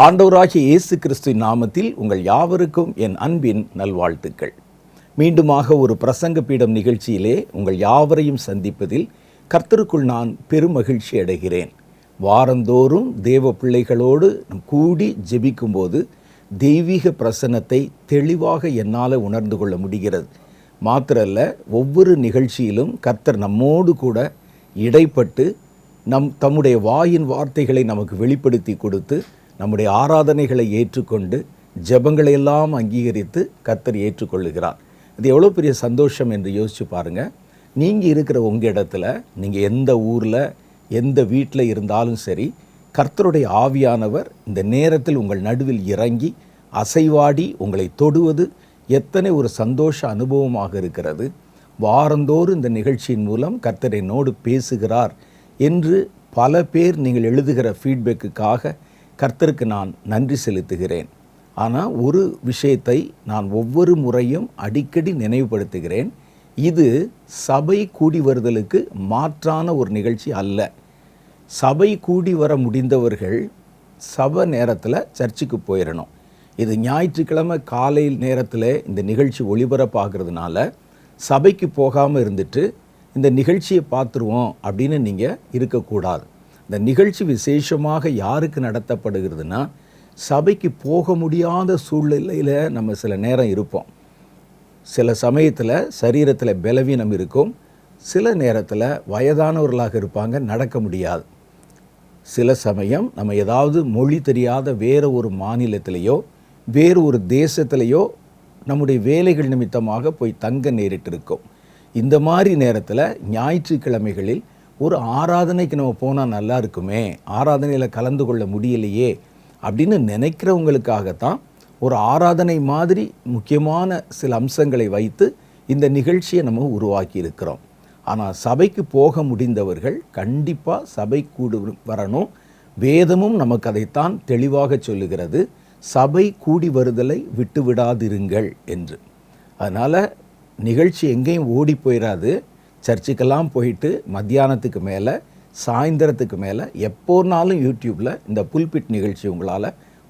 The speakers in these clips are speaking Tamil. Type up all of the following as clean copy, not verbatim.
ஆண்டவராகிய இயேசு கிறிஸ்துவின் நாமத்தில் உங்கள் யாவருக்கும் என் அன்பின் நல்வாழ்த்துக்கள். மீண்டுமாக ஒரு பிரசங்க பீடம் நிகழ்ச்சியிலே உங்கள் யாவரையும் சந்திப்பதில் கர்த்தருக்குள் நான் பெருமகிழ்ச்சி அடைகிறேன். வாரந்தோறும் தேவ பிள்ளைகளோடு கூடி ஜெபிக்கும்போது தெய்வீக பிரசன்னத்தை தெளிவாக என்னால் உணர்ந்து கொள்ள முடிகிறது. மாத்திரல்ல, ஒவ்வொரு நிகழ்ச்சியிலும் கர்த்தர் நம்மோடு கூட இடைப்பட்டு தம்முடைய வாயின் வார்த்தைகளை நமக்கு வெளிப்படுத்தி கொடுத்து நம்முடைய ஆராதனைகளை ஏற்றுக்கொண்டு ஜெபங்களை எல்லாம் அங்கீகரித்து கர்த்தர் ஏற்றுக்கொள்ளுகிறார். இது எவ்வளோ பெரிய சந்தோஷம் என்று யோசித்து பாருங்கள். நீங்கள் இருக்கிற உங்கள் இடத்துல, நீங்கள் எந்த ஊரில் எந்த வீட்டில் இருந்தாலும் சரி, கர்த்தருடைய ஆவியானவர் இந்த நேரத்தில் உங்கள் நடுவில் இறங்கி அசைவாடி உங்களை தொடுவது எத்தனை ஒரு சந்தோஷ அனுபவமாக இருக்கிறது. வாரந்தோறும் இந்த நிகழ்ச்சியின் மூலம் கர்த்தர் என்னோடு பேசுகிறார் என்று பல பேர் நீங்கள் எழுதுகிற ஃபீட்பேக்குக்காக கர்த்தருக்கு நான் நன்றி செலுத்துகிறேன். ஆனால் ஒரு விஷயத்தை நான் ஒவ்வொரு முறையும் அடிக்கடி நினைவுபடுத்துகிறேன். இது சபை கூடி வருதலுக்கு மாற்றான ஒரு நிகழ்ச்சி அல்ல. சபை கூடி வர முடிந்தவர்கள் சபை நேரத்தில் சர்ச்சுக்கு போயிடணும். இது ஞாயிற்றுக்கிழமை காலை நேரத்தில் இந்த நிகழ்ச்சி ஒளிபரப்பாகிறதுனால சபைக்கு போகாமல் இருந்துட்டு இந்த நிகழ்ச்சியை பார்த்துருவோம் அப்படின்னு நீங்கள் இருக்கக்கூடாது. இந்த நிகழ்ச்சி விசேஷமாக யாருக்கு நடத்தப்படுகிறதுனா, சபைக்கு போக முடியாத சூழ்நிலையில் நம்ம சில நேரம் இருப்போம். சில சமயத்தில் சரீரத்தில் பலவீனம் இருக்கும், சில நேரத்தில் வயதானவர்களாக இருப்பாங்க, நடக்க முடியாது. சில சமயம் நம்ம ஏதாவது மொழி தெரியாத வேறு ஒரு மாநிலத்திலேயோ வேறு ஒரு தேசத்திலேயோ நம்முடைய வேலைகள் நிமித்தமாக போய் தங்க நேரிட்டு இருக்கும். இந்த மாதிரி நேரத்தில் ஞாயிற்றுக்கிழமைகளில் ஒரு ஆராதனைக்கு நம்ம போனால் நல்லா இருக்குமே, ஆராதனையில் கலந்து கொள்ள முடியலையே அப்படின்னு நினைக்கிறவங்களுக்காகத்தான் ஒரு ஆராதனை மாதிரி முக்கியமான சில அம்சங்களை வைத்து இந்த நிகழ்ச்சியை நம்ம உருவாக்கி இருக்கிறோம். ஆனால் சபைக்கு போக முடிந்தவர்கள் கண்டிப்பாக சபை கூடு வரணும். வேதமும் நமக்கு அதைத்தான் தெளிவாக சொல்லுகிறது, சபை கூடி வருதலை விட்டு விடாதிருங்கள் என்று. அதனால் நிகழ்ச்சி எங்கேயும் ஓடி போயிடாது. சர்ச்சுக்கெல்லாம் போயிட்டு மத்தியானத்துக்கு மேலே சாயந்தரத்துக்கு மேலே எப்போனாலும் யூடியூப்பில் இந்த புல்பிட் நிகழ்ச்சி உங்களால்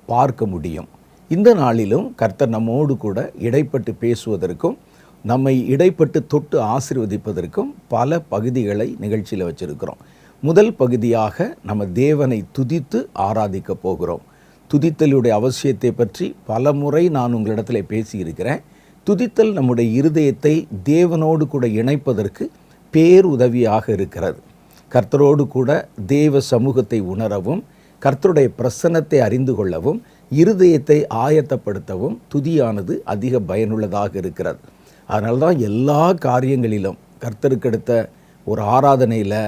பார்க்க முடியும். இந்த நாளிலும் கர்த்தர் நம்மோடு கூட இடைப்பட்டு பேசுவதற்கும் நம்மை இடைப்பட்டு தொட்டு ஆசீர்வதிப்பதற்கும் பல பகுதிகளை நிகழ்ச்சியில் வச்சுருக்கிறோம். முதல் பகுதியாக நம்ம தேவனை துதித்து ஆராதிக்க போகிறோம். துதித்தலுடைய அவசியத்தை பற்றி பல முறை நான் உங்களிடத்தில் பேசியிருக்கிறேன். துதித்தல் நம்முடைய இருதயத்தை தேவனோடு கூட இணைப்பதற்கு பேருதவியாக இருக்கிறது. கர்த்தரோடு கூட தேவ சமூகத்தை உணரவும் கர்த்தருடைய பிரசன்னத்தை அறிந்து கொள்ளவும் இருதயத்தை ஆயத்தப்படுத்தவும் துதியானது அதிக பயனுள்ளதாக இருக்கிறது. அதனால தான் எல்லா காரியங்களிலும் கர்த்தருக்கடுத்த ஒரு ஆராதனையில்,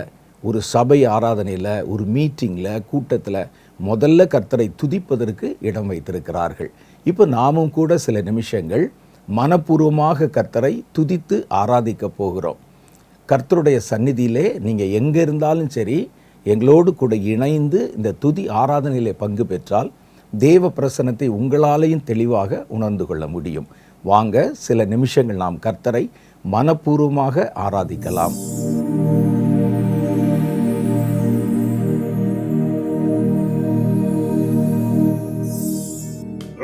ஒரு சபை ஆராதனையில், ஒரு மீட்டிங்கில், கூட்டத்தில் முதல்ல கர்த்தரை துதிப்பதற்கு இடம் வைத்திருக்கிறார்கள். இப்போ நாமும் கூட சில நிமிஷங்கள் மனப்பூர்வமாக கர்த்தரை துதித்து ஆராதிக்க போகிறோம். கர்த்தருடைய சந்நிதியிலே நீங்கள் எங்கே இருந்தாலும் சரி, எங்களோடு கூட இணைந்து இந்த துதி ஆராதனையிலே பங்கு பெற்றால் தேவ பிரசன்னத்தை உங்களாலேயும் தெளிவாக உணர்ந்து கொள்ள முடியும். வாங்க, சில நிமிஷங்கள் நாம் கர்த்தரை மனப்பூர்வமாக ஆராதிக்கலாம்.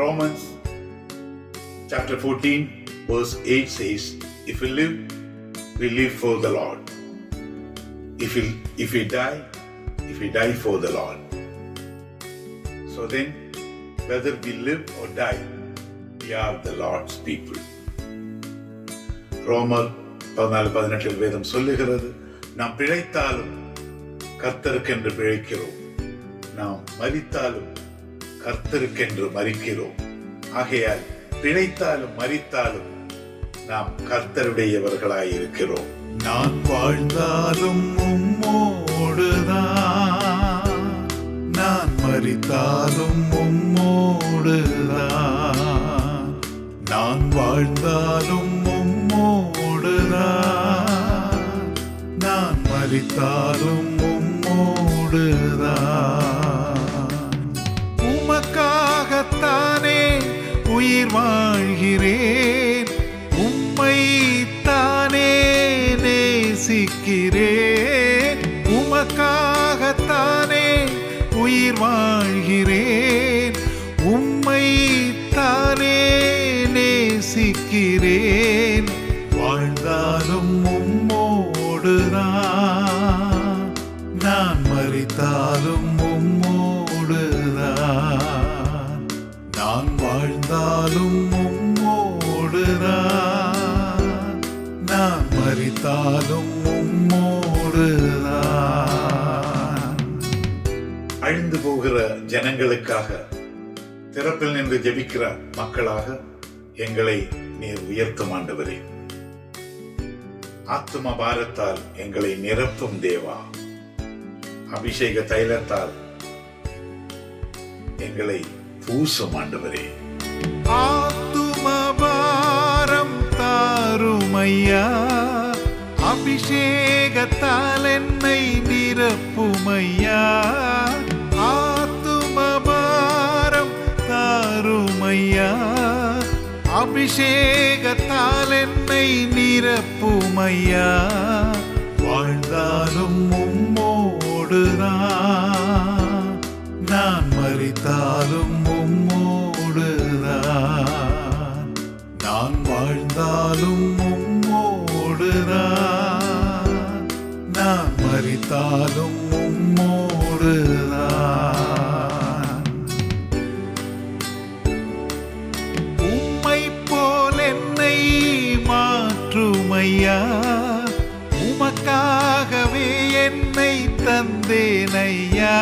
Romans chapter 14 verse 8 says, if we live, we live for the Lord. If we die for the Lord. So then, whether we live or die, we are the Lord's people. ரோமர் 14:18 வேதம் சொல்லுகிறது, நாம் பிழைத்தாலும் கர்த்தருக்கென்று பிழைக்கிறோம், நாம் மரித்தாலும் கர்த்தருக்கென்று மரிக்கிறோம். ஆகையால் பிழைத்தாலும் மரித்தாலும் நாம் கர்த்தருடையவர்களாய் இருக்கிறோம். நான் வாழ்ந்தாலும் உம்மோடுதான், நான் மரித்தாலும் உம்மோடுதான். நான் வாழ்ந்தாலும் உம்மோடுதான், நான் மரித்தாலும் உம்மோடுதான். உமக்காகத்தானே உயிர் வாழ்கிறேன், உம்மை தானே நேசிக்கிறேன். உமக்காகத்தானே உயிர் வாழ்கிறேன், உம்மோடுதான், நான் மரித்தாலும் உம்மோடுதான், நான் வாழ்ந்தாலும் உம்மோடுதான், நான் மரித்தாலும் உம்மோடுதான். அழிந்து போகிற ஜனங்களுக்காக திறப்பில் நின்று ஜெபிக்கிற மக்களாக எங்களை நீர் உயர்த்தும் ஆண்டவரே. ஆத்தும பாரத்தால் எங்களை நிரப்பும் தேவா. அபிஷேக தைலத்தால் எங்களை பூசும் ஆண்டவரே. ஆத்தும பாரம் தாருமையா, அபிஷேகத்தால் என்னை நிரப்புமையா. ஆத்தும பாரம் தாருமையா, அபிஷேகத்தால் என்னை நிரப்புமையா. வாழ்ந்தாலும் உம்மோடுதான், நான் மரித்தாலும் உம்மோடுதான், நான் வாழ்ந்தாலும் உம்மோடுதான், நான் மரித்தாலும் உம்மோடுதான். உம்மை போல் என்னை மாற்றுமையா, உமக்காகவே என்னை தந்தேனையா.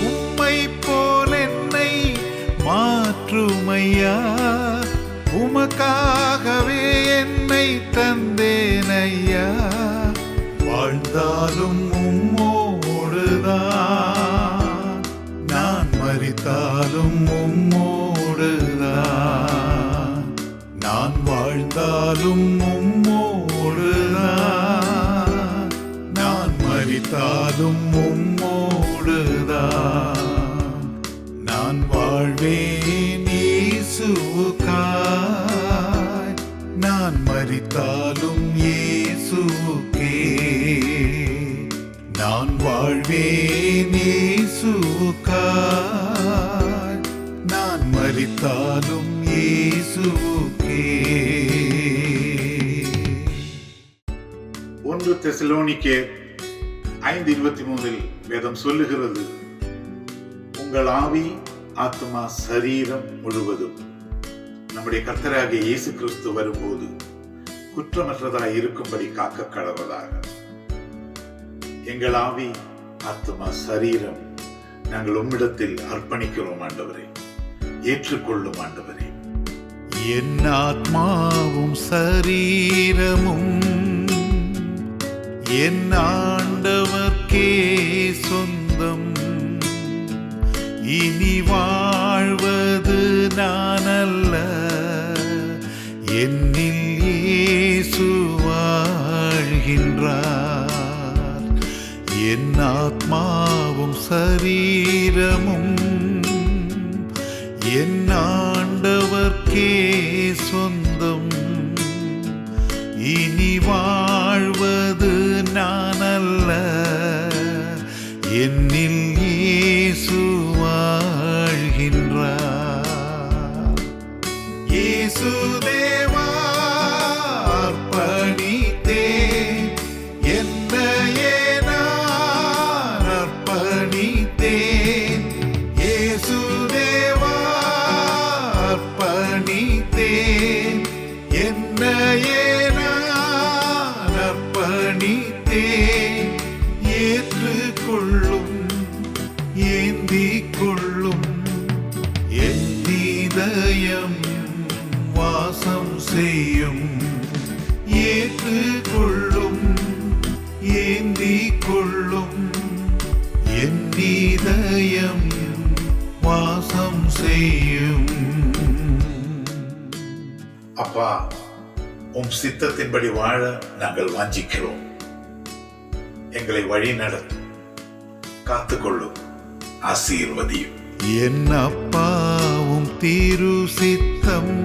உம்மை போல் என்னை மாற்றுமையா, உமக்காகவே என்னை தந்தேனையா. வாழ்ந்தாலும் உம்மோடுதான், நான் மரித்தாலும் உம்மோடுதான், நான் வாழ்ந்தாலும் உம்மோடுதான், நான் மரித்தாலும் உம்மோடுதான். நான் வாழ்வேன் இயேசுவுக்காய், நான் மரித்தாலும் இயேசுவுக்கே. நான் வாழ்வேன் இயேசுவுக்காய், நான் மரித்தாலும் இயேசுவுக்கே. 1 தெசலோனிக்கேயர் 5:23 வேதம் சொல்லுகிறது, உங்கள் ஆவி ஆத்மா சரீரம் முழுவதும் நம்முடைய கர்த்தராகிய இயேசு கிறிஸ்து வரும்போது குற்றமற்றதாய் இருக்கும்படி காக்க கடவதாக. எங்கள் ஆவி ஆத்மா சரீரம் நாங்கள் உம்மிடத்தில் அர்ப்பணிக்கிறோம் ஆண்டவரே. ஏற்றுக்கொள்ளும் ஆண்டவரே. என் ஆத்மாவும் சரீரமும் என் ஆண்டவர்க்கே சொந்தம். இனி வாழ்வது நான் அல்ல, என்னில் இயேசு வாழ்கின்றார். என் ஆத்மாவும் சரீரமும் என் ஆண்டவர்க்கே சொந்தம். இனி வாழ்வது நான் அல்ல, என்னில் இயேசு வாழ்கின்றார். இயேசு தேவா அர்ப்பணித்தேன், என்னையே நான் அர்ப்பணித்தேன். இயேசு தேவா அர்ப்பணித்தேன், என்னையே நான் அர்ப்பணித்தேன். ஏற்றுக்கொள்ளும் ஏந்திக் கொள்ளும் என் இதயம் வாசம் செய்யும். ஏற்றுக்கொள்ளும் ஏந்திக் கொள்ளும் என் இதயம் வாசம் செய்யும். அப்பா, உம் சித்தத்தின்படி வாழ நாங்கள் வாஞ்சிக்கிறோம். எங்களை வழி நடத்தும், காத்துக்கொள்ளும், ஆசீர்வதியும். என் அப்பாவும் திரு சித்தம்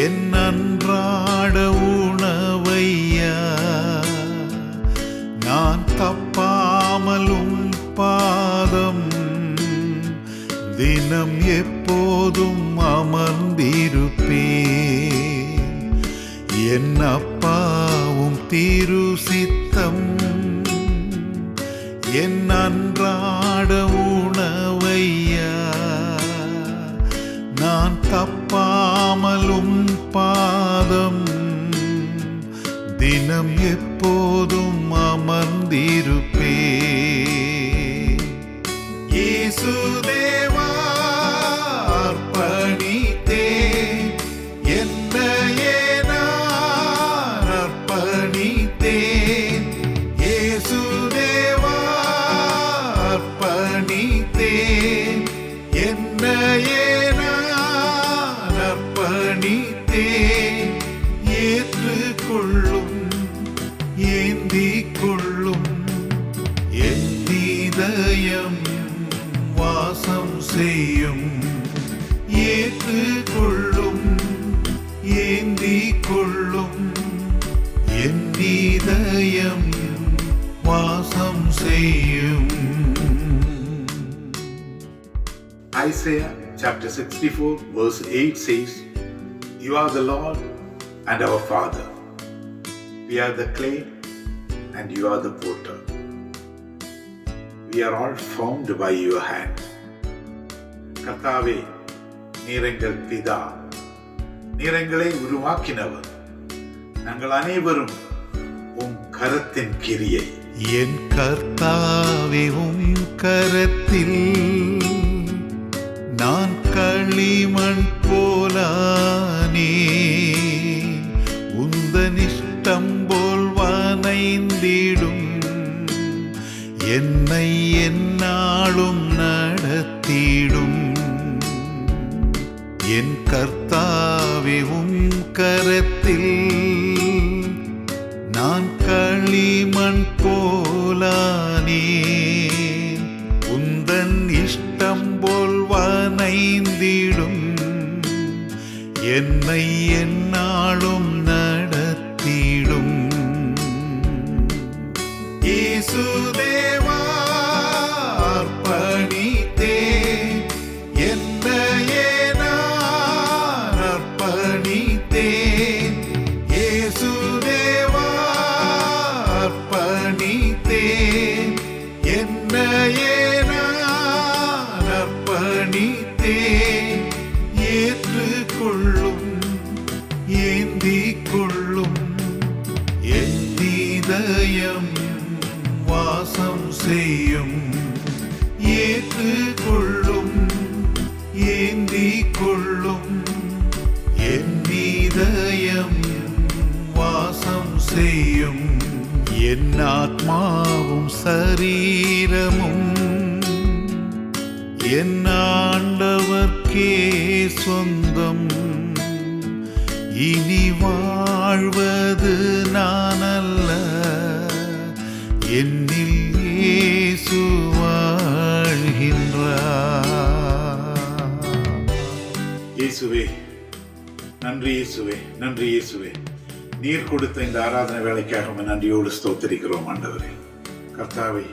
என் அன்றாட உணவையா, நான் தப்பாமலும் பாதம் தினம் எப்போதும் அமர்ந்திருப்பேன். என் அப்பாவும் திருசித்தம் என் அன்றாட உணவையா நான் தப்பாமலும் பாதம் தினம் எப்போதும் அமர்ந்திருப்பே. இயேசு தேவா அர்ப்பணித்தேன் என்னையே நான் அர்ப்பணித்தேன். இயேசு தேவா அர்ப்பணித்தேன் என்னையே நான் அர்ப்பணித்தேன். ஏற்றுக்கொள்ளும் ஏந்திக் கொள்ளும் என் இதயம் வாசம் செய்யும். ஏற்றுக்கொள்ளும் ஏந்திக் கொள்ளும் என் இதயம் வாசம் செய்யும். Isaiah chapter 64 verse 8 says, "You are the Lord and our Father. We are the clay and you are the potter. We are all formed by your hand." கர்த்தாவே, நீர் எங்கள் பிதா, நீர் எங்களை உருவாக்கினவர். நாங்கள் அனைவரும் உம் கரத்தின் கிரியை. என் கர்த்தாவே உம் கரத்தில் நான் களிமண் போலானே. உந்தன் இஷ்டம் போல் வனைந்திடும் என்னை எந்நாளும் நடத்திடும். என் கர்த்தாவே உம் கரத்தில் நான் களிமண் போலானே. உந்தன் இஷ்டம் போல் வனைந்திடும் என்னை எந்நாளும் நடத்திடும். இயேசு தேவா அர்ப்பணித்தேன் என்னையே நான் அர்ப்பணித்தேன். இயேசு தேவா அர்ப்பணித்தேன் என்னையே நான் அர்ப்பணித்தேன். ஏற்றுக்கொள்ளும் ஏந்திக் கொள்ளும் என் இதயம் வாசம் செய்யும். ஏற்றுக்கொள்ளும் ஏந்திக் கொள்ளும் என் இதயம் வாசம் செய்யும். என் ஆத்மாவும் சரீரமும் என் ஆண்டவர்க்கே சொந்தம். இனி வாழ்வது நான் அல்ல, என்னில் இயேசு வாழ்கின்றார். இயேசுவே நன்றி, இயேசுவே நன்றி, இயேசுவே நீர் கொடுத்த இந்த ஆராதனை வேலைக்காக நன்றியோடு ஸ்தோத்திரிக்கிறோம் ஆண்டவரே. கர்த்தாவே,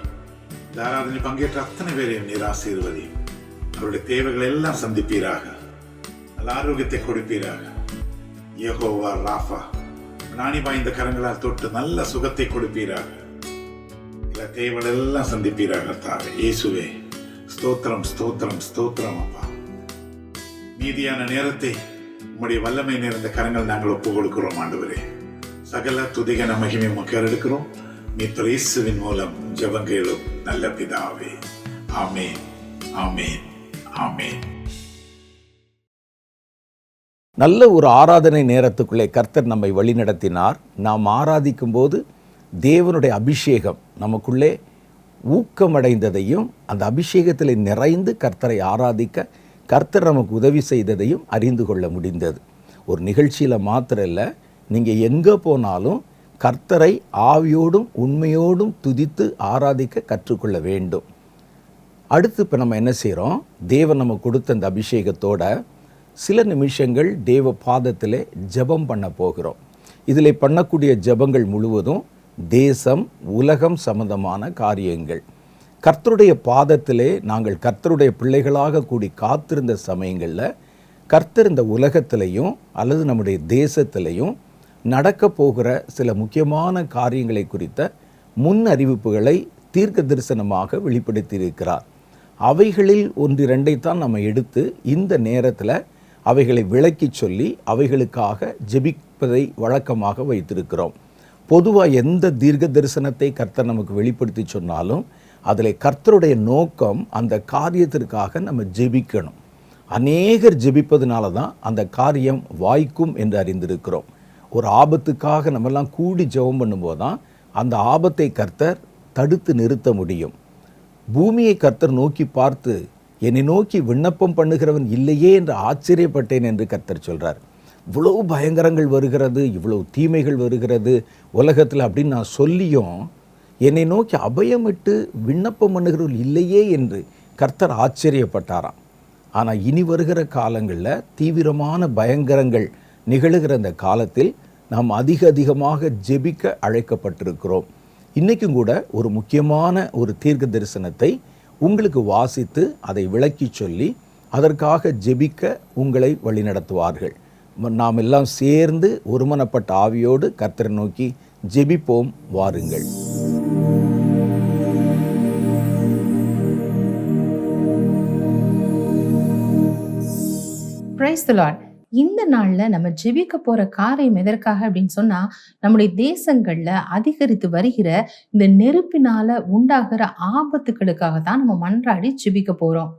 இந்த ஆராதனை பங்கேற்ற அத்தனை பேரையும் நீர் ஆசீர்வதியும். அவருடைய தேவைகளை எல்லாம் சந்திப்பீராக, நல்ல ஆரோக்கியத்தை கொடுப்பீராக. யெகோவா ராஃபா, நாணி பாய்ந்த கரங்களால் தொட்டு நல்ல சுகத்தை கொடுப்பீராக. எல்லா தேவைகள் எல்லாம் சந்திப்பீராக கர்த்தாவே. இயேசுவே ஸ்தோத்திரம், ஸ்தோத்திரம், ஸ்தோத்திரம் அப்பா. மீதியான நேரத்தை உம்முடைய வல்லமை நிறைந்த கரங்கள் நாங்கள் ஒப்புக் கொடுக்கிறோம் ஆண்டவரே. சகல துதிகன மகிமை உமக்கு எடுக்கிறோம். மீட்பர் இயேசுவின் மூலம் ஜெபங்களும் நல்ல பிதாவே. ஆமென், ஆமென், ஆமென். நல்ல ஒரு ஆராதனை நேரத்துக்குள்ளே கர்த்தர் நம்மை வழிநடத்தினார். நாம் ஆராதிக்கும் போது தேவனுடைய அபிஷேகம் நமக்குள்ளே ஊக்கமடைந்ததையும், அந்த அபிஷேகத்தில் நிறைந்து கர்த்தரை ஆராதிக்க கர்த்தர் நமக்கு உதவி செய்ததையும் அறிந்து கொள்ள முடிந்தது. ஒரு நிகழ்ச்சியில் மாத்திரம் இல்லை, நீங்கள் எங்கே போனாலும் கர்த்தரை ஆவியோடும் உண்மையோடும் துதித்து ஆராதிக்க கற்றுக்கொள்ள வேண்டும். அடுத்து இப்போ நம்ம என்ன செய்கிறோம்? தேவன் நமக்கு கொடுத்த அந்த அபிஷேகத்தோட சில நிமிஷங்கள் தேவ பாதத்தில் ஜெபம் பண்ண போகிறோம். இதில் பண்ணக்கூடிய ஜெபங்கள் முழுவதும் தேசம், உலகம் சம்பந்தமான காரியங்கள். கர்த்தருடைய பாதத்திலே நாங்கள் கர்த்தருடைய பிள்ளைகளாக கூடி காத்திருந்த சமயங்களில் கர்த்தர் இந்த உலகத்திலையும் அல்லது நம்முடைய தேசத்திலையும் நடக்கப் போகிற சில முக்கியமான காரியங்களை குறித்த முன் அறிவிப்புகளை தீர்க்க தரிசனமாக வெளிப்படுத்தியிருக்கிறார். அவைகளில் ஒன்றிரண்டைத்தான் நம்ம எடுத்து இந்த நேரத்தில் அவைகளை விளக்கி சொல்லி அவைகளுக்காக ஜெபிப்பதை வழக்கமாக வைத்திருக்கிறோம். பொதுவாக எந்த தீர்க்க தரிசனத்தை கர்த்தர் நமக்கு வெளிப்படுத்தி சொன்னாலும் அதில் கர்த்தருடைய நோக்கம் அந்த காரியத்திற்காக நம்ம ஜெபிக்கணும். அநேகர் ஜெபிப்பதனால தான் அந்த காரியம் வாய்க்கும் என்று அறிந்திருக்கிறோம். ஒரு ஆபத்துக்காக நம்மெல்லாம் கூடி ஜெபம் பண்ணும்போது தான் அந்த ஆபத்தை கர்த்தர் தடுத்து நிறுத்த முடியும். பூமியை கர்த்தர் நோக்கி பார்த்து என்னை நோக்கி விண்ணப்பம் பண்ணுகிறவன் இல்லையே என்று ஆச்சரியப்பட்டேன் என்று கர்த்தர் சொல்கிறார். இவ்வளவு பயங்கரங்கள் வருகிறது, இவ்வளவு தீமைகள் வருகிறது உலகத்தில் அப்படின்னு நான் சொல்லியும் என்னை நோக்கி அபயமிட்டு விண்ணப்பம் பண்ணுகிறவர்கள் இல்லையே என்று கர்த்தர் ஆச்சரியப்பட்டாராம். ஆனால் இனி வருகிற காலங்களில் தீவிரமான பயங்கரங்கள் நிகழுகிற இந்த காலத்தில் நாம் அதிகமாக ஜெபிக்க அழைக்கப்பட்டிருக்கிறோம். இன்றைக்கும் கூட ஒரு முக்கியமான ஒரு தீர்க்க தரிசனத்தை உங்களுக்கு வாசித்து அதை விளக்கி சொல்லி அதற்காக ஜெபிக்க உங்களை வழிநடத்துவார்கள். நாம் எல்லாம் சேர்ந்து ஒருமனப்பட்ட ஆவியோடு கர்த்தரை நோக்கி ஜெபிப்போம் வாருங்கள். Praise the Lord. இந்த நாள்ல நம்ம ஜெபிக்க போற காரியம் எதற்காக அப்படின்னு சொன்னா, நம்முடைய தேசங்கள்ல அதிகரித்து வருகிற இந்த நெருப்பினால உண்டாகிற ஆபத்துக்களுக்காக தான் நம்ம மன்றாடி ஜெபிக்க போறோம்.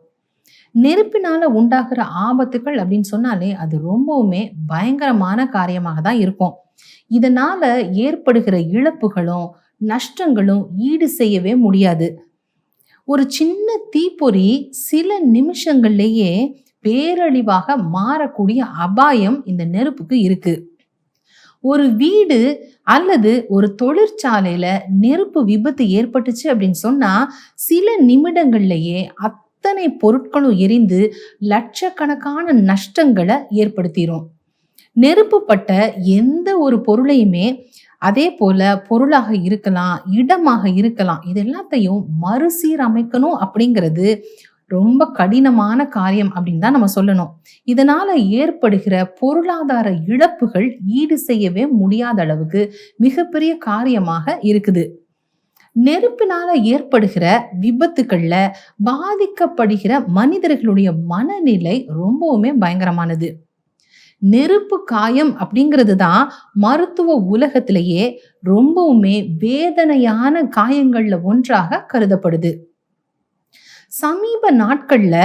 நெருப்பினால உண்டாகிற ஆபத்துக்கள் அப்படின்னு சொன்னாலே அது ரொம்பவுமே பயங்கரமான காரியமாக தான் இருக்கும். இதனால ஏற்படுகிற இழப்புகளும் நஷ்டங்களும் ஈடு செய்யவே முடியாது. ஒரு சின்ன தீப்பொறி சில நிமிஷங்கள்லேயே பேரழிவாக மாறக்கூடிய அபாயம் இந்த நெருப்புக்கு இருக்கு. ஒரு வீடு அல்லது ஒரு தொழிற்சாலையில நெருப்பு விபத்து ஏற்பட்டுச்சு அப்படின்னு சொன்னா சில நிமிடங்கள்லயே அத்தனை பொருட்களும் எரிந்து லட்சக்கணக்கான நஷ்டங்களை ஏற்படுத்திடும். நெருப்புப்பட்ட எந்த ஒரு பொருளையுமே அதே போல பொருளாக இருக்கலாம், இடமாக இருக்கலாம், இது எல்லாத்தையும் மறுசீரமைக்கணும் அப்படிங்கிறது ரொம்ப கடினமான காரியம் அப்படின்னு தான் நம்ம சொல்லணும். இதனால ஏற்படுகிற பொருளாதார இழப்புகள் ஈடு செய்யவே முடியாத அளவுக்கு மிகப்பெரிய காரியமாக இருக்குது. நெருப்பினால ஏற்படுகிற விபத்துக்கள்ல பாதிக்கப்படுகிற மனிதர்களுடைய மனநிலை ரொம்பவுமே பயங்கரமானது. நெருப்பு காயம் அப்படிங்கிறது தான் மருத்துவ உலகத்திலேயே ரொம்பவுமே வேதனையான காயங்கள்ல ஒன்றாக கருதப்படுது. சமீப நாட்கள்ல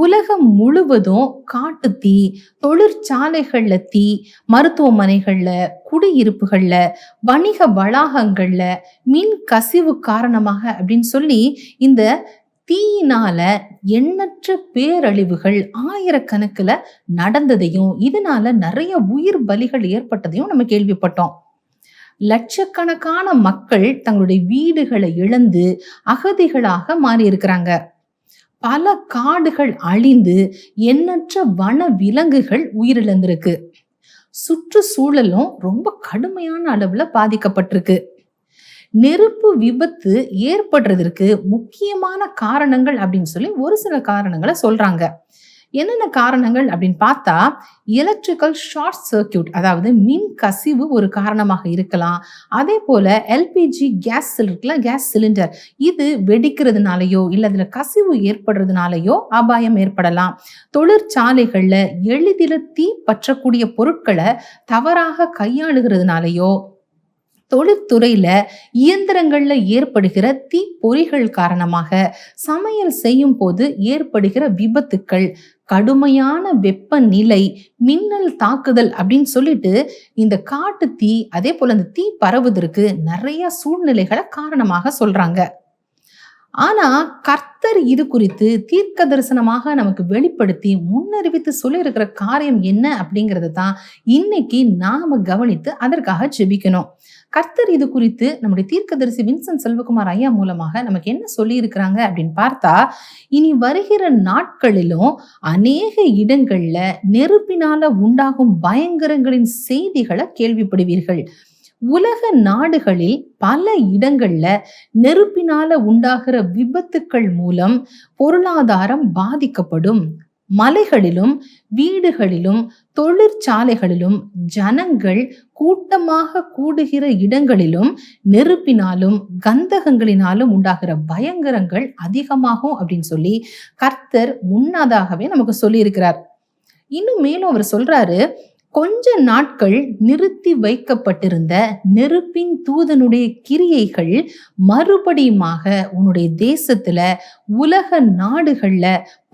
உலகம் முழுவதும் காட்டுத்தீ, தொழிற்சாலைகள்ல தீ, மருத்துவமனைகள்ல, குடியிருப்புகள்ல, வணிக வளாகங்கள்ல மின் கசிவு காரணமாக அப்படின்னு சொல்லி இந்த தீயினால எண்ணற்ற பேரழிவுகள் ஆயிரக்கணக்குல நடந்ததையும் இதனால நிறைய உயிர் பலிகள் ஏற்பட்டதையும் நம்ம கேள்விப்பட்டோம். லட்சக்கணக்கான மக்கள் தங்களுடைய வீடுகளை இழந்து அகதிகளாக மாறி இருக்கிறாங்க. பல காடுகள் அழிந்து எண்ணற்ற வன விலங்குகள் உயிரிழந்திருக்கு. சுற்றுச்சூழலும் ரொம்ப கடுமையான அளவுல பாதிக்கப்பட்டிருக்கு. நெருப்பு விபத்து ஏற்படுறதற்கு முக்கியமான காரணங்கள் அப்படின்னு சொல்லி ஒரு சில காரணங்களை சொல்றாங்க. என்னென்ன காரணங்கள் அப்படின்னு பார்த்தா, எலக்ட்ரிக்கல் ஷார்ட் சர்க்கியூட், அதாவது மின் கசிவு ஒரு காரணமாக இருக்கலாம். அதே போல எல்பிஜி கேஸ் சிலிண்டர், இது வெடிக்கிறதுனாலயோ இல்ல அதுல கசிவு ஏற்படுறதுனாலயோ அபாயம் ஏற்படலாம். தொழிற்சாலைகள்ல எளிதில் தீ பற்றக்கூடிய பொருட்களை தவறாக கையாளுகிறதுனாலயோ, தொழிற்துறையில இயந்திரங்கள்ல ஏற்படுகிற தீப்பொறிகள் காரணமாக, சமையல் செய்யும் போது ஏற்படுகிற விபத்துக்கள், கடுமையான வெப்பநிலை, மின்னல் தாக்குதல் அப்படின்னு சொல்லிட்டு இந்த காட்டு தீ அதே போல அந்த தீ பரவுவதற்கு நிறைய சூழ்நிலைகளை காரணமாக சொல்றாங்க. ஆனா கர்த்தர் இது குறித்து தீர்க்க தரிசனமாக நமக்கு வெளிப்படுத்தி முன்னறிவித்து சொல்லி இருக்கிற காரியம் என்ன அப்படிங்கறது தான் இன்னைக்கு நாம கவனித்து அதற்காக ஜெபிக்கணும். கர்த்தர் இது குறித்து நம்முடைய தீர்க்கதரிசி வின்சென்ட் செல்வகுமார் ஐயா மூலமாக நமக்கு என்ன சொல்லி இருக்கிறாங்க அப்படின்னு பார்த்தா, இனி வருகிற நாட்களிலும் அநேக இடங்கள்ல நெருப்பினால உண்டாகும் பயங்கரங்களின் செய்திகளை கேள்விப்படுவீர்கள். உலக நாடுகளில் பல இடங்கள்ல நெருப்பினால உண்டாகிற விபத்துக்கள் மூலம் பொருளாதாரம் பாதிக்கப்படும். மலைகளிலும் வீடுகளிலும் தொழிற்சாலைகளிலும் ஜனங்கள் கூட்டமாக கூடுகிற இடங்களிலும் நெருப்பினாலும் கந்தகங்களினாலும் உண்டாகிற பயங்கரங்கள் அதிகமாகும் அப்படின்னு சொல்லி கர்த்தர் முன்னதாகவே நமக்கு சொல்லி இருக்கிறார். இன்னும் மேலும் அவர் சொல்றாரு, கொஞ்ச நாட்கள் நிறுத்தி வைக்கப்பட்டிருந்த நெருப்பின் தூதனுடைய கிரியைகள் மறுபடியுமாக உன்னுடைய தேசத்துல உலக நாடுகள்ல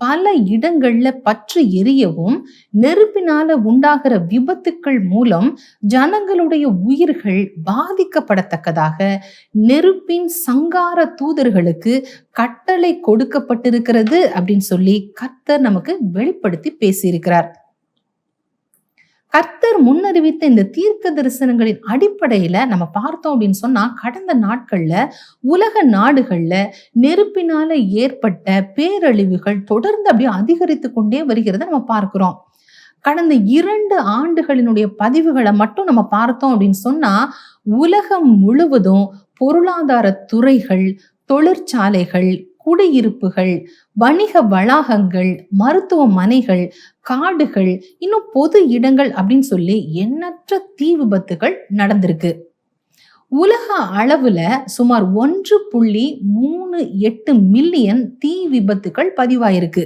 பல இடங்கள்ல பற்றி எரியவும், நெருப்பினால உண்டாகிற விபத்துக்கள் மூலம் ஜனங்களுடைய உயிர்கள் பாதிக்கப்படத்தக்கதாக நெருப்பின் சங்கார தூதர்களுக்கு கட்டளை கொடுக்கப்பட்டிருக்கிறது அப்படின்னு சொல்லி கர்த்தர் நமக்கு வெளிப்படுத்தி பேசியிருக்கிறார். கர்த்தர் முன்னறிவித்த இந்த தீர்க்க தரிசனங்களின் அடிப்படையில நம்ம பார்த்தோம் அப்படின்னு சொன்னா, கடந்த நாட்கள்ல உலக நாடுகள்ல நெருப்பினால ஏற்பட்ட பேரழிவுகள் தொடர்ந்து அப்படியே அதிகரித்து கொண்டே வருகிறத நம்ம பார்க்கிறோம். கடந்த 2 ஆண்டுகளினுடைய பதிவுகளை மட்டும் நம்ம பார்த்தோம் அப்படின்னு சொன்னா, உலகம் முழுவதும் பொருளாதார துறைகள், தொழிற்சாலைகள், குடியிருப்புகள், வணிக வளாகங்கள், மருத்துவமனைகள், காடுகள், இன்னும் பொது இடங்கள் அப்படின்னு சொல்லி எண்ணற்ற தீ விபத்துகள் நடந்திருக்கு. உலக அளவுல சுமார் 1.38 மில்லியன் தீ விபத்துகள் பதிவாயிருக்கு.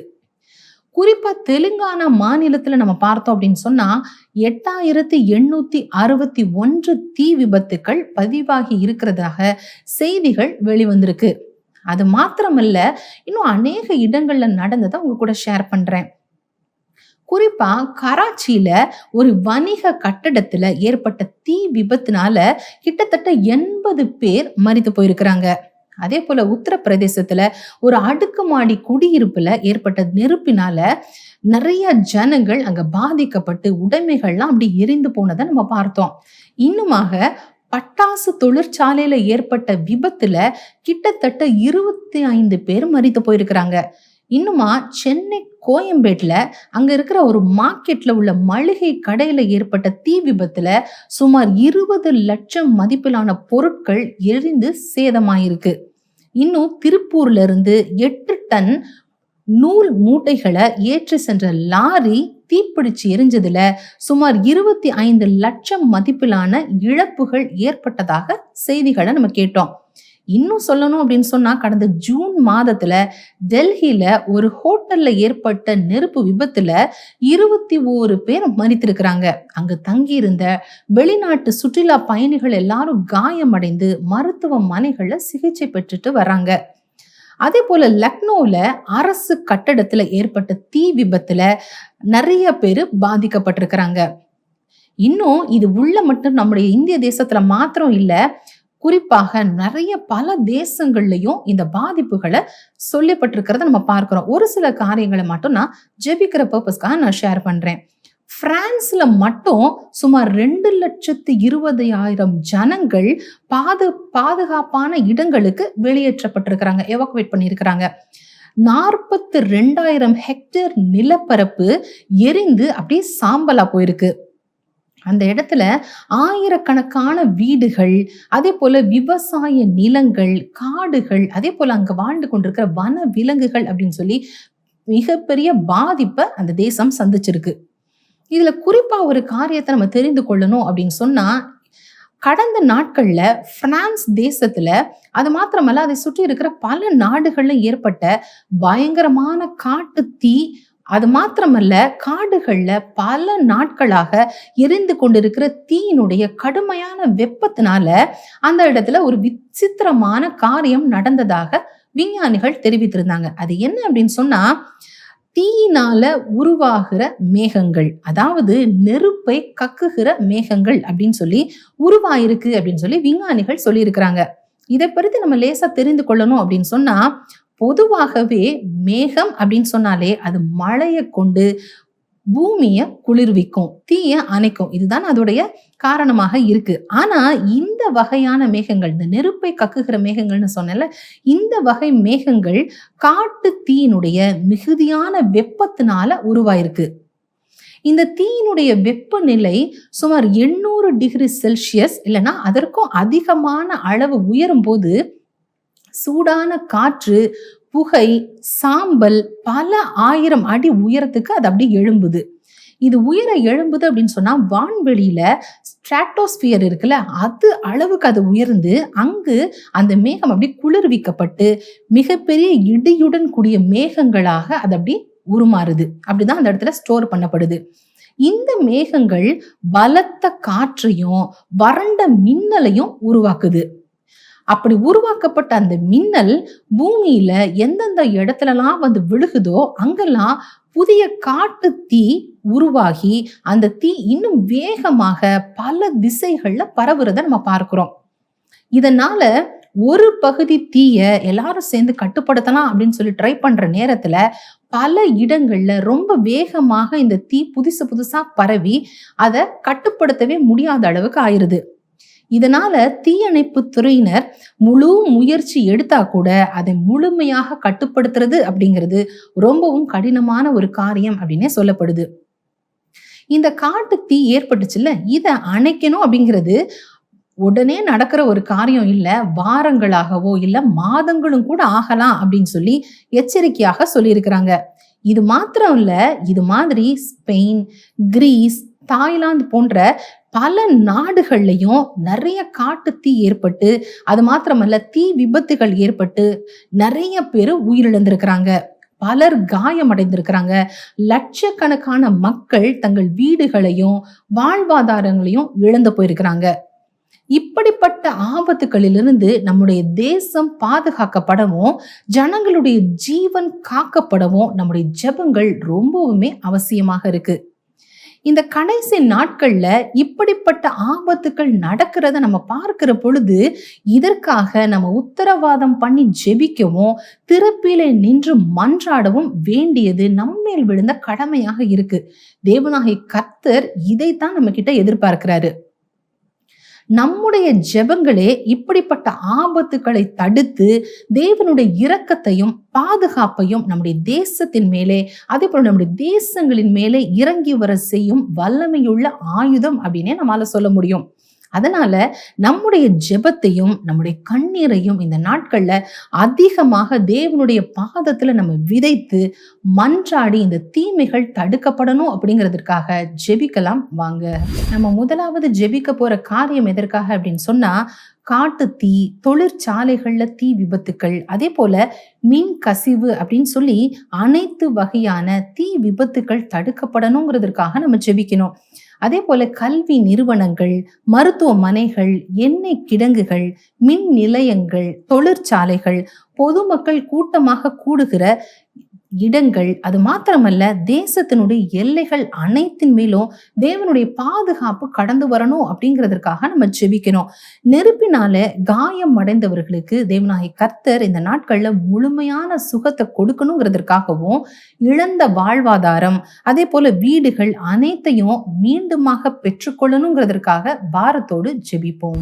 குறிப்பா தெலுங்கானா மாநிலத்துல நம்ம பார்த்தோம் அப்படின்னு சொன்னா 8861 தீ விபத்துக்கள் பதிவாகி இருக்கிறதாக செய்திகள் வெளிவந்திருக்கு. அது மாத்திரமல்ல, இன்னும் அநேக இடங்கள்ல நடந்ததை உங்க கூட ஷேர் பண்றேன். குறிப்பா கராச்சியில ஒரு வணிக கட்டடத்துல ஏற்பட்ட தீ விபத்துனால கிட்டத்தட்ட 80 பேர் மரித்து போயிருக்கிறாங்க. அதே போல உத்தரப்பிரதேசத்துல ஒரு அடுக்குமாடி குடியிருப்புல ஏற்பட்ட நெருப்பினால நிறைய ஜனங்கள் அங்க பாதிக்கப்பட்டு உடைமைகள்லாம் அப்படி எரிந்து போனதை நம்ம பார்த்தோம். இன்னுமாக பட்டாசு தொழிற்சாலையில ஏற்பட்ட விபத்துல கிட்டத்தட்ட 25 பேர் மரித்து போயிருக்கிறாங்க. இன்னுமா சென்னை கோயம்பேட்ல அங்க இருக்கிற ஒரு மார்க்கெட்ல உள்ள மளிகை கடையில ஏற்பட்ட தீ விபத்துல சுமார் 20 லட்சம் மதிப்பிலான பொருட்கள் எரிந்து சேதமாயிருக்கு. இன்னும் திருப்பூர்ல இருந்து 8 டன் நூல் மூட்டைகளை ஏற்றி சென்ற லாரி தீப்பிடிச்சு எரிஞ்சதுல சுமார் 25 லட்சம் மதிப்பிலான இழப்புகள் ஏற்பட்டதாக செய்திகளை நம்ம கேட்டோம். இன்னும் சொல்லணும் அப்படின்னு சொன்னா, கடந்த ஜூன் மாதத்துல டெல்லியில ஒரு ஹோட்டல்ல ஏற்பட்ட நெருப்பு விபத்துல 21 பேர் மரித்திருக்கிறாங்க. அங்கு தங்கியிருந்த வெளிநாட்டு சுற்றுலா பயணிகள் எல்லாரும் காயமடைந்து மருத்துவமனைகள்ல சிகிச்சை பெற்றுட்டு வர்றாங்க. அதே போல லக்னோல அரசு கட்டடத்துல ஏற்பட்ட தீ விபத்துல நிறைய பேரு பாதிக்கப்பட்டிருக்கிறாங்க. இன்னும் இது உள்ள மட்டும் நம்முடைய இந்திய தேசத்துல மாத்திரம் இல்ல, குறிப்பாக நிறைய பல தேசங்கள்லயும் இந்த பாதிப்புகளை சொல்லப்பட்டிருக்கிறத நம்ம பார்க்கிறோம். ஒரு சில காரியங்களை மட்டும் நான் ஜெபிக்கிற பர்பஸ்க்காக நான் ஷேர் பண்றேன். பிரான்ஸ்ல மட்டும் சுமார் 2,20,000 ஜனங்கள் பாதுகாப்பான இடங்களுக்கு வெளியேற்றப்பட்டிருக்கிறாங்க, எவாக்குவேட் பண்ணியிருக்கிறாங்க. 42,000 ஹெக்டேர் நிலப்பரப்பு எரிந்து அப்படியே சாம்பலா போயிருக்கு. அந்த இடத்துல ஆயிரக்கணக்கான வீடுகள், அதே போல விவசாய நிலங்கள், காடுகள், அதே போல அங்க வாழ்ந்து கொண்டிருக்கிற வன விலங்குகள் அப்படின்னு சொல்லி மிகப்பெரிய பாதிப்பை அந்த தேசம் சந்திச்சிருக்கு. இதுல குறிப்பா ஒரு காரியத்தை நம்ம தெரிந்து கொள்ளணும் அப்படின்னு சொன்னா, கடந்த நாட்கள்ல பிரான்ஸ் தேசத்துல, அது மாத்திரமல்ல அதை சுற்றி இருக்கிற பல நாடுகள்ல ஏற்பட்ட பயங்கரமான காட்டு தீ, அது மாத்திரமல்ல காடுகள்ல பல நாட்களாக எரிந்து கொண்டிருக்கிற தீயினுடைய கடுமையான வெப்பத்தினால அந்த இடத்துல ஒரு விசித்திரமான காரியம் நடந்ததாக விஞ்ஞானிகள் தெரிவித்திருந்தாங்க. அது என்ன அப்படின்னு சொன்னா, தீயினால உருவாகிற மேகங்கள், அதாவது நெருப்பை கக்குகிற மேகங்கள் அப்படின்னு சொல்லி உருவாயிருக்கு அப்படின்னு சொல்லி விஞ்ஞானிகள் சொல்லியிருக்கிறாங்க. இதை பற்றி நம்ம லேசா தெரிந்து கொள்ளணும் அப்படின்னு சொன்னா, பொதுவாகவே மேகம் அப்படின்னு சொன்னாலே அது மழையை கொண்டு பூமியை குளிர்விக்கும், தீய அணைக்கும். இதுதான் அதோடைய காரணமாக இருக்கு. ஆனா இந்த வகையான மேகங்கள், இந்த நெருப்பை கக்குகிற மேகங்கள்னு சொன்னல, இந்த வகை மேகங்கள் காட்டு தீயினுடைய மிகுதியான வெப்பத்தினால உருவாயிருக்கு. இந்த தீயினுடைய வெப்பநிலை சுமார் 800 டிகிரி செல்சியஸ் இல்லைன்னா அதற்கும் அதிகமான அளவு உயரும் போது சூடான காற்று, புகை, சாம்பல் பல 1000 அடி உயரத்துக்கு அது அப்படி எழும்புது. இது உயர எழும்புது அப்படின்னு சொன்னா வான்வெளியில ஸ்ட்ராட்டோஸ்பியர் இருக்குல்ல, அது அளவுக்கு அது உயர்ந்து அங்கு அந்த மேகம் அப்படி குளிர்விக்கப்பட்டு மிகப்பெரிய இடியுடன் கூடிய மேகங்களாக அது அப்படி உருமாறுது. அப்படிதான் அந்த இடத்துல ஸ்டோர் பண்ணப்படுது. இந்த மேகங்கள் பலத்த காற்றையும் வறண்ட மின்னலையும் உருவாக்குது. அப்படி உருவாக்கப்பட்ட அந்த மின்னல் பூமியில எந்தெந்த இடத்துலலாம் வந்து விழுகுதோ அங்கெல்லாம் புதிய காட்டு தீ உருவாகி அந்த தீ இன்னும் வேகமாக பல திசைகள்ல பரவுறத நம்ம பார்க்கிறோம். இதனால ஒரு பகுதி தீய எல்லாரும் சேர்ந்து கட்டுப்படுத்தலாம் அப்படின்னு சொல்லி ட்ரை பண்ற நேரத்துல பல இடங்கள்ல ரொம்ப வேகமாக இந்த தீ புதுசா பரவி அதை கட்டுப்படுத்தவே முடியாத அளவுக்கு ஆயிருது. இதனால தீயணைப்பு துறையினர் முழு முயற்சி எடுத்தா கூட அதை முழுமையாக கட்டுப்படுத்துறது அப்படிங்கிறது ரொம்பவும் கடினமான ஒரு காரியம் அப்படின்னே சொல்லப்படுது. இந்த காட்டு தீ ஏற்பட்டுச்சுல்ல, இதை அணைக்கணும் அப்படிங்கிறது உடனே நடக்கிற ஒரு காரியம் இல்ல, வாரங்களாகவோ இல்ல மாதங்களும் கூட ஆகலாம் அப்படின்னு சொல்லி எச்சரிக்கையாக சொல்லியிருக்கிறாங்க. இது மாத்திரம் இல்ல, இது மாதிரி ஸ்பெயின், கிரீஸ், தாய்லாந்து போன்ற பல நாடுகள்லையும் நிறைய காட்டு தீ ஏற்பட்டு, அது மாத்திரமல்ல தீ விபத்துகள் ஏற்பட்டு நிறைய பேர் உயிரிழந்திருக்கிறாங்க, பலர் காயமடைந்திருக்கிறாங்க. லட்சக்கணக்கான மக்கள் தங்கள் வீடுகளையும் வாழ்வாதாரங்களையும் இழந்து போயிருக்கிறாங்க. இப்படிப்பட்ட ஆபத்துகளிலிருந்து நம்முடைய தேசம் பாதுகாக்கப்படவும் ஜனங்களுடைய ஜீவன் காக்கப்படவும் நம்முடைய ஜெபங்கள் ரொம்பவுமே அவசியமாக இருக்கு. இந்த கடைசி நாட்கள்ல இப்படிப்பட்ட ஆபத்துக்கள் நடக்கிறத நம்ம பார்க்கிற பொழுது இதற்காக நம்ம உத்தரவாதம் பண்ணி ஜெபிக்கவும் திறப்பிலே நின்று மன்றாடவும் வேண்டியது நம்மேல் விழுந்த கடமையாக இருக்கு. தேவனாகிய கர்த்தர் இதைத்தான் நம்ம கிட்ட எதிர்பார்க்கிறாரு. நம்முடைய ஜெபங்களே இப்படிப்பட்ட ஆபத்துக்களை தடுத்து தேவனுடைய இரக்கத்தையும் பாதுகாப்பையும் நம்முடைய தேசத்தின் மேலே, அதே போல நம்முடைய தேசங்களின் மேலே இறங்கி வர செய்யும் வல்லமையுள்ள ஆயுதம் அப்படின்னே நம்மளால சொல்ல முடியும். அதனால நம்முடைய ஜெபத்தையும் நம்முடைய கண்ணீரையும் இந்த நாட்கள்ல அதிகமாக தேவனுடைய பாதத்துல நம்ம விதைத்து மன்றாடி இந்த தீமைகள் தடுக்கப்படணும் அப்படிங்கிறதுக்காக ஜெபிக்கலாம் வாங்க. நம்ம முதலாவது ஜெபிக்க போற காரியம் எதற்காக அப்படின்னு சொன்னா, காட்டு தீ, தொழிற்சாலைகள்ல தீ விபத்துக்கள், அதே போல மின் கசிவு அப்படின்னு சொல்லி அனைத்து வகையான தீ விபத்துக்கள் தடுக்கப்படணுங்கிறதுக்காக நம்ம ஜெபிக்கணும். அதே போல கல்வி நிறுவனங்கள், மருத்துவமனைகள், எண்ணெய் கிடங்குகள், மின் நிலையங்கள், தொழிற்சாலைகள், பொதுமக்கள் கூட்டமாக கூடுகிற இடங்கள், அது மாத்திரமல்ல தேசத்தினுடைய எல்லைகள் அனைத்தின் மேலும் தேவனுடைய பாதுகாப்பு கடந்து வரணும் அப்படிங்கிறதுக்காக நம்ம ஜெபிக்கணும். நெருப்பினால காயம் அடைந்தவர்களுக்கு தேவனாகிய கர்த்தர் இந்த நாட்கள்ல முழுமையான சுகத்தை கொடுக்கணுங்கிறதுக்காகவும் இழந்த வாழ்வாதாரம், அதே போல வீடுகள் அனைத்தையும் மீண்டுமாக பெற்றுக்கொள்ளணுங்கிறதுக்காக பாரத்தோடு ஜெபிப்போம்.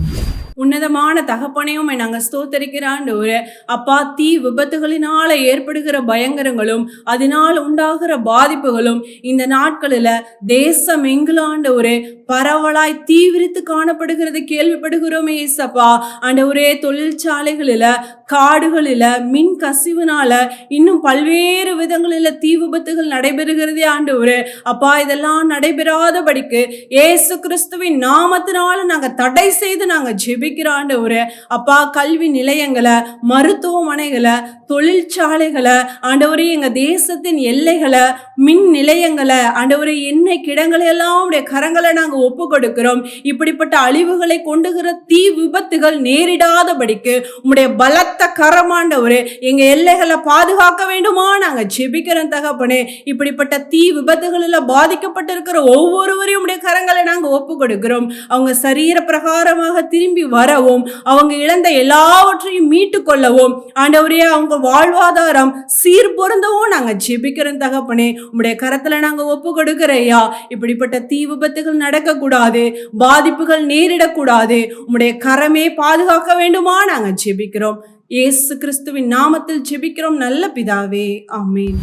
உன்னதமான தகப்பனையும் நாங்க ஸ்தோத்தரிக்கிற ஆண்டவரே, அப்பா, தீ விபத்துகளினால ஏற்படுகிற பயங்கரங்களும் அதனால் உண்டாகிற பாதிப்புகளும் இந்த நாட்களில தேசம் எங்குல ஆண்டவரே பரவலாய் தீவிரித்து காணப்படுகிறது கேள்விப்படுகிறோமே ஏசப்பா. ஆண்டவரே, தொழிற்சாலைகளில, காடுகளில மின் கசிவுனால இன்னும் பல்வேறு விதங்களில தீ விபத்துகள் நடைபெறுகிறதே ஆண்டவரே. அப்பா, இதெல்லாம் நடைபெறாதபடிக்கு இயேசு கிறிஸ்துவின் நாமத்தினால நாங்க தடை செய்து நாங்க ஜெபிக்கிற ஆண்டவரே. அப்பா, கல்வி நிலையங்களை, மருத்துவமனைகளை, தொழிற்சாலைகளை, ஆண்டவரே எங்க தேசத்தின் எல்லைகளை, மின் நிலையங்களை, ஆண்டவரே எண்ணெய் கிடங்களை எல்லாம் உடைய கரங்களை நாங்க ஒப்பு கொடுக்கிறோம். இப்படிப்பட்ட அழிவுகளை கொண்டுகிற தீ விபத்துகள் நேரிடாதபடிக்கு உம்முடைய பலத்த கரமாண்டவரே எங்க எல்லைகளை பாதுகாக்க வேண்டுமா நாங்க ஜெபிக்கிறோம் தகப்பனே. இப்படிப்பட்ட தீ விபத்துகளில் பாதிக்கப்பட்டிருக்கிற ஒவ்வொருவரையும் உடைய கரங்களை நாங்க ஒப்பு கொடுக்கிறோம். அவங்க சரீர பிரகாரமாக திரும்பி வரவும், அவங்க இழந்த எல்லாவற்றையும் மீட்டு கொள்ளவும், ஆண்டவரே அவங்க வாழ்வாதாரம் சீர் பொருந்தவும் நாங்க ஜெபிக்கிறோம் தகப்பனே. உம்முடைய கரத்துல நாங்க ஒப்பு கொடுக்கிறையா. இப்படிப்பட்ட தீ விபத்துகள் நடக்க கூடாது, பாதிப்புகள் நேரிடக்கூடாது. உம்முடைய கரமே பாதுகாக்க வேண்டுமா நாங்க ஜெபிக்கிறோம். இயேசு கிறிஸ்துவின் நாமத்தில் ஜெபிக்கிறோம் நல்ல பிதாவே, ஆமென்.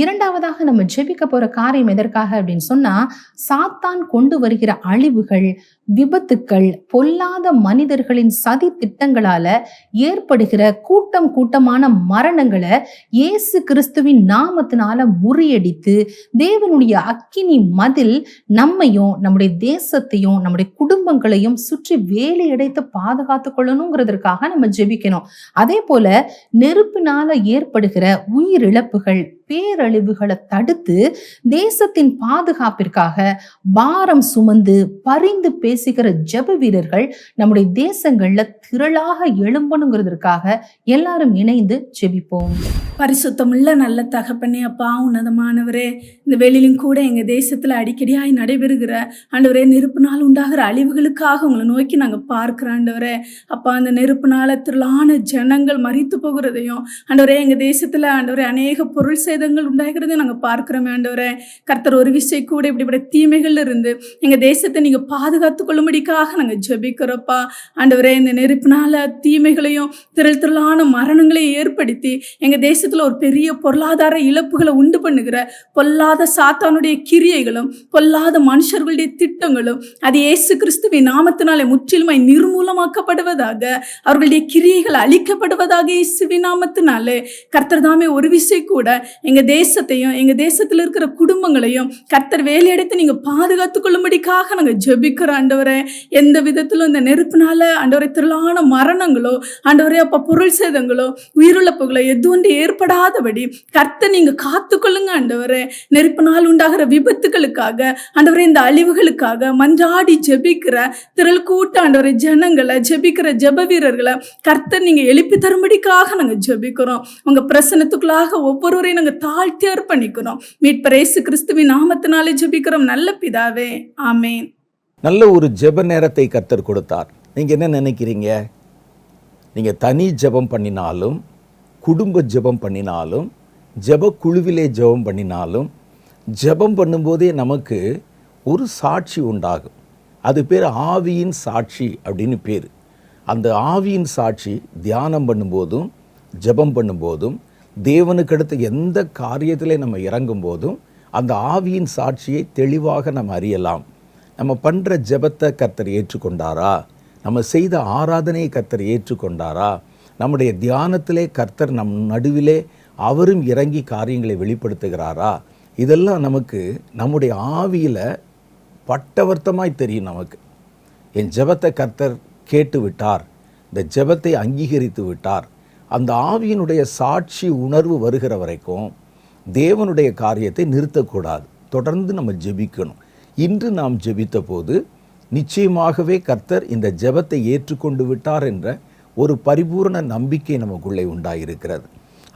இரண்டாவதாக நம்ம ஜெபிக்க போற காரியம் எதற்காக அப்படின்னு சொன்னா, சாத்தான் கொண்டு வருகிற அழிவுகள், விபத்துக்கள், பொல்லாத மனிதர்களின் சதி திட்டங்களால ஏற்படுகிற கூட்டமான மரணங்களை இயேசு கிறிஸ்துவின் நாமத்தினால முறியடித்து, தேவனுடைய அக்கினி மதில் நம்மையும் நம்முடைய தேசத்தையும் நம்முடைய குடும்பங்களையும் சுற்றி வேலையடைத்து பாதுகாத்து கொள்ளணுங்கிறதுக்காக நம்ம ஜெபிக்கணும். அதே போல நெருப்பினால ஏற்படுகிற உயிரிழப்புகள், பேரழிவுகளை தடுத்து தேசத்தின் பாதுகாப்பிற்காக பாரம் சுமந்து பரிந்து பேசுகிற ஜெப வீரர்கள் நம்முடைய தேசங்கள்ல திரளாக எழும்பணுங்கிறதுக்காக எல்லாரும் இணைந்து ஜெபிப்போம். பரிசுத்தமுள்ள நல்ல தகப்பனே, அப்பா உன்னதமானவரே, இந்த வெளியிலும் கூட எங்க தேசத்துல அடிக்கடியாய் நடைபெறுகிற ஆண்டவரே நெருப்புனால் உண்டாகிற அழிவுகளுக்காக உங்களை நோக்கி நாங்க பார்க்கிற ஆண்டவரே. அப்பா அந்த நெருப்புனால திரளான ஜனங்கள் மரித்து போகிறதையும் ஆண்டவரே, எங்க தேசத்துல ஆண்டவரே அநேக பொருள் சேதங்கள் உண்டாகிறதையும் நாங்க பார்க்கிறோமே ஆண்டவரே. கர்த்தர் ஒரு விஷயம் கூட இப்படிப்பட்ட தீமைகள் இருந்து எங்க தேசத்தை நீங்க பாதுகாத்து கொள்ளும்படிக்காக நாங்க ஜெபிக்கிறோப்பா ஆண்டவரே. இந்த நெருப்பினால தீமைகளையும் திரளான மரணங்களையும் ஏற்படுத்தி எங்க தேசத்துல ஒரு பெரிய பொருளாதார இழப்புகளை உண்டு பண்ணுகிற பொல்லாத சாத்தானுடைய கிரியைகளும் பொல்லாத மனுஷர்களுடைய திட்டங்களும் அது இயேசு கிறிஸ்துவின் நாமத்தினாலே முற்றிலுமாய் நிர்மூலமாக்கப்படுவதாக, அவர்களுடைய கிரியைகள் அழிக்கப்படுவதாக இயேசுவின் நாமத்தினாலே. கர்த்தர் தாமே ஒரு விஷயம் கூட எங்க தேசத்தையும் எங்க தேசத்துல இருக்கிற குடும்பங்களையும் கர்த்தர் வேலையெடுத்து நீங்க பாதுகாத்து கொள்ளும்படிக்காக நாங்க ஜெபிக்கிறோம் ஆண்டவரே. எந்த விதத்திலும் இந்த நெருப்பினால ஆண்டவரே திரளான மரணங்களோ ஆண்டவரே அப்ப பொருள் சேதங்களோ உயிரிழப்புகளோ எதுவும் ஏற்படாதபடி கர்த்தர் நீங்க காத்துக்கொள்ளுங்க ஆண்டவரே. நெருப்பினால் உண்டாகிற விபத்துகளுக்காக ஆண்டவரே, இந்த அழிவுகளுக்காக மன்றாடி ஜெபிக்கிற திரள் கூட்ட ஆண்டவரே ஜனங்களை, ஜெபிக்கிற ஜெப வீரர்களை கர்த்தர் நீங்க எழுப்பி தரும்படிக்காக நாங்க ஜெபிக்கிறோம். உங்க பிரசன்னத்துக்குள்ளாக ஒவ்வொருவரையும் நாங்க தாழ்த்தி அர்ப்பணிக்கிறோம். மீட்பர் இயேசு கிறிஸ்துவின் நாமத்தினாலே ஜெபிக்கிறோம் நல்ல பிதாவே, ஆமென். நல்ல ஒரு ஜெப நேரத்தை கர்த்தர் கொடுத்தார். நீங்க என்ன நினைக்கிறீங்க? நீங்க தனி ஜெபம் பண்ணினாலும், குடும்ப ஜெபம் பண்ணினாலும், ஜெப குழுவிலே ஜெபம் பண்ணினாலும், ஜெபம் பண்ணும்போதே நமக்கு ஒரு சாட்சி உண்டாகும். அது பேர் ஆவியின் சாட்சி அப்படின்னு பேர். அந்த ஆவியின் சாட்சி தியானம் பண்ணும்போதும் ஜெபம் பண்ணும்போதும் தேவனுக்கு அடுத்து எந்த காரியத்திலே நம்ம இறங்கும் போதும் அந்த ஆவியின் சாட்சியை தெளிவாக நம்ம அறியலாம். நம்ம பண்ணுற ஜெபத்தை கர்த்தர் ஏற்றுக்கொண்டாரா? நம்ம செய்த ஆராதனையை கர்த்தர் ஏற்றுக்கொண்டாரா? நம்முடைய தியானத்திலே கர்த்தர் நம் நடுவிலே அவரும் இறங்கி காரியங்களை வெளிப்படுத்துகிறாரா? இதெல்லாம் நமக்கு நம்முடைய ஆவியில் பட்டவர்த்தமாய் தெரியும். நமக்கு என் ஜெபத்தை கர்த்தர் கேட்டு விட்டார், இந்த ஜெபத்தை அங்கீகரித்து விட்டார். அந்த ஆவியினுடைய சாட்சி உணர்வு வருகிற வரைக்கும் தேவனுடைய காரியத்தை நிறுத்தக்கூடாது. தொடர்ந்து நம்ம ஜெபிக்கணும். இன்று நாம் ஜெபித்த போது நிச்சயமாகவே கர்த்தர் இந்த ஜெபத்தை ஏற்றுக்கொண்டு விட்டார் என்ற ஒரு பரிபூர்ண நம்பிக்கை நமக்குள்ளே உண்டாயிருக்கிறது.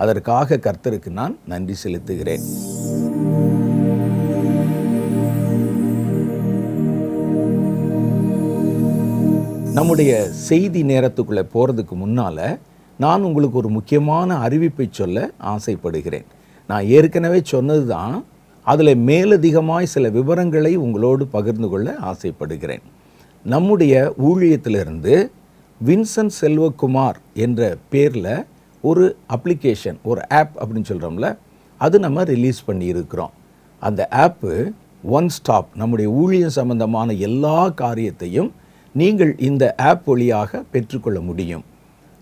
அதற்காக கர்த்தருக்கு நான் நன்றி செலுத்துகிறேன். நம்முடைய செய்தி நேரத்துக்குள்ளே போகிறதுக்கு முன்னால் நான் உங்களுக்கு ஒரு முக்கியமான அறிவிப்பை சொல்ல ஆசைப்படுகிறேன். நான் ஏற்கனவே சொன்னது தான், அதில் மேலதிகமாய் சில விவரங்களை உங்களோடு பகிர்ந்து கொள்ள ஆசைப்படுகிறேன். நம்முடைய ஊழியத்திலிருந்து வின்சென்ட் செல்வகுமார் என்ற பேரில் ஒரு அப்ளிகேஷன், ஒரு ஆப் அப்படின்னு சொல்கிறோம்ல, அது நம்ம ரிலீஸ் பண்ணியிருக்கிறோம். அந்த ஆப்பு ஒன் ஸ்டாப், நம்முடைய ஊழியம் சம்பந்தமான எல்லா காரியத்தையும் நீங்கள் இந்த ஆப் வழியாக பெற்றுக்கொள்ள முடியும்.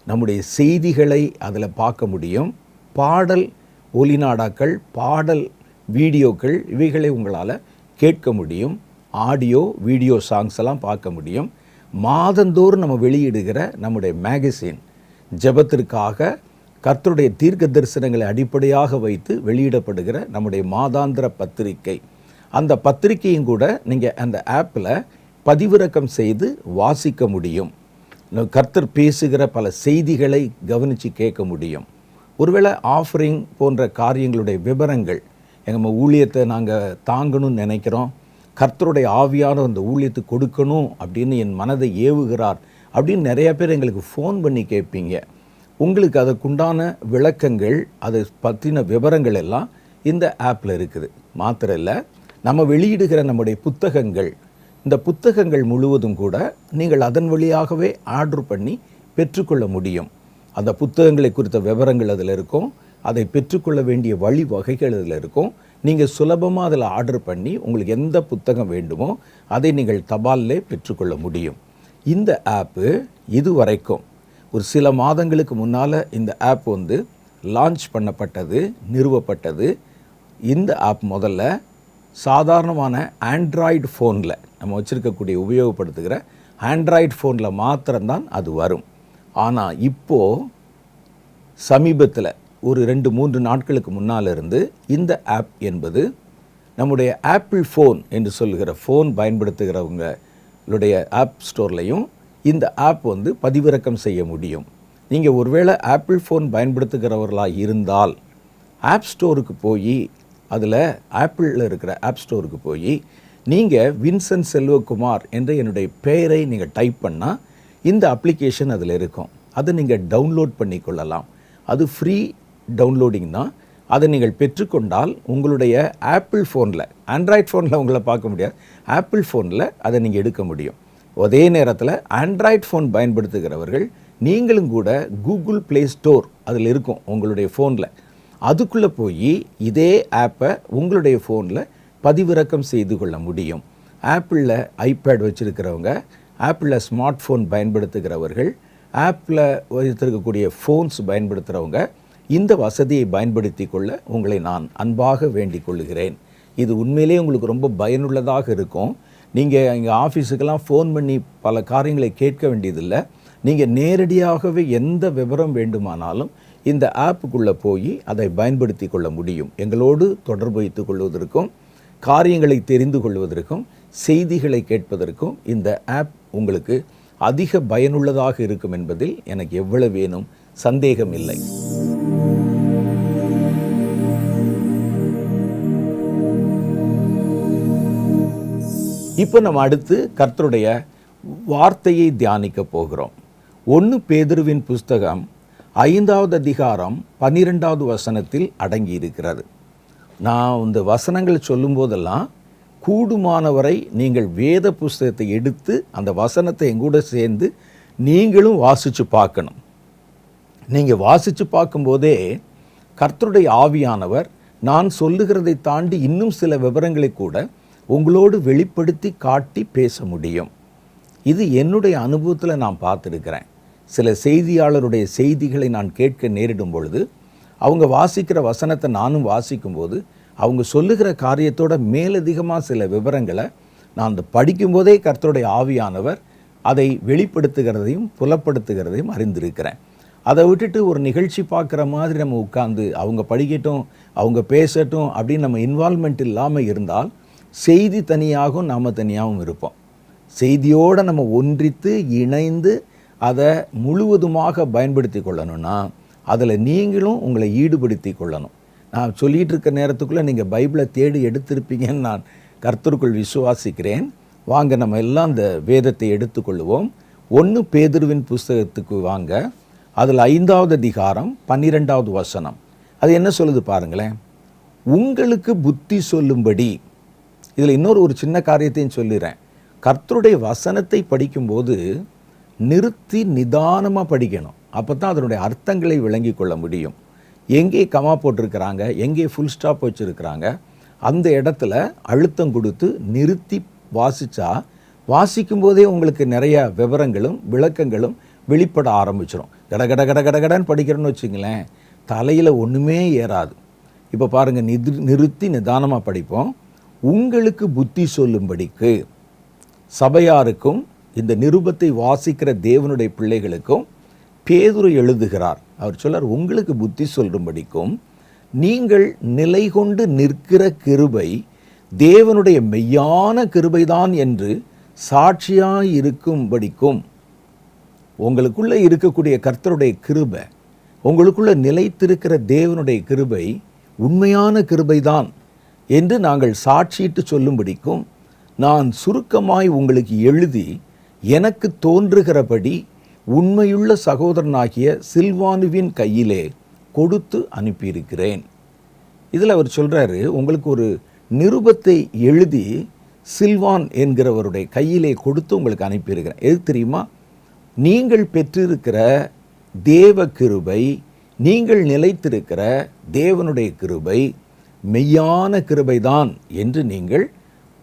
நம்முடைய செய்திகளை அதில் பார்க்க முடியும். பாடல் ஒலிநாடாக்கள், பாடல் வீடியோக்கள், இவைகளை உங்களால் கேட்க முடியும். ஆடியோ வீடியோ சாங்ஸ் எல்லாம் பார்க்க முடியும். மாதந்தோறும் நம்ம வெளியிடுகிற நம்முடைய மேகசின், ஜெபத்திற்காக கர்த்தருடைய தீர்க்க தரிசனங்களை அடிப்படையாக வைத்து வெளியிடப்படுகிற நம்முடைய மாதாந்திர பத்திரிகை, அந்த பத்திரிகையும் கூட நீங்கள் அந்த ஆப்பில் பதிவிறக்கம் செய்து வாசிக்க முடியும். கர்த்தர் பேசுகிற பல செய்திகளை கவனித்து கேட்க முடியும். ஒருவேளை ஆஃபரிங் போன்ற காரியங்களுடைய விவரங்கள், எங்கள் ஊழியத்தை நாங்கள் தாங்கணும்னு நினைக்கிறோம், கர்த்தருடைய ஆவியான அந்த ஊழியத்தை கொடுக்கணும் அப்படின்னு என் மனதை ஏவுகிறார் அப்படின்னு நிறைய பேர் எங்களுக்கு ஃபோன் பண்ணி கேட்பீங்க. உங்களுக்கு அதற்குண்டான விளக்கங்கள், அதை பற்றின விவரங்கள் எல்லாம் இந்த ஆப்பில் இருக்குது. மாத்திரம் இல்லை, நம்ம வெளியிடுகிற நம்முடைய புத்தகங்கள், இந்த புத்தகங்கள் முழுவதும் கூட நீங்கள் அதன் வழியாகவே ஆர்டர் பண்ணி பெற்றுக்கொள்ள முடியும். அந்த புத்தகங்களை குறித்த விவரங்கள் அதில் இருக்கும். அதை பெற்றுக்கொள்ள வேண்டிய வழிவகைகள் இதில் இருக்கும். நீங்கள் சுலபமாக அதில் ஆர்டர் பண்ணி உங்களுக்கு எந்த புத்தகம் வேண்டுமோ அதை நீங்கள் தபாலிலே பெற்றுக்கொள்ள முடியும். இந்த ஆப்பு இதுவரைக்கும் ஒரு சில மாதங்களுக்கு முன்னால் இந்த ஆப் லான்ச் பண்ணப்பட்டது, நிறுவப்பட்டது. இந்த ஆப் முதல்ல சாதாரணமான ஆண்ட்ராய்டு ஃபோனில் நம்ம வச்சுருக்கக்கூடிய உபயோகப்படுத்துகிற ஆண்ட்ராய்டு ஃபோனில் மாத்திரம்தான் அது வரும். ஆனால் இப்போது சமீபத்தில் ஒரு 2-3 நாட்களுக்கு முன்னால் இருந்து இந்த ஆப் என்பது நம்முடைய ஆப்பிள் ஃபோன் என்று சொல்கிற ஃபோன் பயன்படுத்துகிறவங்களுடைய ஆப் ஸ்டோர்லையும் இந்த ஆப் பதிவிறக்கம் செய்ய முடியும். நீங்கள் ஒருவேளை ஆப்பிள் ஃபோன் பயன்படுத்துகிறவர்களாக இருந்தால் ஆப் ஸ்டோருக்கு போய் அதில் ஆப்பிளில் இருக்கிற ஆப் ஸ்டோருக்கு போய் நீங்கள் வின்சென்ட் செல்வகுமார் என்ற என்னுடைய பெயரை நீங்கள் டைப் பண்ணால் இந்த அப்ளிகேஷன் அதில் இருக்கும். அதை நீங்கள் டவுன்லோட் பண்ணி கொள்ளலாம். அது ஃப்ரீ டவுன்லோடிங் தான். அதை நீங்கள் பெற்றுக்கொண்டால் உங்களுடைய ஆப்பிள் ஃபோனில், ஆண்ட்ராய்ட் ஃபோனில் உங்களை பார்க்க முடியாது, ஆப்பிள் ஃபோனில் அதை நீங்கள் எடுக்க முடியும். அதே நேரத்தில் ஆண்ட்ராய்ட் ஃபோன் பயன்படுத்துகிறவர்கள் நீங்களும் கூட கூகுள் ப்ளே ஸ்டோர் அதில் இருக்கும் உங்களுடைய ஃபோனில், அதுக்குள்ளே போய் இதே ஆப்பை உங்களுடைய ஃபோனில் பதிவிறக்கம் செய்து கொள்ள முடியும். ஆப்பிளில் ஐபேட் வச்சுருக்கிறவங்க, ஆப்பிளில் ஸ்மார்ட் ஃபோன் பயன்படுத்துகிறவர்கள், ஆப்பில் வைத்திருக்கக்கூடிய ஃபோன்ஸ் பயன்படுத்துகிறவங்க இந்த வசதியை பயன்படுத்தி கொள்ள உங்களை நான் அன்பாக வேண்டிக் கொள்ளுகிறேன். இது உண்மையிலே உங்களுக்கு ரொம்ப பயனுள்ளதாக இருக்கும். நீங்கள் எங்கள் ஆஃபீஸுக்கெல்லாம் ஃபோன் பண்ணி பல காரியங்களை கேட்க வேண்டியதில்லை. நீங்கள் நேரடியாகவே எந்த விவரம் வேண்டுமானாலும் இந்த ஆப்புக்குள்ளே போய் அதை பயன்படுத்தி கொள்ள முடியும். எங்களோடு தொடர்பு வைத்துக் கொள்வதற்கும், காரியங்களை தெரிந்து கொள்வதற்கும், செய்திகளை கேட்பதற்கும் இந்த ஆப் உங்களுக்கு அதிக பயனுள்ளதாக இருக்கும் என்பதில் எனக்கு எவ்வளவேனும் சந்தேகம் இல்லை. இப்போ நம்ம அடுத்து கர்த்தருடைய வார்த்தையை தியானிக்க போகிறோம். 1 பேதுருவின் புஸ்தகம் 5வது அதிகாரம் 12வது வசனத்தில் அடங்கி இருக்கிறது. நான் இந்த வசனங்கள் சொல்லும்போதெல்லாம் கூடுமானவரை நீங்கள் வேத புஸ்தகத்தை எடுத்து அந்த வசனத்தை எங்கூட சேர்ந்து நீங்களும் வாசித்து பார்க்கணும். நீங்கள் வாசித்து பார்க்கும்போதே கர்த்தருடைய ஆவியானவர் நான் சொல்லுகிறதை தாண்டி இன்னும் சில விவரங்களை கூட உங்களோடு வெளிப்படுத்தி காட்டி பேச முடியும். இது என்னுடைய அனுபவத்தில் நான் பார்த்துருக்கிறேன். சில செய்தியாளருடைய செய்திகளை நான் கேட்க நேரிடும் பொழுது அவங்க வாசிக்கிற வசனத்தை நானும் வாசிக்கும்போது அவங்க சொல்லுகிற காரியத்தோட மேலதிகமாக சில விவரங்களை நான் அந்த படிக்கும்போதே கர்த்தருடைய ஆவியானவர் அதை வெளிப்படுத்துகிறதையும் புலப்படுத்துகிறதையும் அறிந்திருக்கிறேன். அதை விட்டுட்டு ஒரு நிகழ்ச்சி பார்க்குற மாதிரி நம்ம உட்கார்ந்து அவங்க படிக்கட்டும், அவங்க பேசட்டும் அப்படின்னு நம்ம இன்வால்மெண்ட் இல்லாமல் இருந்தால் செய்தி தனியாகவும் நாம் தனியாகவும் இருப்போம். செய்தியோடு நம்ம ஒன்றித்து இணைந்து அதை முழுவதுமாக பயன்படுத்தி கொள்ளணும்னா அதில் நீங்களும் உங்களை ஈடுபடுத்தி கொள்ளணும். நான் சொல்லிகிட்டு இருக்க நேரத்துக்குள்ளே நீங்கள் பைபிளை தேடி எடுத்திருப்பீங்கன்னு நான் கர்த்தருக்குள் விசுவாசிக்கிறேன். வாங்க நம்ம எல்லாம் இந்த வேதத்தை எடுத்துக்கொள்வோம். 1 பேதுருவின் புஸ்தகத்துக்கு வாங்க. அதில் 5வது அதிகாரம் 12வது வசனம். அது என்ன சொல்லுது பாருங்களேன். உங்களுக்கு புத்தி சொல்லும்படி. இதில் இன்னொரு சின்ன காரியத்தையும் சொல்லிடுறேன். கர்த்தருடைய வசனத்தை படிக்கும்போது நிறுத்தி நிதானமாக படிக்கணும். அப்போ தான் அதனுடைய அர்த்தங்களை விளங்கி கொள்ள முடியும். எங்கே கமா போட்டிருக்கிறாங்க, எங்கே ஃபுல் ஸ்டாப் வச்சுருக்கிறாங்க, அந்த இடத்துல அழுத்தம் கொடுத்து நிறுத்தி வாசித்தா வாசிக்கும்போதே உங்களுக்கு நிறைய விவரங்களும் விளக்கங்களும் வெளிப்பட ஆரம்பிச்சிடும். கடகட கடகடன்னு படிக்கிறோன்னு வச்சுங்களேன், தலையில் ஒன்றுமே ஏறாது. இப்போ பாருங்கள், நிறுத்தி நிதானமாக படிப்போம். உங்களுக்கு புத்தி சொல்லும்படிக்கு. சபையாருக்கும் இந்த நிருபத்தை வாசிக்கிற தேவனுடைய பிள்ளைகளுக்கும் பேதுரு எழுதுகிறார். அவர் சொல்லார், உங்களுக்கு புத்தி சொல்லும்படிக்கும் நீங்கள் நிலை கொண்டு நிற்கிற கிருபை தேவனுடைய மெய்யான கிருபைதான் என்று சாட்சியாய் இருக்கும்படிக்கும். உங்களுக்குள்ளே இருக்கக்கூடிய கர்த்தருடைய கிருபை, உங்களுக்குள்ளே நிலைத்திருக்கிற தேவனுடைய கிருபை உண்மையான கிருபைதான் என்று நாங்கள் சாட்சியிட்டு சொல்லும்படிக்கும் நான் சுருக்கமாய் உங்களுக்கு எழுதி எனக்கு தோன்றுகிறபடி உண்மையுள்ள சகோதரனாகிய சில்வானுவின் கையிலே கொடுத்து அனுப்பியிருக்கிறேன். இதில் அவர் சொல்கிறாரு, உங்களுக்கு ஒரு நிருபத்தை எழுதி சில்வான் என்கிறவருடைய கையிலே கொடுத்து உங்களுக்கு அனுப்பியிருக்கிறேன். எது தெரியுமா? நீங்கள் பெற்றிருக்கிற தேவ கிருபை நீங்கள் நிலைத்திருக்கிற தேவனுடைய கிருபை மெய்யான கிருபைதான் என்று நீங்கள்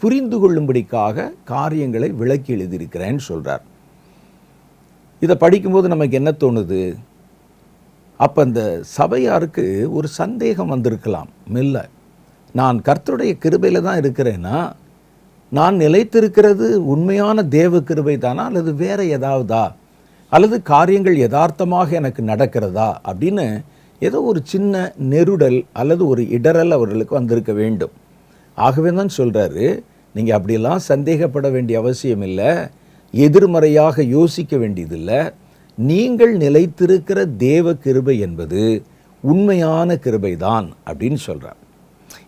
புரிந்து கொள்ளும்படிக்காக காரியங்களை விளக்கி எழுதியிருக்கிறேன்னு சொல்கிறார். இதை படிக்கும்போது நமக்கு என்ன தோணுது? அப்போ அந்த சபையாருக்கு ஒரு சந்தேகம் வந்திருக்கலாம். மெல்ல, நான் கர்த்தருடைய கிருபையில் தான் இருக்கிறேன்னா, நான் நிலைத்திருக்கிறது உண்மையான தேவ கிருபை தானா அல்லது வேற ஏதாவதா, அல்லது காரியங்கள் யதார்த்தமாக எனக்கு நடக்கிறதா அப்படின்னு ஏதோ ஒரு சின்ன நெருடல் அல்லது ஒரு இடரல் அவர்களுக்கு வந்திருக்க வேண்டும். ஆகவே தான் சொல்கிறாரு, நீங்கள் அப்படியெல்லாம் சந்தேகப்பட வேண்டிய அவசியம் இல்லை, எதிர்மறையாக யோசிக்க வேண்டியதில்லை. நீங்கள் நிலைத்திருக்கிற தேவ கிருபை என்பது உண்மையான கிருபை தான் அப்படின்னு சொல்கிறார்.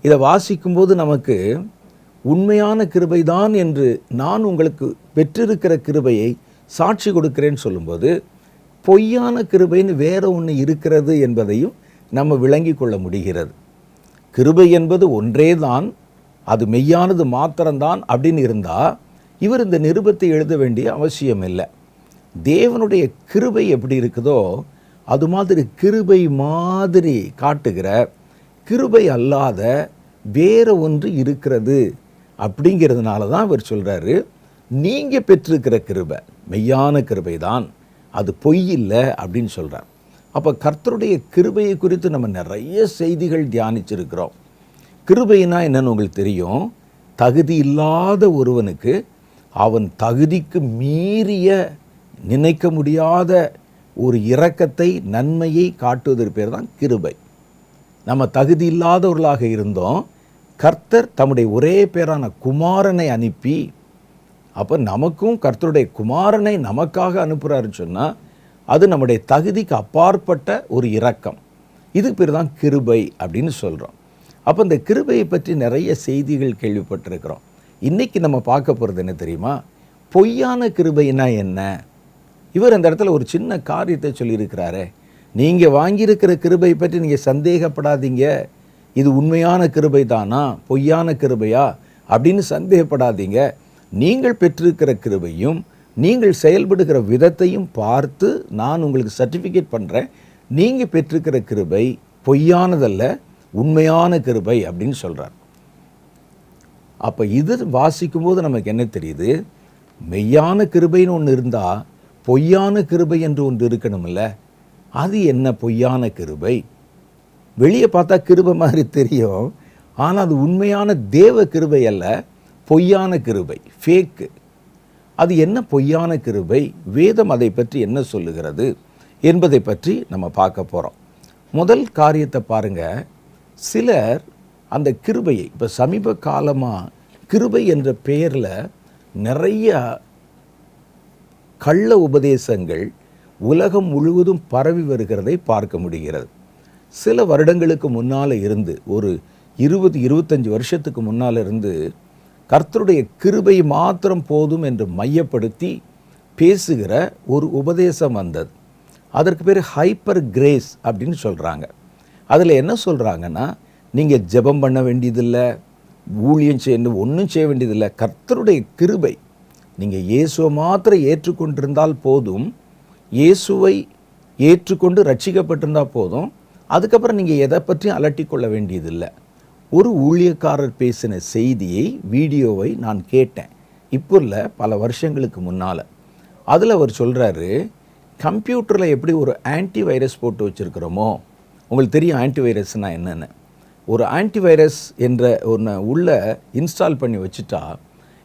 இதை வாசிக்கும்போது நமக்கு உண்மையான கிருபை தான் என்று நான் உங்களுக்கு பெற்றிருக்கிற கிருபையை சாட்சி கொடுக்கிறேன்னு சொல்லும்போது பொய்யான கிருபைன்னு வேற ஒன்று இருக்கிறது என்பதையும் நம்ம விளங்கி கொள்ள முடிகிறது. கிருபை என்பது ஒன்றே தான், அது மெய்யானது மாத்திரம்தான் அப்படின்னு இருந்தால் இவர் இந்த நிருபத்தை எழுத வேண்டிய அவசியம் இல்லை. தேவனுடைய கிருபை எப்படி இருக்குதோ அது மாதிரி கிருபை மாதிரி காட்டுகிற கிருபை அல்லாத வேற ஒன்று இருக்கிறது அப்படிங்கிறதுனால தான் இவர் சொல்கிறாரு, நீங்கள் பெற்றிருக்கிற கிருபை மெய்யான கிருபை தான், அது பொய் இல்லை அப்படின்னு சொல்கிறார். அப்போ கர்த்தருடைய கிருபையை குறித்து நம்ம நிறைய செய்திகள் தியானிச்சிருக்கிறோம். கிருபைனா என்னன்னு உங்களுக்கு தெரியும். தகுதி இல்லாத ஒருவனுக்கு அவன் தகுதிக்கு மீறிய நினைக்க முடியாத ஒரு இரக்கத்தை நன்மையை காட்டுவதற்கு பேர் தான் கிருபை. நம்ம தகுதி இல்லாதவர்களாக இருந்தோம், கர்த்தர் தம்முடைய ஒரே பேரான குமாரனை அனுப்பி, அப்போ நமக்கும் கர்த்தருடைய குமாரனை நமக்காக அனுப்புகிறாருன்னு சொன்னால் அது நம்முடைய தகுதிக்கு அப்பாற்பட்ட ஒரு இரக்கம். இதுக்கு பேர் தான் கிருபை அப்படின்னு சொல்கிறோம். அப்போ இந்த கிருபையை பற்றி நிறைய செய்திகள் கேள்விப்பட்டிருக்கிறோம். இன்றைக்கி நம்ம பார்க்க போகிறது என்ன தெரியுமா? பொய்யான கிருபைனா என்ன? இவர் அந்த இடத்துல ஒரு சின்ன காரியத்தை சொல்லியிருக்கிறாரே, நீங்கள் வாங்கியிருக்கிற கிருபை பற்றி நீங்கள் சந்தேகப்படாதீங்க, இது உண்மையான கிருபை தானா பொய்யான கிருபையா அப்படின்னு சந்தேகப்படாதீங்க. நீங்கள் பெற்றிருக்கிற கிருபையும் நீங்கள் செயல்படுகிற விதத்தையும் பார்த்து நான் உங்களுக்கு சர்டிஃபிகேட் பண்ணுறேன், நீங்கள் பெற்றிருக்கிற கிருபை பொய்யானதல்ல, உண்மையான கிருபை அப்படின்னு சொல்கிறார். அப்போ இது வாசிக்கும்போது நமக்கு என்ன தெரியுது? மெய்யான கிருபைன்னு ஒன்று இருந்தால் பொய்யான கிருபை என்று ஒன்று இருக்கணும்ல. அது என்ன பொய்யான கிருபை? வெளியே பார்த்தா கிருபை மாதிரி தெரியும், ஆனால் அது உண்மையான தேவ கிருபை அல்ல, பொய்யான கிருபை, ஃபேக்கு. அது என்ன பொய்யான கிருபை? வேதம் அதை பற்றி என்ன சொல்லுகிறது என்பதை பற்றி நம்ம பார்க்க போகிறோம். முதல் காரியத்தை பாருங்கள். சிலர் அந்த கிருபையை இப்போ சமீப காலமாக கிருபை என்ற பெயரில் நிறைய கள்ள உபதேசங்கள் உலகம் முழுவதும் பரவி வருகிறதை பார்க்க முடிகிறது. சில வருடங்களுக்கு முன்னால் இருந்து, ஒரு 20-25 வருஷத்துக்கு முன்னால் இருந்து கர்த்தருடைய கிருபை மாத்திரம் போதும் என்று மையப்படுத்தி பேசுகிற ஒரு உபதேசம் வந்தது. அதற்கு பேர் ஹைப்பர் கிரேஸ் அப்படின்னு சொல்கிறாங்க. அதில் என்ன சொல்கிறாங்கன்னா, நீங்கள் ஜெபம் பண்ண வேண்டியதில்லை, ஊழியம் செய்ய ஒன்றும் செய்ய வேண்டியதில்லை, கர்த்தருடைய கிருபை நீங்கள் இயேசுவை மாத்திரம் ஏற்றுக்கொண்டிருந்தால் போதும், இயேசுவை ஏற்றுக்கொண்டு ரட்சிக்கப்பட்டிருந்தால் போதும், அதுக்கப்புறம் நீங்கள் எதை பற்றியும் அலட்டிக்கொள்ள வேண்டியதில்லை. ஒரு ஊழியக்காரர் பேசின செய்தியை, வீடியோவை நான் கேட்டேன், இப்போ இல்லை, பல வருஷங்களுக்கு முன்னால். அதில் அவர் சொல்கிறாரு, கம்ப்யூட்டரில் எப்படி ஒரு ஆன்டி வைரஸ் போட்டு வச்சுருக்கிறோமோ, உங்களுக்கு தெரியும் ஆன்டி வைரஸ்னால் என்னென்னு. ஒரு ஆன்டி வைரஸ் என்ற ஒன்று உள்ளே இன்ஸ்டால் பண்ணி வச்சுட்டா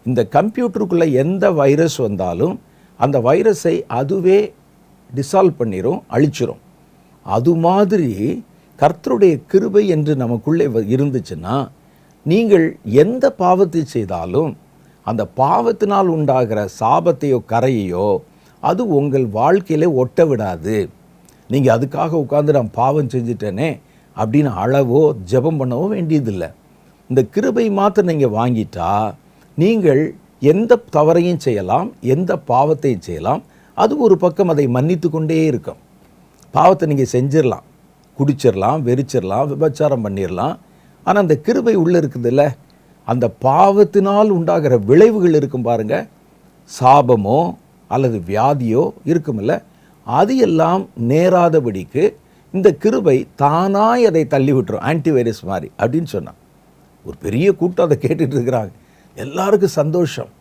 இந்த கம்ப்யூட்டருக்குள்ளே எந்த வைரஸ் வந்தாலும் அந்த வைரஸை அதுவே டிசால்வ் பண்ணிடும், அழிச்சிரும். அது மாதிரி கர்த்தருடைய கிருபை என்று நமக்குள்ளே இருந்துச்சுன்னா, நீங்கள் எந்த பாவத்தை செய்தாலும் அந்த பாவத்தினால் உண்டாகிற சாபத்தையோ கரையையோ அது உங்கள் வாழ்க்கையிலே ஒட்ட விடாது. நீங்கள் அதுக்காக உட்கார்ந்து நான் பாவம் செஞ்சுட்டேனே அப்படின்னு அளவோ ஜெபம் பண்ணவோ வேண்டியதில்லை. இந்த கிருபை மாத்திரம் நீங்கள் வாங்கிட்டா நீங்கள் எந்த தவறையும் செய்யலாம், எந்த பாவத்தையும் செய்யலாம். அது ஒரு பக்கம் அதை மன்னித்து கொண்டே இருக்கும். பாவத்தை நீங்கள் செஞ்சிடலாம், குடிச்சிடலாம், வெறிச்சிடலாம், விபச்சாரம் பண்ணிடலாம். ஆனால் அந்த கிருபை உள்ளே இருக்குதுல்ல, அந்த பாவத்தினால் உண்டாகிற விளைவுகள் இருக்கும் பாருங்க, சாபமோ அல்லது வியாதியோ இருக்குமில்ல, அது எல்லாம் நேராதபடிக்கு இந்த கிருபை தானாய் அதை தள்ளி விட்டுரும், ஆன்டிவைரஸ் மாதிரி அப்படின்னு சொன்னான். ஒரு பெரிய கூட்டம் அதை கேட்டுட்டு இருக்கிறாங்க. எல்லாருக்கும் சந்தோஷம்.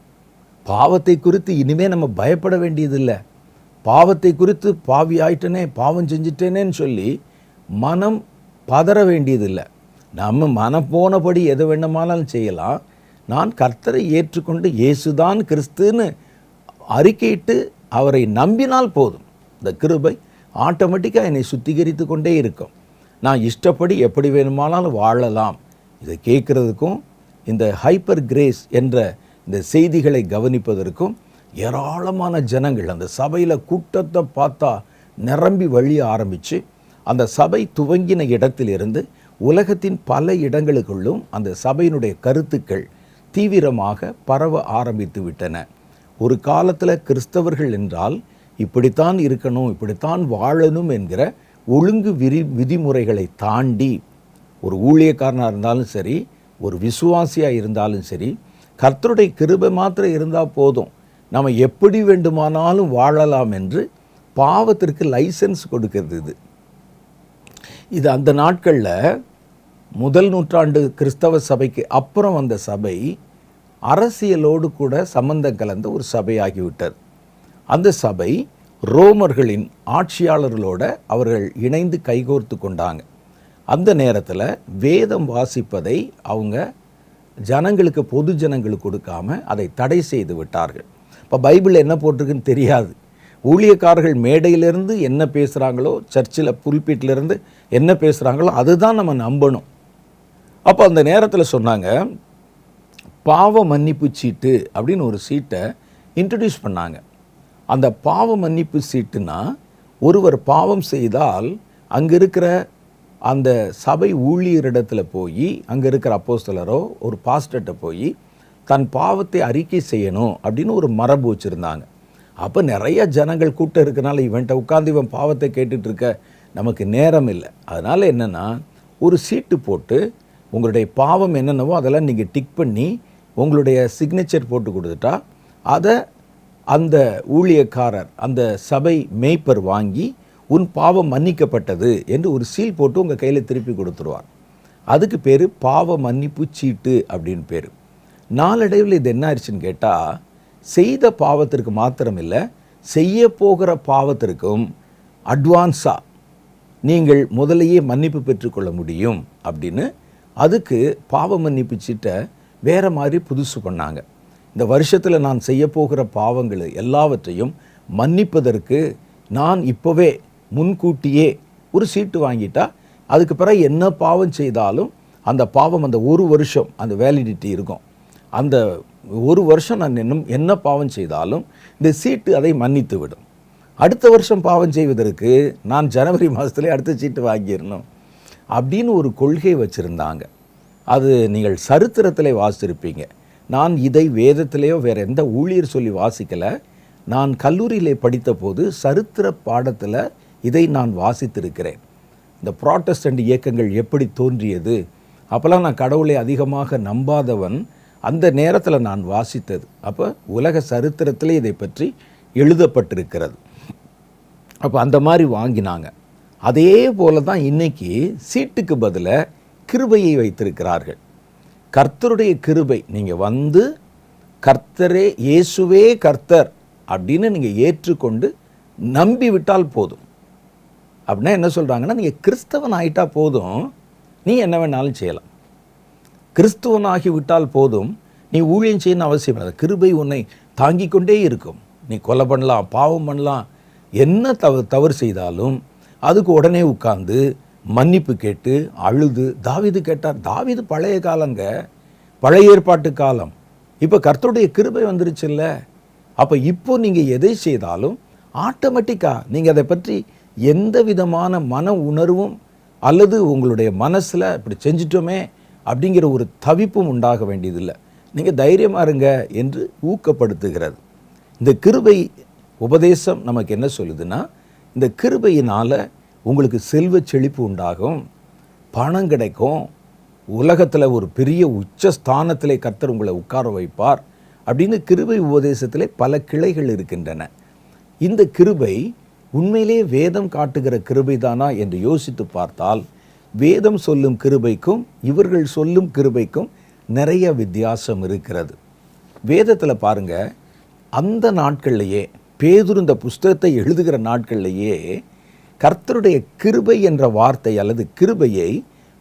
பாவத்தை குறித்து இனிமேல் நம்ம பயப்பட வேண்டியதில்லை. பாவத்தை குறித்து பாவி ஆயிட்டனே, பாவம் செஞ்சிட்டேனேன்னு சொல்லி மனம் பதற வேண்டியதில்லை. நம்ம மனம் போனபடி எதை வேண்டுமானாலும் செய்யலாம். நான் கர்த்தரை ஏற்றுக்கொண்டு இயேசுதான் கிறிஸ்துன்னு அறிக்கையிட்டு அவரை நம்பினால் போதும். இந்த கிருபை ஆட்டோமேட்டிக்காக என்னை சுத்திகரித்து கொண்டே இருக்கும். நான் இஷ்டப்படி எப்படி வேணுமானாலும் வாழலாம். இதை கேட்குறதுக்கும் இந்த ஹைப்பர் கிரேஸ் என்ற இந்த செய்திகளை கவனிப்பதற்கும் ஏராளமான ஜனங்கள் அந்த சபையில் கூட்டத்தை பார்த்தா நிரம்பி வழிய ஆரம்பித்து அந்த சபை துவங்கின இடத்திலிருந்து உலகத்தின் பல இடங்களுக்குள்ளும் அந்த சபையினுடைய கருத்துக்கள் தீவிரமாக பரவ ஆரம்பித்து விட்டன. ஒரு காலத்தில் கிறிஸ்தவர்கள் என்றால் இப்படித்தான் இருக்கணும், இப்படித்தான் வாழணும் என்கிற ஒழுங்கு விதிமுறைகளை தாண்டி ஒரு ஊழியக்காரனாக இருந்தாலும் சரி, ஒரு விசுவாசியாக இருந்தாலும் சரி, கர்த்தருடைய கிருபை மாத்திரம் இருந்தால் போதும், நம்ம எப்படி வேண்டுமானாலும் வாழலாம் என்று பாவத்திற்கு லைசன்ஸ் கொடுக்கிறது. இது அந்த நாட்களில் முதல் நூற்றாண்டு கிறிஸ்தவ சபைக்கு அப்புறம் வந்த சபை அரசியலோடு கூட சம்பந்தம் கலந்த ஒரு சபையாகிவிட்டது. அந்த சபை ரோமர்களின் ஆட்சியாளர்களோட அவர்கள் இணைந்து கைகோர்த்து கொண்டாங்க. அந்த நேரத்தில் வேதம் வாசிப்பதை அவங்க ஜனங்களுக்கு, பொது ஜனங்களுக்கு கொடுக்காம அதை தடை செய்து விட்டார்கள். இப்போ பைபிள் என்ன போட்டிருக்குன்னு தெரியாது. ஊழியக்காரர்கள் மேடையிலிருந்து என்ன பேசுகிறாங்களோ, சர்ச்சில் புல்பீட்டிலிருந்து என்ன பேசுகிறாங்களோ அதுதான் நம்ம நம்பணும். அப்போ அந்த நேரத்தில் சொன்னாங்க, பாவ மன்னிப்பு சீட்டு அப்படின்னு ஒரு சீட்டை இன்ட்ரடியூஸ் பண்ணாங்க. அந்த பாவ மன்னிப்பு சீட்டுனா, ஒருவர் பாவம் செய்தால் அங்கே இருக்கிற அந்த சபை ஊழியரிடத்தில் போய், அங்கே இருக்கிற அப்போஸ்தலரோ ஒரு பாஸ்டர்கிட்ட போய் தன் பாவத்தை அறிக்கை செய்யணும் அப்படின்னு ஒரு மரபு வச்சுருந்தாங்க. அப்போ நிறைய ஜனங்கள் கூட்டம் இருக்கிறனால இவன்ட்ட உட்காந்து இவன் பாவத்தை கேட்டுட்ருக்க நமக்கு நேரம் இல்லை. அதனால் என்னென்னா, ஒரு சீட்டு போட்டு உங்களுடைய பாவம் என்னென்னவோ அதெல்லாம் நீங்கள் டிக் பண்ணி உங்களுடைய சிக்னேச்சர் போட்டு கொடுத்துட்டா அதை அந்த ஊழியக்காரர், அந்த சபை மேய்ப்பர் வாங்கி உன் பாவம் மன்னிக்கப்பட்டது என்று ஒரு சீல் போட்டு உங்கள் கையில் திருப்பி கொடுத்துருவார். அதுக்கு பேர் பாவ மன்னிப்பு சீட்டு அப்படின்னு பேர். நாளடைவில் இது என்ன ஆயிடுச்சுன்னு கேட்டால், செய்த பாவத்திற்கு மாத்திரம் இல்லை, செய்ய போகிற பாவத்திற்கும் அட்வான்ஸாக நீங்கள் முதலையே மன்னிப்பு பெற்றுக்கொள்ள முடியும் அப்படின்னு அதுக்கு பாவ மன்னிப்பு சீட்டை வேறு மாதிரி புதுசு பண்ணாங்க. இந்த வருஷத்தில் நான் செய்ய போகிற பாவங்கள் எல்லாவற்றையும் மன்னிப்பதற்கு நான் இப்போவே முன்கூட்டியே ஒரு சீட்டு வாங்கிட்டா அதுக்கு பிறகு என்ன பாவம் செய்தாலும் அந்த பாவம் அந்த ஒரு வருஷம் அந்த வேலிடிட்டி இருக்கும். அந்த ஒரு வருஷம் நான் என்ன பாவம் செய்தாலும் இந்த சீட்டு அதை மன்னித்து விடும். அடுத்த வருஷம் பாவம் செய்வதற்கு நான் ஜனவரி மாதத்துலேயே அடுத்த சீட்டு வாங்கிடணும் அப்படின்னு ஒரு கொள்கை வச்சுருந்தாங்க. அது நீங்கள் சரித்திரத்தில் வாசித்திருப்பீங்க. நான் இதை வேதத்திலேயோ வேறு எந்த ஊழியர் சொல்லி வாசிக்கலை. நான் கல்லூரியில் படித்த போது சரித்திர பாடத்தில் இதை நான் வாசித்திருக்கிறேன். இந்த புராட்டஸ்டன்ட் இயக்கங்கள் எப்படி தோன்றியது, அப்போல்லாம் நான் கடவுளை அதிகமாக நம்பாதவன், அந்த நேரத்தில் நான் வாசித்தது. அப்போ உலக சரித்திரத்திலே இதை பற்றி எழுதப்பட்டிருக்கிறது. அப்போ அந்த மாதிரி வாங்கினாங்க. அதே போல தான் இன்றைக்கி சீட்டுக்கு பதிலாக கிருபையை வைத்திருக்கிறார்கள். கர்த்தருடைய கிருபை, நீங்கள் வந்து கர்த்தரே இயேசுவே கர்த்தர் அப்படின்னு நீங்கள் ஏற்றுக்கொண்டு நம்பி விட்டால் போதும். அப்படின்னா என்ன சொல்கிறாங்கன்னா, நீங்கள் கிறிஸ்தவன் ஆகிட்டா போதும், நீ என்ன வேணாலும் செய்யலாம். கிறிஸ்துவனாகி விட்டால் போதும், நீ ஊழியம் செய்யணும் அவசியம் இல்லை. கிருபை உன்னை தாங்கி கொண்டே இருக்கும். நீ கொலை பண்ணலாம், பாவம் பண்ணலாம், என்ன தவறு செய்தாலும் அதுக்கு உடனே உட்கார்ந்து மன்னிப்பு கேட்டு அழுது. தாவீது கேட்டார். தாவீது பழைய காலங்க, பழைய ஏற்பாட்டு காலம். இப்போ கர்த்தருடைய கிருபை வந்துருச்சு இல்லை. அப்போ இப்போ நீங்கள் எதை செய்தாலும் ஆட்டோமேட்டிக்காக நீங்கள் அதை பற்றி எந்த விதமான மன உணர்வும் அல்லது உங்களுடைய மனசில் இப்படி செஞ்சிட்டோமே அப்படிங்கிற ஒரு தவிப்பும் உண்டாக வேண்டியதில்லை. நீங்கள் தைரியமாக இருங்க என்று ஊக்கப்படுத்துகிறது. இந்த கிருபை உபதேசம் நமக்கு என்ன சொல்லுதுன்னா, இந்த கிருபையினால் உங்களுக்கு செல்வ செழிப்பு உண்டாகும், பணம் கிடைக்கும், உலகத்தில் ஒரு பெரிய உச்ச ஸ்தானத்திலே கர்த்தர் உங்களை உட்கார வைப்பார் அப்படின்னு கிருபை உபதேசத்திலே பல கிளைகள் இருக்கின்றன. இந்த கிருபை உண்மையிலே வேதம் காட்டுகிற கிருபைதானா என்று யோசித்து பார்த்தால் வேதம் சொல்லும் கிருபைக்கும் இவர்கள் சொல்லும் கிருபைக்கும் நிறைய வித்தியாசம் இருக்கிறது. வேதத்தில் பாருங்க, அந்த நாட்கள்லையே பேதுரு இந்த புஸ்தகத்தை எழுதுகிற நாட்கள்லையே கர்த்தருடைய கிருபை என்ற வார்த்தை அல்லது கிருபையை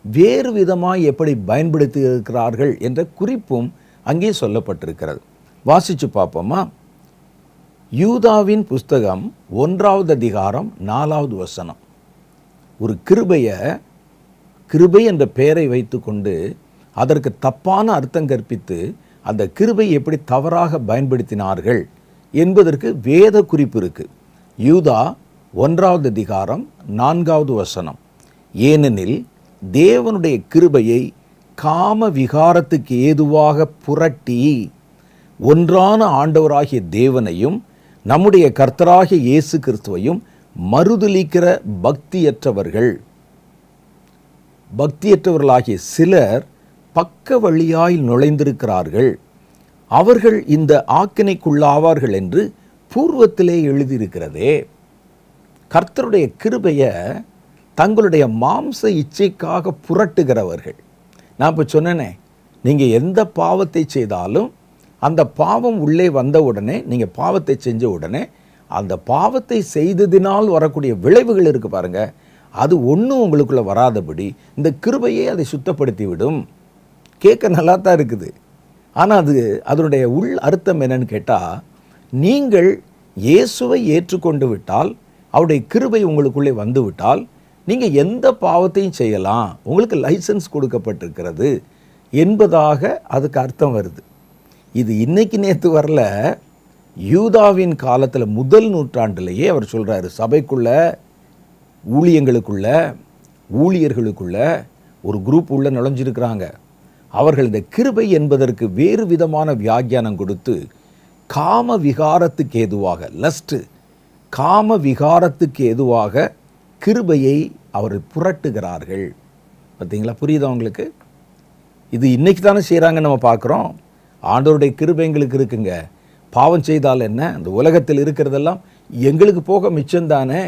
வேறு விதமாக எப்படி பயன்படுத்தி இருக்கிறார்கள் என்ற குறிப்பும் அங்கே சொல்லப்பட்டிருக்கிறது. வாசித்து பார்ப்போமா? யூதாவின் புஸ்தகம் 1வது அதிகாரம் 4வது வசனம். ஒரு கிருபை என்ற பெயரை வைத்துக்கொண்டு அதற்கு தப்பான அர்த்தம் கற்பித்து அந்த கிருபை எப்படி தவறாக பயன்படுத்தினார்கள் என்பதற்கு வேத குறிப்பு இருக்கு. யூதா 1வது அதிகாரம் 4வது வசனம். ஏனெனில் தேவனுடைய கிருபையை காம விகாரத்துக்கு ஏதுவாக புரட்டி ஒன்றான ஆண்டவராகிய தேவனையும் நம்முடைய கர்த்தராகிய இயேசு கிறிஸ்துவையும் மறுதலிக்கிற பக்தியற்றவர்களாகிய சிலர் பக்க வழியாய் நுழைந்திருக்கிறார்கள். அவர்கள் இந்த ஆக்கினைக்குள்ளாவார்கள் என்று பூர்வத்திலே எழுதியிருக்கிறதே. கர்த்தருடைய கிருபையை தங்களுடைய மாம்ச இச்சைக்காக புரட்டுகிறவர்கள். நான் இப்போ சொன்னேனே, நீங்கள் எந்த பாவத்தை செய்தாலும் அந்த பாவம் உள்ளே வந்த உடனே, நீங்கள் பாவத்தை செஞ்ச உடனே அந்த பாவத்தை செய்ததினால் வரக்கூடிய விளைவுகள் இருக்குது பாருங்க, அது ஒன்றும் உங்களுக்குள்ளே வராதபடி இந்த கிருபையே அதை சுத்தப்படுத்தி விடும். கேட்க நல்லா தான் இருக்குது. ஆனால் அதனுடைய உள் அர்த்தம் என்னன்னு கேட்டால், நீங்கள் இயேசுவை ஏற்றுக்கொண்டு விட்டால், அவருடைய கிருபை உங்களுக்குள்ளே வந்து விட்டால், நீங்கள் எந்த பாவத்தையும் செய்யலாம், உங்களுக்கு லைசன்ஸ் கொடுக்கப்பட்டிருக்கிறது என்பதாக அதுக்கு அர்த்தம் வருது. இது இன்னைக்கு நேற்று வரல. யூதாவின் காலத்தில் முதல் நூற்றாண்டிலேயே அவர் சொல்கிறாரு, சபைக்குள்ள ஊழியங்களுக்குள்ள ஊழியர்களுக்குள்ள ஒரு குரூப் உள்ள நுழைஞ்சிருக்கிறாங்க. அவர்கள் இந்த கிருபை என்பதற்கு வேறு விதமான வியாக்கியானம் கொடுத்து காம விகாரத்துக்கு ஏதுவாக கிருபையை அவர்கள் புரட்டுகிறார்கள். பார்த்தீங்களா? புரியுதா உங்களுக்கு? இது இன்னைக்கு தானே செய்கிறாங்க, நம்ம பார்க்குறோம். ஆண்டவருடைய கிருபை எங்களுக்கு இருக்குங்க. பாவம் செய்தால் என்ன, அந்த உலகத்தில் இருக்கிறதெல்லாம் எங்களுக்கு போக மிச்சம்தானே.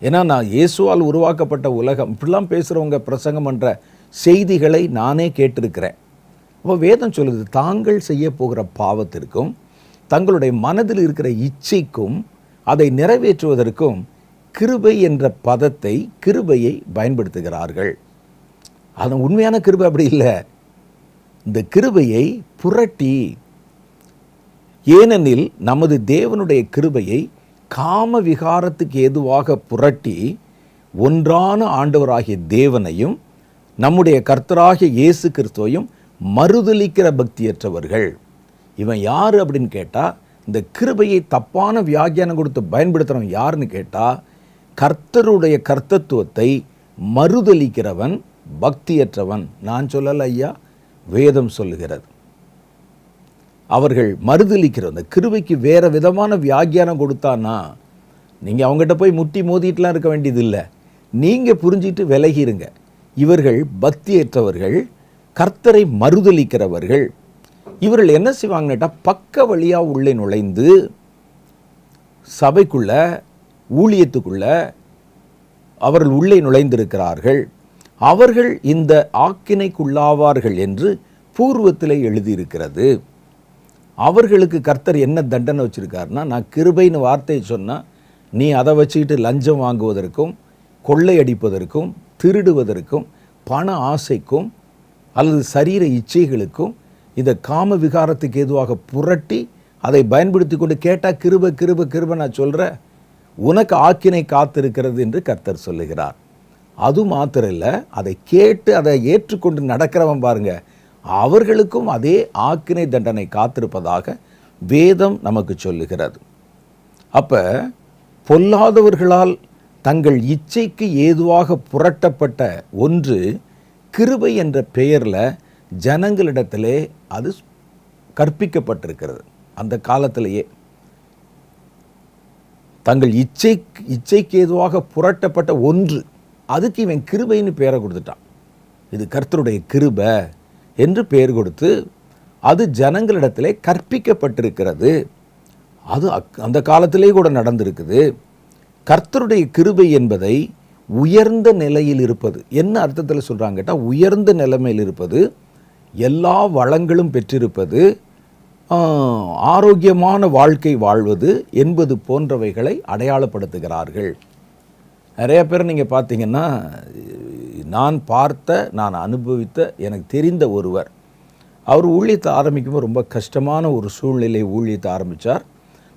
ஏன்னா நான் இயேசுவால் உருவாக்கப்பட்ட உலகம், இப்படிலாம் பேசுகிறவங்க பிரசங்கம் பண்ணுற செய்திகளை நானே கேட்டிருக்கிறேன். அப்போ வேதம் சொல்லுது, தாங்கள் செய்ய போகிற பாவத்திற்கும் தங்களுடைய மனதில் இருக்கிற இச்சைக்கும் அதை நிறைவேற்றுவதற்கும் கிருபை என்ற பதத்தை, கிருபையை பயன்படுத்துகிறார்கள். அது உண்மையான கிருபை அப்படி இல்லை. இந்த கிருபையை புரட்டி, ஏனெனில் நமது தேவனுடைய கிருபையை காம விகாரத்துக்கு ஏதுவாக புரட்டி ஒன்றான ஆண்டவராகிய தேவனையும் நம்முடைய கர்த்தராகிய இயேசு கிறிஸ்துவையும் மறுதலிக்கிற பக்தியற்றவர்கள். இவன் யார் அப்படின்னு கேட்டால், இந்த கிருபையை தப்பான வியாக்கியானம் கொடுத்து பயன்படுத்துகிறவன் யாருன்னு கேட்டால், கர்த்தருடைய கர்த்தத்துவத்தை மறுதலிக்கிறவன், பக்தியற்றவன். நான் சொல்லல ஐயா, வேதம் சொல்லுகிறது. அவர்கள் மறுதலிக்கிற அந்த கிருபைக்கு வேறு விதமான வியாக்கியானம் கொடுத்தான்னா, நீங்கள் அவங்ககிட்ட போய் முட்டி மோதிட்டுலாம் இருக்க வேண்டியதில்லை. நீங்கள் புரிஞ்சிட்டு விலகிருங்க. இவர்கள் பக்தியற்றவர்கள், கர்த்தரை மறுதலிக்கிறவர்கள். இவர்கள் என்ன செய்வாங்கன்னு பக்க வழியாக உள்ளே நுழைந்து சபைக்குள்ள, ஊழியத்துக்குள்ள அவர்கள் உள்ளே நுழைந்திருக்கிறார்கள். அவர்கள் இந்த ஆக்கினைக்குள்ளாவார்கள் என்று பூர்வத்திலே எழுதியிருக்கிறது. அவர்களுக்கு கர்த்தர் என்ன தண்டனை வச்சுருக்காருன்னா, நான் கிருபைன்னு வார்த்தையை சொன்னால் நீ அதை வச்சுக்கிட்டு லஞ்சம் வாங்குவதற்கும், கொள்ளையடிப்பதற்கும், திருடுவதற்கும், பண ஆசைக்கும் அல்லது சரீர இச்சைகளுக்கும் இந்த காம விகாரத்துக்கு ஏதுவாக புரட்டி அதை பயன்படுத்தி கொண்டு கேட்டால் கிருபை கிருபை கிருபை நான் சொல்கிறேன், உனக்கு ஆக்கினை காத்திருக்கிறது என்று கர்த்தர் சொல்லுகிறார். அது மாத்திரம் இல்லை, அதை கேட்டு அதை ஏற்றுக்கொண்டு நடக்கிறவன் பாருங்க, அவர்களுக்கும் அதே ஆக்கினை தண்டனை காத்திருப்பதாக வேதம் நமக்கு சொல்லுகிறது. அப்போ பொல்லாதவர்களால் தங்கள் இச்சைக்கு ஏதுவாக புரட்டப்பட்ட ஒன்று கிருபை என்ற பெயரில் ஜனங்களிடத்திலே அது கற்பிக்கப்பட்டிருக்கிறது. அந்த காலத்திலேயே தங்கள் இச்சைக்கு ஏதுவாக புரட்டப்பட்ட ஒன்று, அதுக்கு இவன் கிருபைன்னு பெயரை கொடுத்துட்டான். இது கர்த்தருடைய கிருபை என்று பெயர் கொடுத்து அது ஜனங்களிடத்திலே கற்பிக்கப்பட்டிருக்கிறது. அது அந்த காலத்திலே கூட நடந்திருக்குது. கர்த்தருடைய கிருபை என்பதை உயர்ந்த நிலையில் இருப்பது. என்ன அர்த்தத்தில் சொல்கிறாங்க கேட்டால், உயர்ந்த நிலைமையில் இருப்பது, எல்லா வளங்களும் பெற்றிருப்பது, ஆரோக்கியமான வாழ்க்கை வாழ்வது என்பது போன்றவைகளை அடையாளப்படுத்துகிறார்கள். நிறைய பேர் நீங்கள் பார்த்தீங்கன்னா, நான் பார்த்த, நான் அனுபவித்த, எனக்கு தெரிந்த ஒருவர், அவர் ஊழியத்தை ஆரம்பிக்கும்போது ரொம்ப கஷ்டமான ஒரு சூழ்நிலை ஊழியத்தை ஆரம்பித்தார்.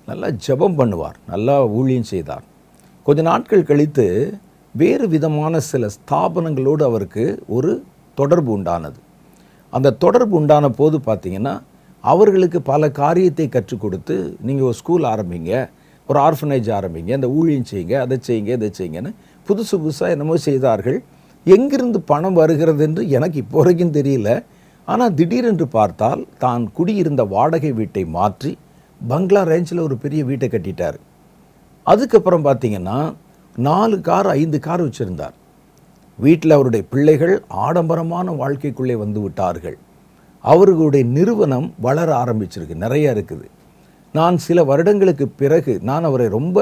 நல்லா ஜெபம் பண்ணுவார், நல்லா ஊழியம் செய்தார். கொஞ்ச நாட்கள் கழித்து வேறு விதமான சில ஸ்தாபனங்களோடு அவருக்கு ஒரு தொடர்பு உண்டானது. அந்த தொடர்பு உண்டான போது பார்த்தீங்கன்னா, அவர்களுக்கு பல காரியத்தை கற்றுக் கொடுத்து, நீங்கள் ஒரு ஸ்கூல் ஆரம்பிங்க, ஒரு ஆர்ஃபனேஜ் ஆரம்பிங்க, அந்த ஊழியம் செய்யுங்க, அதை செய்யுங்க, இதை செய்யுங்கன்னு புதுசாக என்னமோ செய்தார்கள். எங்கிருந்து பணம் வருகிறது என்று எனக்கு இப்போ வரைக்கும் தெரியல. ஆனால் திடீரென்று பார்த்தால் தான் குடியிருந்த வாடகை வீட்டை மாற்றி பங்களா ரேஞ்சில் ஒரு பெரிய வீட்டை கட்டிட்டார். அதுக்கப்புறம் பார்த்தீங்கன்னா 4 கார் 5 கார் வச்சுருந்தார். வீட்டில் அவருடைய பிள்ளைகள் ஆடம்பரமான வாழ்க்கைக்குள்ளே வந்து விட்டார்கள். அவர்களுடைய நிறுவனம் வளர ஆரம்பிச்சிருக்கு, நிறைய இருக்குது. நான் சில வருடங்களுக்கு பிறகு, நான் அவரை ரொம்ப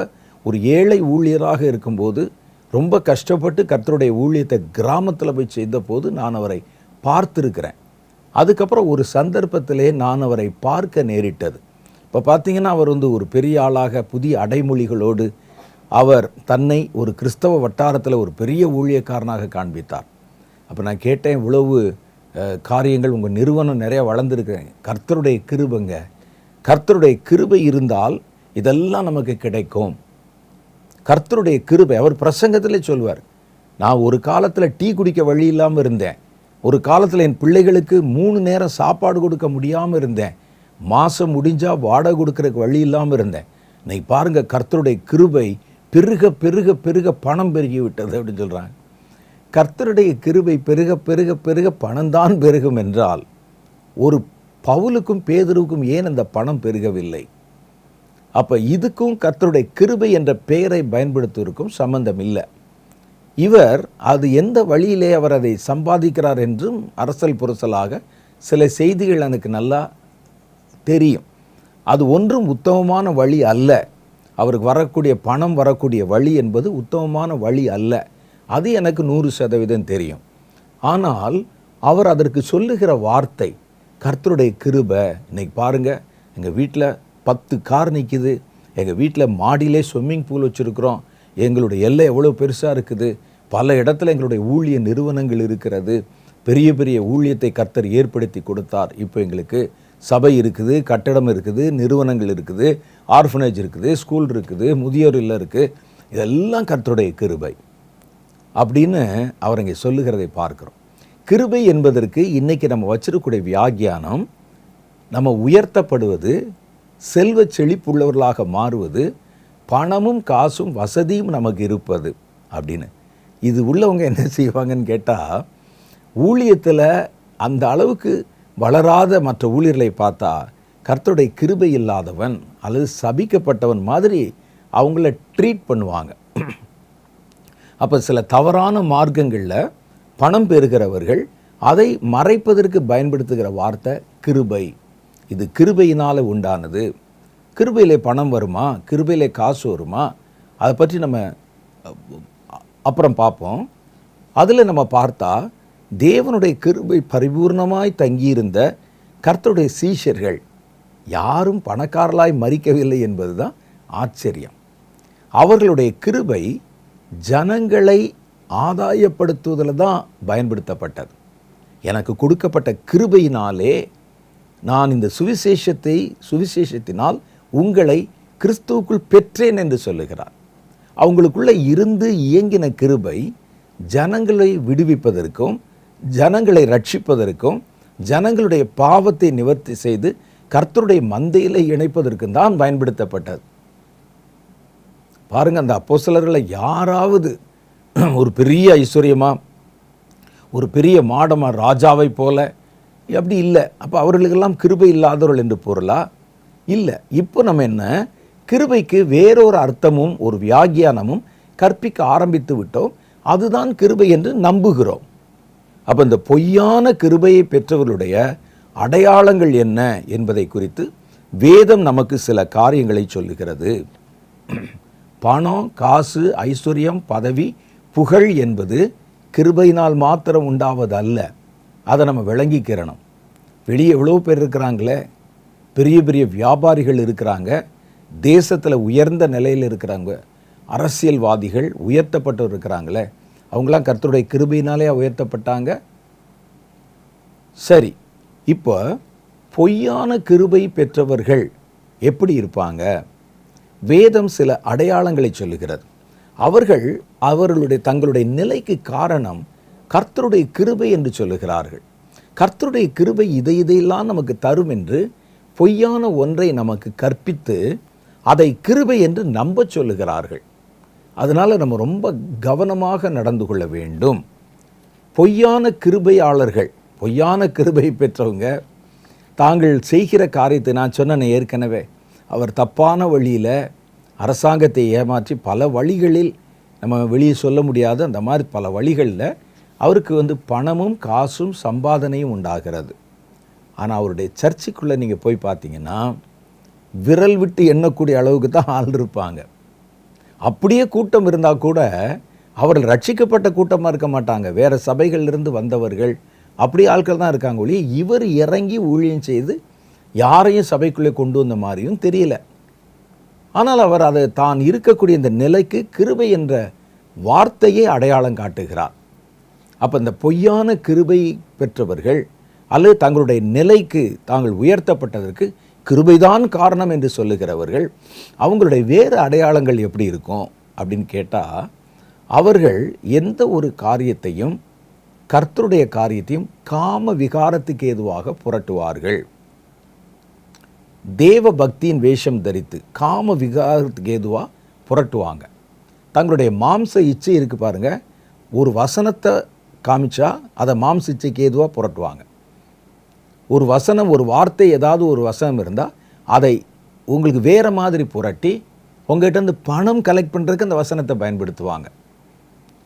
ஒரு ஏழை ஊழியராக இருக்கும்போது ரொம்ப கஷ்டப்பட்டு கர்த்தருடைய ஊழியத்தை கிராமத்தில் போய் செய்த போது நான் அவரை பார்த்துருக்கிறேன். அதுக்கப்புறம் ஒரு சந்தர்ப்பத்திலே நான் அவரை பார்க்க நேரிட்டது. இப்போ பார்த்தீங்கன்னா, அவர் ஒரு பெரிய ஆளாக புதிய அடைமொழிகளோடு அவர் தன்னை ஒரு கிறிஸ்தவ வட்டாரத்தில் ஒரு பெரிய ஊழியக்காரனாக காண்பித்தார். அப்போ நான் கேட்டேன், இவ்வளவு காரியங்கள், உங்கள் நிறுவனம் நிறையா வளர்ந்துருக்குறேன். கர்த்தருடைய கிருபைங்க, கர்த்தருடைய கிருபை இருந்தால் இதெல்லாம் நமக்கு கிடைக்கும். கர்த்தருடைய கிருபை. அவர் பிரசங்கத்திலே சொல்வார், நான் ஒரு காலத்தில் டீ குடிக்க வழி இல்லாமல் இருந்தேன், ஒரு காலத்தில் என் பிள்ளைகளுக்கு 3 நேரம் சாப்பாடு கொடுக்க முடியாமல் இருந்தேன், மாதம் முடிஞ்சால் வாடகை கொடுக்கறதுக்கு வழி இல்லாமல் இருந்தேன். இன்னைக்கு பாருங்கள், கர்த்தருடைய கிருபை பெருக பெருக பெருக பணம் பெருகி விட்டது அப்படின்னு சொல்கிறாங்க. கர்த்தருடைய கிருபை பெருக பெருக பெருக பணம்தான் பெருகும் என்றால், ஒரு பவுலுக்கும் பேதுருவுக்கும் ஏன் அந்த பணம் பெருகவில்லை? அப்போ இதுக்கும் கர்த்தருடைய கிருபை என்ற பெயரை பயன்படுத்துவதற்கும் சம்பந்தம் இல்லை. இவர் அது எந்த வழியிலே அவர் அதை சம்பாதிக்கிறார் என்றும் அரசல் புரசலாக சில செய்திகள் எனக்கு நல்லா தெரியும். அது ஒன்றும் உத்தமமான வழி அல்ல. அவருக்கு வரக்கூடிய பணம் வரக்கூடிய வழி என்பது உத்தமமான வழி அல்ல. அது எனக்கு 100% தெரியும். ஆனால் அவர் அதற்கு சொல்லுகிற வார்த்தை கர்த்தருடைய கிருபை. இன்னைக்கு பாருங்கள், எங்கள் வீட்டில் 10 கார் நிற்கிது, எங்கள் வீட்டில் மாடியிலே ஸ்விம்மிங் பூல் வச்சுருக்குறோம், எங்களுடைய எல்லை எவ்வளோ பெருசாக இருக்குது, பல இடத்துல எங்களுடைய ஊழிய நிறுவனங்கள் இருக்கிறது, பெரிய பெரிய ஊழியத்தை கர்த்தர் ஏற்படுத்தி கொடுத்தார். இப்போ எங்களுக்கு சபை இருக்குது, கட்டடம் இருக்குது, நிறுவனங்கள் இருக்குது, ஆர்ஃபனேஜ் இருக்குது, ஸ்கூல் இருக்குது, முதியோர் இல்லம் இருக்குது. இதெல்லாம் கர்த்தருடைய கிருபை அப்படின்னு அவர் இங்கே சொல்லுகிறதை பார்க்குறோம். கிருபை என்பதற்கு இன்றைக்கி நம்ம வச்சிருக்கக்கூடிய வியாக்கியானம், நம்ம உயர்த்தப்படுவது, செல்வ செழிப்புள்ளவர்களாக மாறுவது, பணமும் காசும் வசதியும் நமக்கு இருப்பது அப்படின்னு. இது உள்ளவங்க என்ன செய்வாங்கன்னு கேட்டால், ஊழியத்தில் அந்த அளவுக்கு வளராத மற்ற ஊழியர்களை பார்த்தா கர்த்தருடைய கிருபை இல்லாதவன் அல்லது சபிக்கப்பட்டவன் மாதிரி அவங்கள ட்ரீட் பண்ணுவாங்க. அப்போ சில தவறான மார்க்கங்களில் பணம் பெறுகிறவர்கள் அதை மறைப்பதற்கு பயன்படுத்துகிற வார்த்தை கிருபை. இது கிருபையினால் உண்டானது. கிருபையிலே பணம் வருமா, கிருபையிலே காசு வருமா, அதை பற்றி நம்ம அப்புறம் பார்ப்போம். அதில் நம்ம பார்த்தா தேவனுடைய கிருபை பரிபூர்ணமாய் தங்கியிருந்த கர்த்தருடைய சீஷர்கள் யாரும் பணக்காரலாய் மறிக்கவில்லை என்பது தான் ஆச்சரியம். அவர்களுடைய கிருபை ஜனங்களை ஆதாயப்படுத்துவதில் தான் பயன்படுத்தப்பட்டது. எனக்கு கொடுக்கப்பட்ட கிருபையினாலே நான் இந்த சுவிசேஷத்தினால் உங்களை கிறிஸ்துவுக்குள் பெற்றேன் என்று சொல்லுகிறார். அவங்களுக்குள்ளே இருந்து இயங்கின கிருபை ஜனங்களை விடுவிப்பதற்கும், ஜனங்களை ரட்சிப்பதற்கும், ஜனங்களுடைய பாவத்தை நிவர்த்தி செய்து கர்த்தருடைய மந்தையில் இணைப்பதற்கும் தான் பயன்படுத்தப்பட்டது. பாருங்கள், அந்த அப்போஸ்தலர்களை யாராவது ஒரு பெரிய ஐஸ்வர்யமாக, ஒரு பெரிய மாடமாக, ராஜாவை போல அப்படி இல்லை. அப்போ அவர்களுக்கெல்லாம் கிருபை இல்லாதவர்கள் என்று பொருளா? இல்லை. இப்போ நம்ம என்ன, கிருபைக்கு வேறொரு அர்த்தமும் ஒரு வியாக்கியானமும் கற்பிக்க ஆரம்பித்து விட்டோம். அதுதான் கிருபை என்று நம்புகிறோம். அப்போ இந்த பொய்யான கிருபையை பெற்றவர்களுடைய அடையாளங்கள் என்ன என்பதை குறித்து வேதம் நமக்கு சில காரியங்களை சொல்லுகிறது. பணம், காசு, ஐஸ்வர்யம், பதவி, புகழ் என்பது கிருபையினால் மாத்திரம் உண்டாவது அல்ல. அதை நம்ம விளங்கிக்கிறணும். வெளியே எவ்வளோ பேர் இருக்கிறாங்களே, பெரிய பெரிய வியாபாரிகள் இருக்கிறாங்க, தேசத்தில் உயர்ந்த நிலையில் இருக்கிறாங்க, அரசியல்வாதிகள் உயர்த்தப்பட்டு இருக்கிறாங்களே, அவங்களாம் கர்த்தருடைய கிருபையினாலே உயர்த்தப்பட்டாங்க. சரி, இப்போ பொய்யான கிருபை பெற்றவர்கள் எப்படி இருப்பாங்க? வேதம் சில அடையாளங்களை சொல்லுகிறது. அவர்களுடைய தங்களுடைய நிலைக்கு காரணம் கர்த்தருடைய கிருபை என்று சொல்லுகிறார்கள். கர்த்தருடைய கிருபை இதையெல்லாம் நமக்கு தரும் என்று பொய்யான ஒன்றை நமக்கு கற்பித்து அதை கிருபை என்று நம்ப சொல்லுகிறார்கள். அதனால் நம்ம ரொம்ப கவனமாக நடந்து கொள்ள வேண்டும். பொய்யான கிருபையாளர்கள், பொய்யான கிருபை பெற்றவங்க தாங்கள் செய்கிற காரியத்தை, நான் சொன்னேன் ஏற்கனவே, அவர் தப்பான வழியில் அரசாங்கத்தை ஏமாற்றி பல வழிகளில் நம்ம வெளியே சொல்ல முடியாத அந்த மாதிரி பல வழிகளில் அவருக்கு பணமும் காசும் சம்பாதனையும் உண்டாகிறது. ஆனால் அவருடைய சர்ச்சுக்குள்ளே நீங்கள் போய் பார்த்தீங்கன்னா விரல் விட்டு எண்ணக்கூடிய அளவுக்கு தான் ஆள் இருப்பாங்க. அப்படியே கூட்டம் இருந்தால் கூட அவர்கள் ரட்சிக்கப்பட்ட கூட்டமாக இருக்க மாட்டாங்க. வேறு சபைகளிலிருந்து வந்தவர்கள் அப்படியே ஆட்கள் தான் இருக்காங்க ஒழிய இவர் இறங்கி ஊழியம் செய்து யாரையும் சபைக்குள்ளே கொண்டு வந்த மாதிரியும் தெரியல. ஆனால் அவர் அதை தான் இருக்கக்கூடிய இந்த நிலைக்கு கிருபை என்ற வார்த்தையை அடையாளம் காட்டுகிறார். அப்போ இந்த பொய்யான கிருபை பெற்றவர்கள் அல்லது தங்களுடைய நிலைக்கு தாங்கள் உயர்த்தப்பட்டதற்கு கிருபைதான் காரணம் என்று சொல்லுகிறவர்கள், அவங்களுடைய வேறு அடையாளங்கள் எப்படி இருக்கும் அப்படின்னு கேட்டால், அவர்கள் எந்த ஒரு காரியத்தையும் கர்த்தருடைய காரியத்தையும் காம விகாரத்துக்கு ஏதுவாக புரட்டுவார்கள். தேவ பக்தியின் வேஷம் தரித்து காம விகாரத்துக்கு ஏதுவாக புரட்டுவாங்க. தங்களுடைய மாம்ச இச்சை இருக்குது பாருங்க, ஒரு வசனத்தை காமிச்சா அதை மாம்ச இச்சைக்கு ஏதுவாக புரட்டுவாங்க. ஒரு வசனம், ஒரு வார்த்தை, ஏதாவது ஒரு வசனம் இருந்தால் அதை உங்களுக்கு வேறு மாதிரி புரட்டி உங்கள்கிட்ட பணம் கலெக்ட் பண்ணுறதுக்கு அந்த வசனத்தை பயன்படுத்துவாங்க.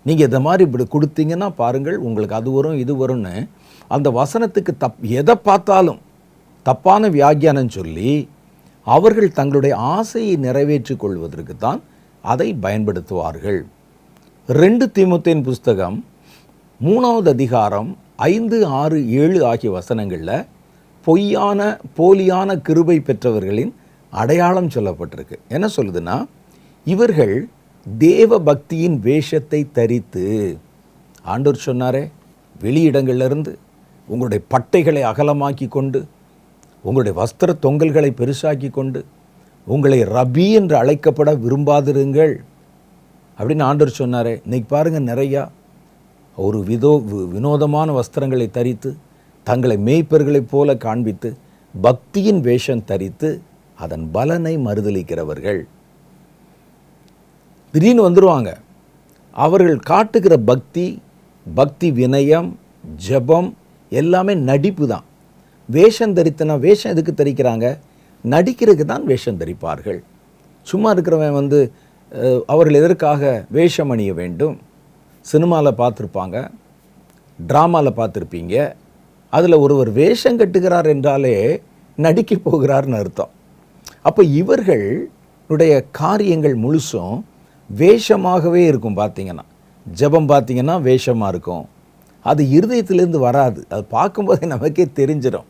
நீங்கள் இதை மாதிரி இப்படி கொடுத்தீங்கன்னா பாருங்கள் உங்களுக்கு அது வரும் இது வரும்னு அந்த வசனத்துக்கு எதை பார்த்தாலும் தப்பான வியாக்கியானம் சொல்லி அவர்கள் தங்களுடைய ஆசையை நிறைவேற்றிக் கொள்வதற்கு தான் அதை பயன்படுத்துவார்கள். 2 தீமோத்தேயின் புஸ்தகம் 3வது அதிகாரம் 5, 6, 7 ஆகிய வசனங்களில் போலியான கிருபை பெற்றவர்களின் அடையாளம் சொல்லப்பட்டிருக்கு. என்ன சொல்லுதுன்னா, இவர்கள் தேவ பக்தியின் வேஷத்தை தரித்து, ஆண்டவர் சொன்னாரே, வெளியிடங்களிலிருந்து உங்களுடைய பட்டைகளை அகலமாக்கி கொண்டு உங்களுடைய வஸ்திர தொங்கல்களை பெருசாக்கி கொண்டு உங்களை ரபி என்று அழைக்கப்பட விரும்பாதிருங்கள் அப்படின்னு ஆண்டவர் சொன்னாரே. இன்னைக்கு பாருங்கள், நிறையா ஒரு வினோதமான வஸ்திரங்களை தரித்து தங்களை மேய்ப்பர்களைப் போல காண்பித்து பக்தியின் வேஷம் தரித்து அதன் பலனை மறுதலிக்கிறவர்கள் திடீர்னு வந்துடுவாங்க. அவர்கள் காட்டுகிற பக்தி வினயம், ஜெபம் எல்லாமே நடிப்பு தான். வேஷம் தரித்தனா, வேஷம் எதுக்கு தரிக்கிறாங்க? நடிக்கிறதுக்கு தான் வேஷம் தரிப்பார்கள். சும்மா இருக்கிறவன் அவர்கள் எதற்காக வேஷம் அணிய வேண்டும்? சினிமாவில் பார்த்துருப்பாங்க, ட்ராமாவில் பார்த்துருப்பீங்க. அதில் ஒருவர் வேஷம் கட்டுகிறார் என்றாலே நடிக்க போகிறார்னு அர்த்தம். அப்போ இவர்களுடைய காரியங்கள் முழுசும் வேஷமாகவே இருக்கும். பார்த்தீங்கன்னா ஜெபம் பார்த்தீங்கன்னா வேஷமாக இருக்கும். அது இருதயத்திலேருந்து வராது. அது பார்க்கும்போதே நமக்கே தெரிஞ்சிடும்.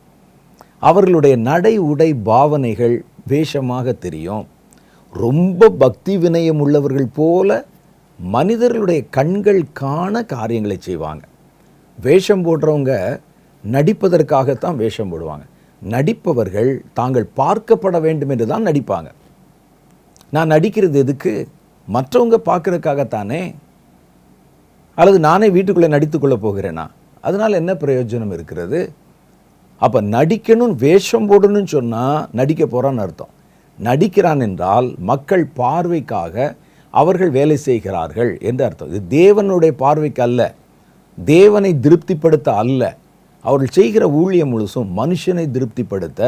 அவர்களுடைய நடை உடை பாவனைகள் வேஷமாக தெரியும். ரொம்ப பக்தி வினயம் உள்ளவர்கள் போல மனிதர்களுடைய கண்கள் காண காரியங்களை செய்வாங்க. வேஷம் போடுறவங்க நடிப்பதற்காகத்தான் வேஷம் போடுவாங்க. நடிப்பவர்கள் தாங்கள் பார்க்கப்பட வேண்டும் என்று தான் நடிப்பாங்க. நான் நடிக்கிறது எதுக்கு? மற்றவங்க பார்க்கறதுக்காகத்தானே. அல்லது நானே வீட்டுக்குள்ளே நடித்துக்கொள்ள போகிறேனா? அதனால் என்ன பிரயோஜனம் இருக்கிறது? அப்போ நடிக்கணும், வேஷம் போடணும்னு சொன்னால் நடிக்க போகிறான்னு அர்த்தம். நடிக்கிறான் என்றால் மக்கள் பார்வைக்காக அவர்கள் வேலை செய்கிறார்கள் என்று அர்த்தம். இது தேவனுடைய பார்வைக்கு அல்ல, தேவனை திருப்திப்படுத்த அல்ல. அவர்கள் செய்கிற ஊழியம் முழுசும் மனுஷனை திருப்திப்படுத்த.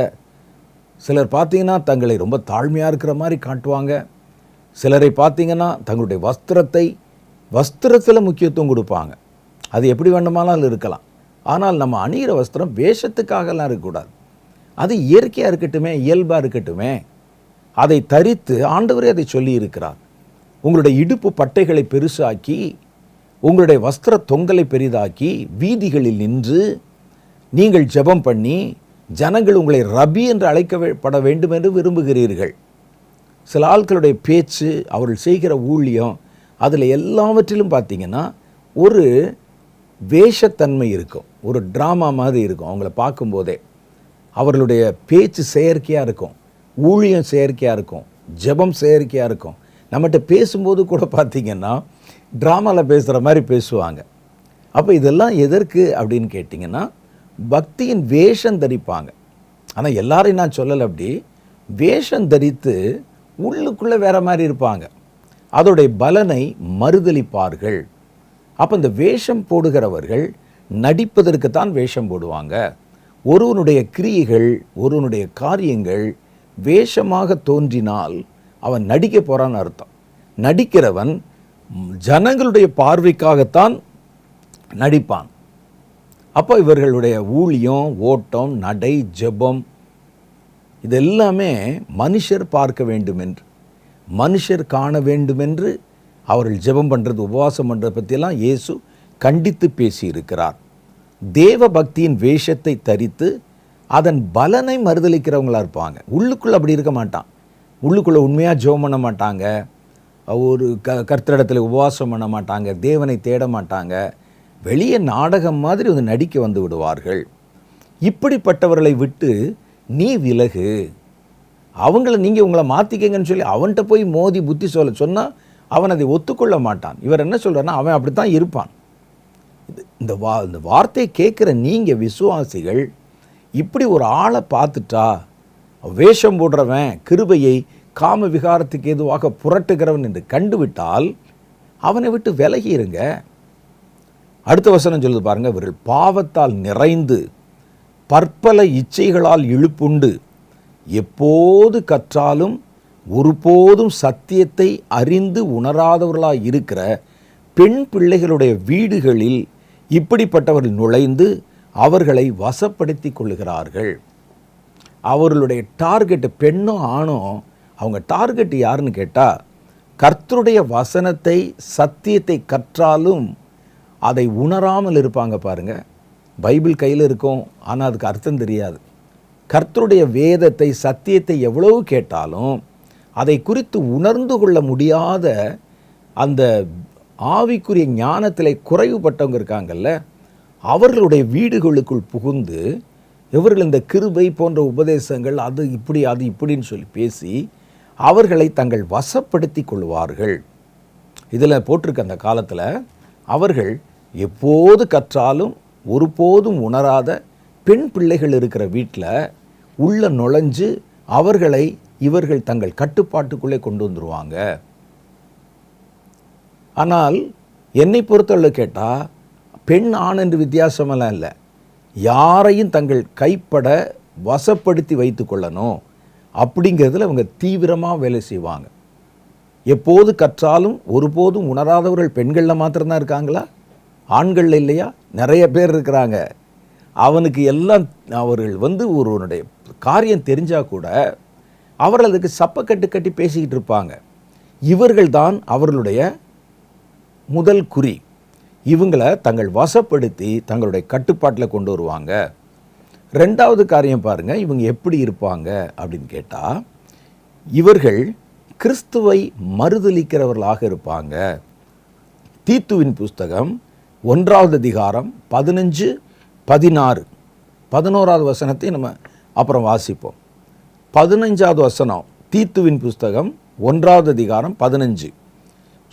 சிலர் பார்த்தீங்கன்னா தங்களை ரொம்ப தாழ்மையாக இருக்கிற மாதிரி காட்டுவாங்க. சிலரை பார்த்தீங்கன்னா தங்களுடைய வஸ்திரத்தில் முக்கியத்துவம் கொடுப்பாங்க. அது எப்படி வேண்டுமானாலும் இருக்கலாம். ஆனால் நம்ம அணிகிற வஸ்திரம் வேஷத்துக்காகலாம் இருக்கக்கூடாது. அது இயற்கையாக இருக்கட்டுமே, இயல்பாக இருக்கட்டுமே. அதை தரித்து ஆண்டவரே அதை சொல்லி இருக்கிறார். உங்களுடைய இடுப்பு பட்டைகளை பெருசாக்கி உங்களுடைய வஸ்திர தொங்கலை பெரிதாக்கி வீதிகளில் நின்று நீங்கள் ஜெபம் பண்ணி ஜனங்கள் உங்களை ரபி என்று அழைக்கப்பட வேண்டும் என்று விரும்புகிறீர்கள். சில ஆட்களுடைய பேச்சு, அவர்கள் செய்கிற ஊழியம், அதில் எல்லாவற்றிலும் பார்த்தீங்கன்னா ஒரு வேஷத்தன்மை இருக்கும், ஒரு ட்ராமா மாதிரி இருக்கும். அவங்கள பார்க்கும்போதே அவர்களுடைய பேச்சு செயற்கையாக இருக்கும், ஊழியம் செயற்கையாக இருக்கும், ஜெபம் செயற்கையாக இருக்கும். நம்மகிட்ட பேசும்போது கூட பார்த்திங்கன்னா ட்ராமாவில் பேசுகிற மாதிரி பேசுவாங்க. அப்போ இதெல்லாம் எதற்கு அப்படின்னு கேட்டிங்கன்னா பக்தியின் வேஷம் தரிப்பாங்க. ஆனால் எல்லாரையும் நான் சொல்லலை, அப்படி வேஷம் தரித்து உள்ளுக்குள்ளே வேற மாதிரி இருப்பாங்க. அதோடைய பலனை மறுதலிப்பார்கள். அப்போ இந்த வேஷம் போடுகிறவர்கள் நடிப்பதற்குத்தான் வேஷம் போடுவாங்க. ஒருவனுடைய கிரியைகள், ஒருவனுடைய காரியங்கள் வேஷமாக தோன்றினால் அவன் நடிக்க போகிறான்னு அர்த்தம். நடிக்கிறவன் ஜனங்களுடைய பார்வைக்காகத்தான் நடிப்பான். அப்போ இவர்களுடைய ஊழியம், ஓட்டம், நடை, ஜெபம் இதெல்லாமே மனுஷர் பார்க்க வேண்டுமென்று, மனுஷர் காண வேண்டுமென்று அவர்கள் ஜெபம் பண்ணுறது, உபவாசம் பண்ணுறதை பற்றியெல்லாம் இயேசு கண்டித்து பேசியிருக்கிறார். தேவ பக்தியின் வேஷத்தை தரித்து அதன் பலனை மறுதலிக்கிறவங்களாக இருப்பாங்க. உள்ளுக்குள்ளே அப்படி இருக்க மாட்டான். உள்ளுக்குள்ளே உண்மையாக ஜெபம் பண்ண மாட்டாங்க, ஒரு கர்த்தரிடத்தில் உபவாசம் பண்ண மாட்டாங்க, தேவனை தேட மாட்டாங்க. வெளியே நாடகம் மாதிரி வந்து நடிக்க வந்து விடுவார்கள். இப்படிப்பட்டவர்களை விட்டு நீ விலகு, அவங்கள நீங்கள் உங்களை மாற்றிக்கங்கன்னு சொல்லி அவன்கிட்ட போய் மோதி புத்தி சொல்ல சொன்னால் அவன் அதை ஒத்துக்கொள்ள மாட்டான். இவர் என்ன சொல்கிறான்னா, அவன் அப்படி தான் இருப்பான். இந்த வார்த்தையை கேட்குற நீங்கள் விசுவாசிகள் இப்படி ஒரு ஆளை பார்த்துட்டா, வேஷம் போடுறவன், கிருபையை காம விகாரத்துக்கு ஏதுவாக புரட்டுகிறவன் என்று கண்டுவிட்டால் அவனை விட்டு விலகி இருங்க. அடுத்த வசனம் சொல்லுது பாருங்க, இவர்கள் பாவத்தால் நிறைந்து பற்பல இச்சைகளால் இழுப்புண்டு எப்போது கற்றாலும் ஒருபோதும் சத்தியத்தை அறிந்து உணராதவர்களாய் இருக்கிற பெண் பிள்ளைகளுடைய வீடுகளில் இப்படிப்பட்டவர்கள் நுழைந்து அவர்களை வசப்படுத்தி கொள்ளுகிறார்கள். அவர்களுடைய டார்கெட்டு பெண்ணோ ஆணோ, அவங்க டார்கெட் யாருன்னு கேட்டால், கர்த்தருடைய வசனத்தை சத்தியத்தை கற்றாலும் அதை உணராமல் இருப்பாங்க. பாருங்க, பைபிள் கையில் இருக்கும், ஆனால் அதுக்கு அர்த்தம் தெரியாது. கர்த்தருடைய வேதத்தை சத்தியத்தை எவ்வளவு கேட்டாலும் அதை குறித்து உணர்ந்து கொள்ள முடியாத அந்த ஆவிக்குரிய ஞானத்தில் குறைவுபட்டவங்க இருக்காங்கல்ல, அவர்களுடைய வீடுகளுக்குள் புகுந்து இவர்கள் இந்த கிருபை போன்ற உபதேசங்கள் அது இப்படி அது இப்படின்னு சொல்லி பேசி அவர்களை தங்கள் வசப்படுத்தி கொள்வார்கள். இதில் போட்டிருக்க அந்த காலத்தில் அவர்கள் எப்போது கற்றாலும் ஒருபோதும் உணராத பெண் பிள்ளைகள் இருக்கிற வீட்டில் உள்ள நுழைஞ்சு அவர்களை இவர்கள் தங்கள் கட்டுப்பாட்டுக்குள்ளே கொண்டு வந்துடுவாங்க. ஆனால் என்னை பொறுத்தவரை கேட்டால் பெண் ஆண் என்று வித்தியாசமெல்லாம் இல்லை, யாரையும் தங்கள் கைப்பட வசப்படுத்தி வைத்து கொள்ளணும் அப்படிங்கிறதுல அவங்க தீவிரமாக வேலை செய்வாங்க. எப்போது கற்றாலும் ஒருபோதும் உணராதவர்கள் பெண்களில் மாத்திரம்தான் இருக்காங்களா? ஆண்களில் இல்லையா? நிறைய பேர் இருக்கிறாங்க. அவனுக்கு எல்லாம் அவர்கள் வந்து ஒருவனுடைய காரியம் தெரிஞ்சால் கூட அவர்கள் அதுக்கு சப்பக்கட்டு கட்டி பேசிக்கிட்டு இருப்பாங்க. இவர்கள்தான் அவர்களுடைய முதல் குறி. இவங்களை தங்கள் வசப்படுத்தி தங்களுடைய கட்டுப்பாட்டில் கொண்டு வருவாங்க. ரெண்டாவது காரியம் பாருங்கள், இவங்க எப்படி இருப்பாங்க அப்படின்னு கேட்டால், இவர்கள் கிறிஸ்துவை மறுதலிக்கிறவர்களாக இருப்பாங்க. தீத்துவின் புஸ்தகம் 1வது அதிகாரம் 15, 16, 11வது வசனத்தை நம்ம அப்புறம் வாசிப்போம். 15வது வசனம், தீத்துவின் புஸ்தகம் 1வது அதிகாரம் 15.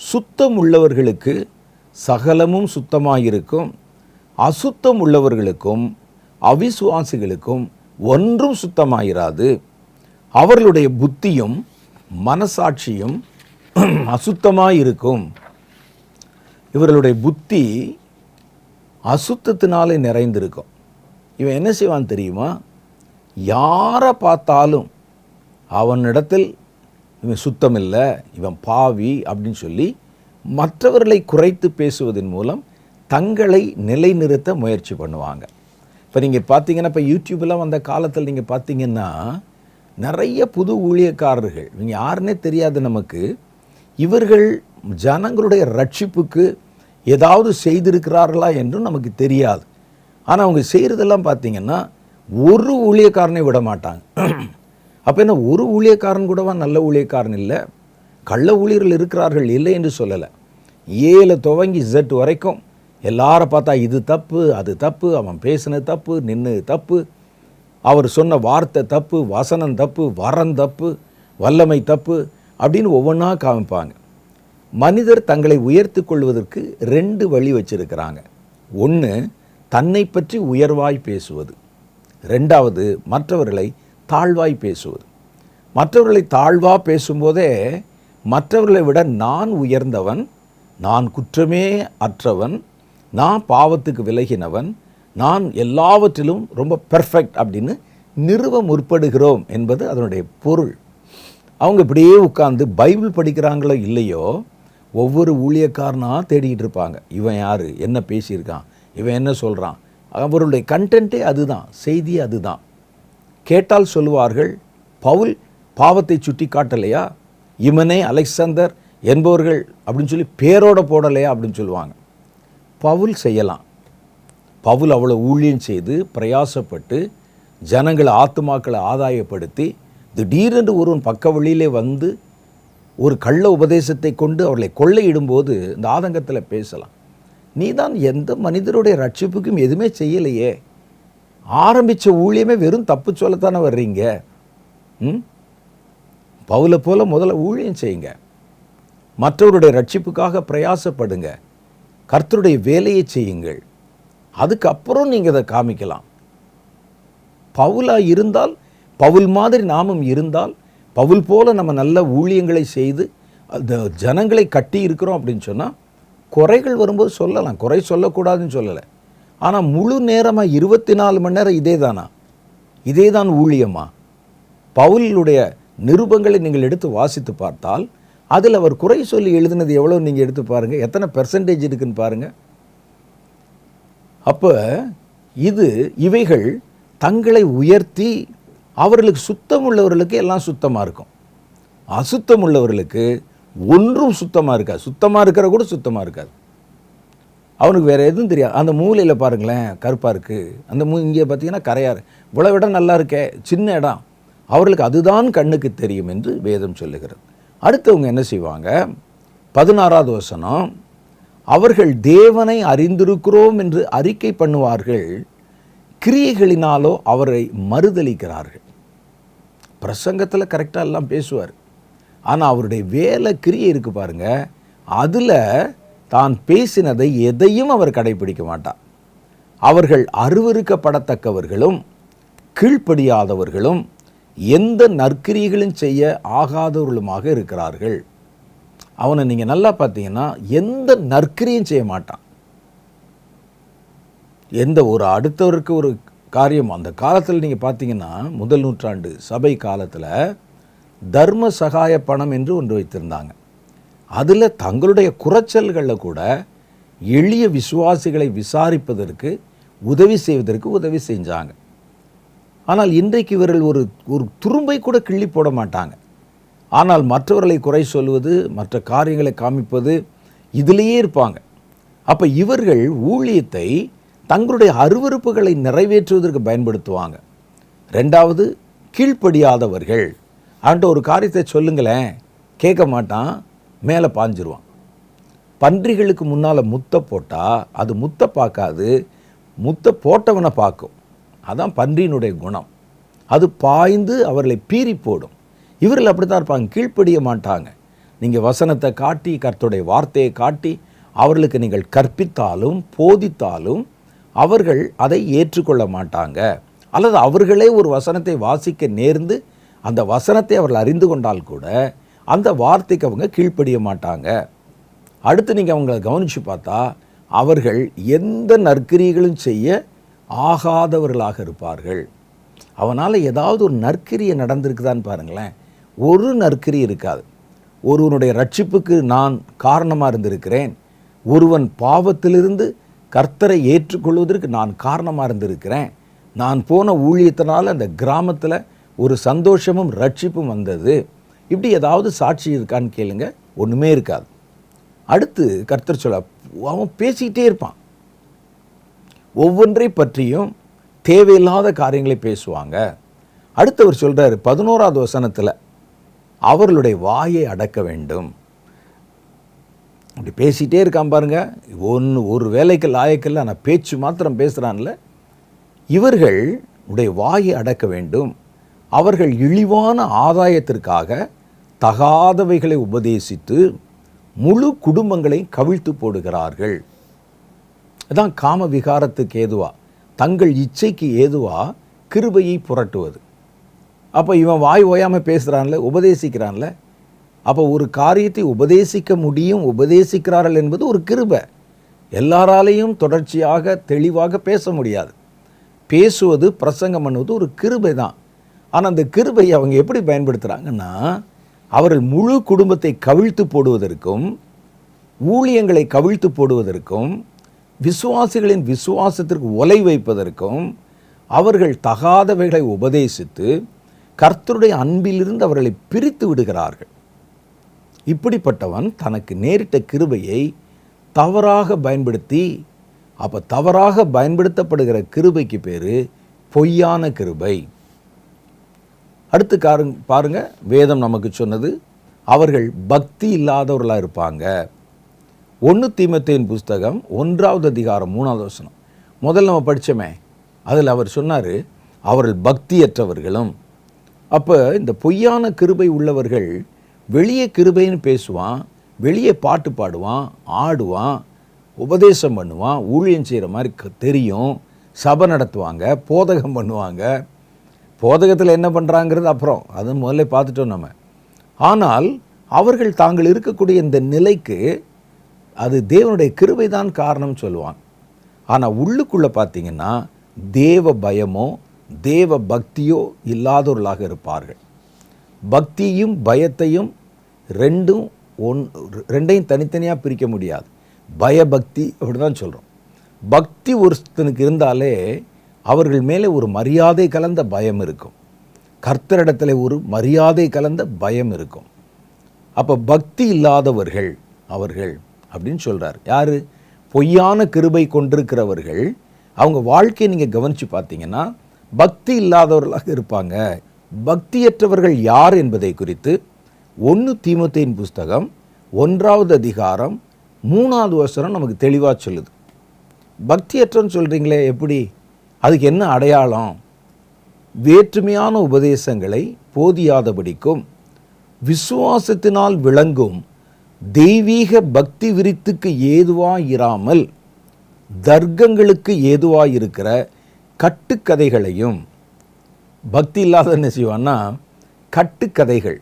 சுத்தம் உள்ளவர்களுக்கு சகலமும் சுத்தமாயிருக்கும், அசுத்தம் உள்ளவர்களுக்கும் அவிசுவாசிகளுக்கும் ஒன்றும் சுத்தமாயிராது. அவர்களுடைய புத்தியும் மனசாட்சியும் அசுத்தமாயிருக்கும். இவர்களுடைய புத்தி அசுத்தத்தினாலே நிறைந்திருக்கும். இவன் என்ன செய்வான் தெரியுமா? யாரை பார்த்தாலும் அவனிடத்தில் இவன் சுத்தம் இல்லை, இவன் பாவி அப்படின்னு சொல்லி மற்றவர்களை குறைத்து பேசுவதன் மூலம் தங்களை நிலைநிறுத்த முயற்சி பண்ணுவாங்க. இப்போ நீங்கள் பார்த்தீங்கன்னா, இப்போ யூடியூப்லாம் வந்த காலத்தில் நீங்கள் பார்த்தீங்கன்னா நிறைய புது ஊழியக்காரர்கள், இவங்க யாருன்னே தெரியாது நமக்கு. இவர்கள் ஜனங்களுடைய ரட்சிப்புக்கு ஏதாவது செய்திருக்கிறார்களா என்றும் நமக்கு தெரியாது. ஆனால் அவங்க செய்கிறதெல்லாம் பார்த்தீங்கன்னா ஒரு ஊழியக்காரனை விட மாட்டாங்க. அப்போ என்ன, ஒரு ஊழியக்காரன் கூடவா நல்ல ஊழியக்காரன் இல்லை? கள்ள ஊழியர்கள் இருக்கிறார்கள், இல்லை என்று சொல்லலை. ஏல துவங்கி Z வரைக்கும் எல்லாரை பார்த்தா இது தப்பு, அது தப்பு, அவன் பேசின தப்பு, நின்று தப்பு, அவர் சொன்ன வார்த்தை தப்பு, வசனம் தப்பு, வரம் தப்பு, வல்லமை தப்பு அப்படின்னு ஒவ்வொன்றா காமிப்பாங்க. மனிதர் தங்களை உயர்த்தி கொள்வதற்கு 2 வழி வச்சிருக்கிறாங்க. ஒன்று, தன்னை பற்றி உயர்வாய் பேசுவது. 2வது, மற்றவர்களை தாழ்வாய் பேசுவது. மற்றவர்களை தாழ்வாக பேசும்போதே மற்றவர்களை விட நான் உயர்ந்தவன், நான் குற்றமே அற்றவன், நான் பாவத்துக்கு விலகினவன், நான் எல்லாவற்றிலும் ரொம்ப பெர்ஃபெக்ட் அப்படின்னு நிறுவ முற்படுகிறோம் என்பது அதனுடைய பொருள். அவங்க இப்படியே உட்கார்ந்து பைபிள் படிக்கிறாங்களோ இல்லையோ, ஒவ்வொரு ஊழியக்காரனாக தேடிக்கிட்டு இருப்பாங்க. இவன் யார், என்ன பேசியிருக்கான், இவன் என்ன சொல்கிறான். அவருடைய கண்டென்ட்டே அதுதான், செய்தி அதுதான். கேட்டால் சொல்லுவார்கள், பவுல் பாவத்தை சுட்டி காட்டலையா, இமனே அலெக்சாந்தர் என்பவர்கள் அப்படின்னு சொல்லி பேரோட போடலையா அப்படின்னு சொல்லுவாங்க. பவுல் செய்யலாம். பவுல் அவ்வளோ ஊழியம் செய்து பிரயாசப்பட்டு ஜனங்களை ஆத்துமாக்களை ஆதாயப்படுத்தி திடீரென்று ஒருவன் பக்க வழியிலே வந்து ஒரு கள்ள உபதேசத்தை கொண்டு அவர்களை கொள்ளையிடும்போது இந்த ஆதங்கத்தில் பேசலாம். நீ தான் எந்த மனிதருடைய ரட்சிப்புக்கும் எதுவுமே செய்யலையே, ஆரம்பித்த ஊழியமே வெறும் தப்பு சொல்லத்தானே வர்றீங்க. பவுலை போல முதல்ல ஊழியம் செய்யுங்க, மற்றவருடைய ரட்சிப்புக்காக பிரயாசப்படுங்க, கர்த்தருடைய வேலையை செய்யுங்கள், அதுக்கப்புறம் நீங்கள் அதை காமிக்கலாம். பவுலாக இருந்தால், பவுல் மாதிரி நாமும் இருந்தால், பவுல் போல நம்ம நல்ல ஊழியங்களை செய்து அந்த ஜனங்களை கட்டி இருக்கிறோம் அப்படின்னு சொன்னால் குறைகள் வரும்போது சொல்லலாம், குறை சொல்லக்கூடாதுன்னு சொல்லலை. ஆனால் முழு நேரமாக 24 மணி நேரம் இதே தானா, இதே தான் ஊழியமா? பவுலுடைய நிருபங்களை நீங்கள் எடுத்து வாசித்து பார்த்தால் அதில் அவர் குறை சொல்லி எழுதினது எவ்வளோ நீங்கள் எடுத்து பாருங்கள், எத்தனை பெர்சன்டேஜ் இருக்குன்னு பாருங்கள். அப்போ இவைகள் தங்களை உயர்த்தி அவர்களுக்கு சுத்தம் உள்ளவர்களுக்கு எல்லாம் சுத்தமாக இருக்கும், அசுத்தம் உள்ளவர்களுக்கு ஒன்றும் சுத்தமாக இருக்காது. சுத்தமாக இருக்கிற கூட சுத்தமாக இருக்காது. அவனுக்கு வேறு எதுவும் தெரியாது. அந்த மூலையில் பாருங்களேன், கருப்பாக இருக்குது, அந்த இங்கே பார்த்தீங்கன்னா கரையார், இவ்வளோ இடம் நல்லா இருக்கே, சின்ன இடம், அவர்களுக்கு அதுதான் கண்ணுக்கு தெரியும் என்று வேதம் சொல்லுகிறது. அடுத்தவங்க என்ன செய்வாங்க, 16வது வசனம், அவர்கள் தேவனை அறிந்திருக்கிறோம் என்று அறிக்கை பண்ணுவார்கள், கிரியைகளினாலோ அவரை மறுதலிக்கிறார்கள். பிரசங்கத்தில் கரெக்டாக எல்லாம் பேசுவார், ஆனால் அவருடைய வேலை கிரியை இருக்கு பாருங்க, அதில் தான் பேசினதை எதையும் அவர் கடைபிடிக்க மாட்டார். அவர்கள் அருவருக்கப்படத்தக்கவர்களும் கீழ்ப்படியாதவர்களும் எந்த நற்கிரியைகளும் செய்ய ஆகாதவர்களுமாக இருக்கிறார்கள். அவனை நீங்கள் நல்லா பார்த்தீங்கன்னா எந்த நற்கிரியும் செய்ய மாட்டான். எந்த ஒரு அடுத்தவருக்கு ஒரு காரியம் அந்த காலத்தில் நீங்கள் பார்த்தீங்கன்னா, முதல் நூற்றாண்டு சபை காலத்தில் தர்ம சகாய பணம் என்று ஒன்று வைத்திருந்தாங்க. அதில் தங்களுடைய குறைச்சல்களில் கூட எளிய விசுவாசிகளை விசாரிப்பதற்கு உதவி செய்வதற்கு உதவி செஞ்சாங்க. ஆனால் இன்றைக்கு இவர்கள் ஒரு துரும்பை கூட கிள்ளி போட மாட்டாங்க. ஆனால் மற்றவர்களை குறை சொல்வது, மற்ற காரியங்களை காமிப்பது, இதிலேயே இருப்பாங்க. அப்போ இவர்கள் ஊழியத்தை தங்களுடைய அருவருப்புகளை நிறைவேற்றுவதற்கு பயன்படுத்துவாங்க. 2வது, கீழ்ப்படியாதவர்கள். அவன்கிட்ட ஒரு காரியத்தை சொல்லுங்களேன், கேட்க மாட்டான், மேலே பாஞ்சிருவான். பன்றிகளுக்கு முன்னால் முத்தை போட்டால் அது முத்தை பார்க்காது, முத்தை போட்டவனை பார்க்கும். அதான் பன்றியினுடைய குணம். அது பாய்ந்து அவர்களை பீறி போடும். இவர்கள் அப்படி தான் இருப்பாங்க, கீழ்ப்படிய மாட்டாங்க. நீங்கள் வசனத்தை காட்டி, கர்த்தருடைய வார்த்தையை காட்டி அவர்களுக்கு நீங்கள் கற்பித்தாலும் போதித்தாலும் அவர்கள் அதை ஏற்றுக்கொள்ள மாட்டாங்க. அல்லது அவர்களே ஒரு வசனத்தை வாசிக்க நேர்ந்து அந்த வசனத்தை அவர்கள் அறிந்து கொண்டால் கூட அந்த வார்த்தைக்கு அவங்க கீழ்ப்படிய மாட்டாங்க. அடுத்து நீங்கள் அவங்களை கவனித்து பார்த்தா அவர்கள் எந்த நற்கிரியைகளும் செய்ய ஆகாதவர்களாக இருப்பார்கள். அவனால் ஏதாவது ஒரு நற்கிரியை நடந்திருக்குதான்னு பாருங்களேன், ஒரு நற்கிரி இருக்காது. ஒருவனுடைய ரட்சிப்புக்கு நான் காரணமாக இருந்திருக்கிறேன், ஒருவன் பாவத்திலிருந்து கர்த்தரை ஏற்றுக்கொள்வதற்கு நான் காரணமாக இருந்திருக்கிறேன், நான் போன ஊழியத்தினால் அந்த கிராமத்தில் ஒரு சந்தோஷமும் ரட்சிப்பும் வந்தது, இப்படி ஏதாவது சாட்சி இருக்கான்னு கேளுங்க, ஒன்றுமே இருக்காது. அடுத்து கர்த்தர் சொல்ல, அவன் பேசிக்கிட்டே இருப்பான். ஒவ்வொன்றை பற்றியும் தேவையில்லாத காரியங்களை பேசுவாங்க. அடுத்தவர் சொல்கிறார் 11வது வசனத்தில், அவர்களுடைய வாயை அடக்க வேண்டும். அப்படி பேசிகிட்டே இருக்கான் பாருங்க. ஒரு வேலைக்கு லாயக்கில்லை, ஆனால் பேச்சு மாத்திரம் பேசுகிறான்ல. இவர்கள் உடைய வாயை அடக்க வேண்டும். அவர்கள் இழிவான ஆதாயத்திற்காக தகாதவைகளை உபதேசித்து முழு குடும்பங்களை கவிழ்த்து போடுகிறார்கள். அதான் காம விகாரத்துக்கு ஏதுவா, தங்கள் இச்சைக்கு ஏதுவா கிருபையை புரட்டுவது. அப்போ இவன் வாய் ஓயாமல் பேசுகிறான்ல, உபதேசிக்கிறான்ல. அப்போ ஒரு காரியத்தை உபதேசிக்க முடியும், உபதேசிக்கிறார்கள் என்பது ஒரு கிருபை. எல்லாராலையும் தொடர்ச்சியாக தெளிவாக பேச முடியாது. பேசுவது, பிரசங்கம் பண்ணுவது ஒரு கிருபை தான். ஆனால் அந்த கிருபையை அவங்க எப்படி பயன்படுத்துகிறாங்கன்னா, அவர்கள் முழு குடும்பத்தை கவிழ்த்து போடுவதற்கும், ஊழியங்களை கவிழ்த்து போடுவதற்கும், விசுவாசிகளின் விசுவாசத்திற்கு ஒலை வைப்பதற்கும், அவர்கள் தகாதவைகளை உபதேசித்து கர்த்தருடைய அன்பிலிருந்து அவர்களை பிரித்து விடுகிறார்கள். இப்படிப்பட்டவன் தனக்கு நேரிட்ட கிருபையை தவறாக பயன்படுத்தி, அப்போ தவறாக பயன்படுத்தப்படுகிற கிருபைக்கு பேர் பொய்யான கிருபை. அடுத்து பாருங்க, வேதம் நமக்கு சொன்னது, அவர்கள் பக்தி இல்லாதவர்களாக இருப்பாங்க. 1 தீமோத்தேயுவின் புஸ்தகம் 1வது அதிகாரம் 3வது வசனம் முதல்ல நம்ம படித்தோமே, அதில் அவர் சொன்னார், அவர்கள் பக்தியற்றவர்களும். அப்போ இந்த பொய்யான கிருபை உள்ளவர்கள் வெளியே கிருபைன்னு பேசுவான், வெளியே பாட்டு பாடுவான், ஆடுவான், உபதேசம் பண்ணுவான், ஊழியம் செய்கிற மாதிரி தெரியும், சபை நடத்துவாங்க, போதகம் பண்ணுவாங்க. போதகத்தில் என்ன பண்ணுறாங்கிறது அப்புறம், அது முதல்ல பார்த்துட்டோம் நம்ம. ஆனால் அவர்கள் தாங்கள் இருக்கக்கூடிய இந்த நிலைக்கு அது தேவனுடைய கிருபை தான் காரணம் சொல்லுவான். ஆனால் உள்ளுக்குள்ளே பார்த்தீங்கன்னா தேவ பயமோ தேவ பக்தியோ இல்லாதவர்களாக இருப்பார்கள். பக்தியும் பயத்தையும் ரெண்டையும் தனித்தனியாக பிரிக்க முடியாது. பயபக்தி அப்படி தான் சொல்கிறோம். பக்தி ஒருத்தனுக்கு இருந்தாலே அவர்கள் மேலே ஒரு மரியாதை கலந்த பயம் இருக்கும். கர்த்தரிடத்தில் ஒரு மரியாதை கலந்த பயம் இருக்கும். அப்போ பக்தி இல்லாதவர்கள் அவர்கள் அப்படின்னு சொல்கிறார். யார்? பொய்யான கிருபை கொண்டிருக்கிறவர்கள். அவங்க வாழ்க்கையை நீங்கள் கவனித்து பார்த்தீங்கன்னா பக்தி இல்லாதவர்களாக இருப்பாங்க. பக்தியற்றவர்கள் யார் என்பதை குறித்து 1 தீமோத்தேயுவின் புஸ்தகம் 1வது அதிகாரம் 3வது வசனம் நமக்கு தெளிவாக சொல்லுது. பக்தியற்றன்னு சொல்கிறீங்களே, எப்படி? அதுக்கு என்ன அடையாளம்? வேற்றுமையான உபதேசங்களை போதியாதபடிக்கும் விசுவாசத்தினால் விளங்கும் தெய்வீக பக்தி விருத்திக்கு ஏதுவாயிராமல் தர்க்கங்களுக்கு ஏதுவாயிருக்கிற கட்டுக்கதைகளையும். பக்தி இல்லாத என்ன செய்வான்னா கட்டுக்கதைகள்,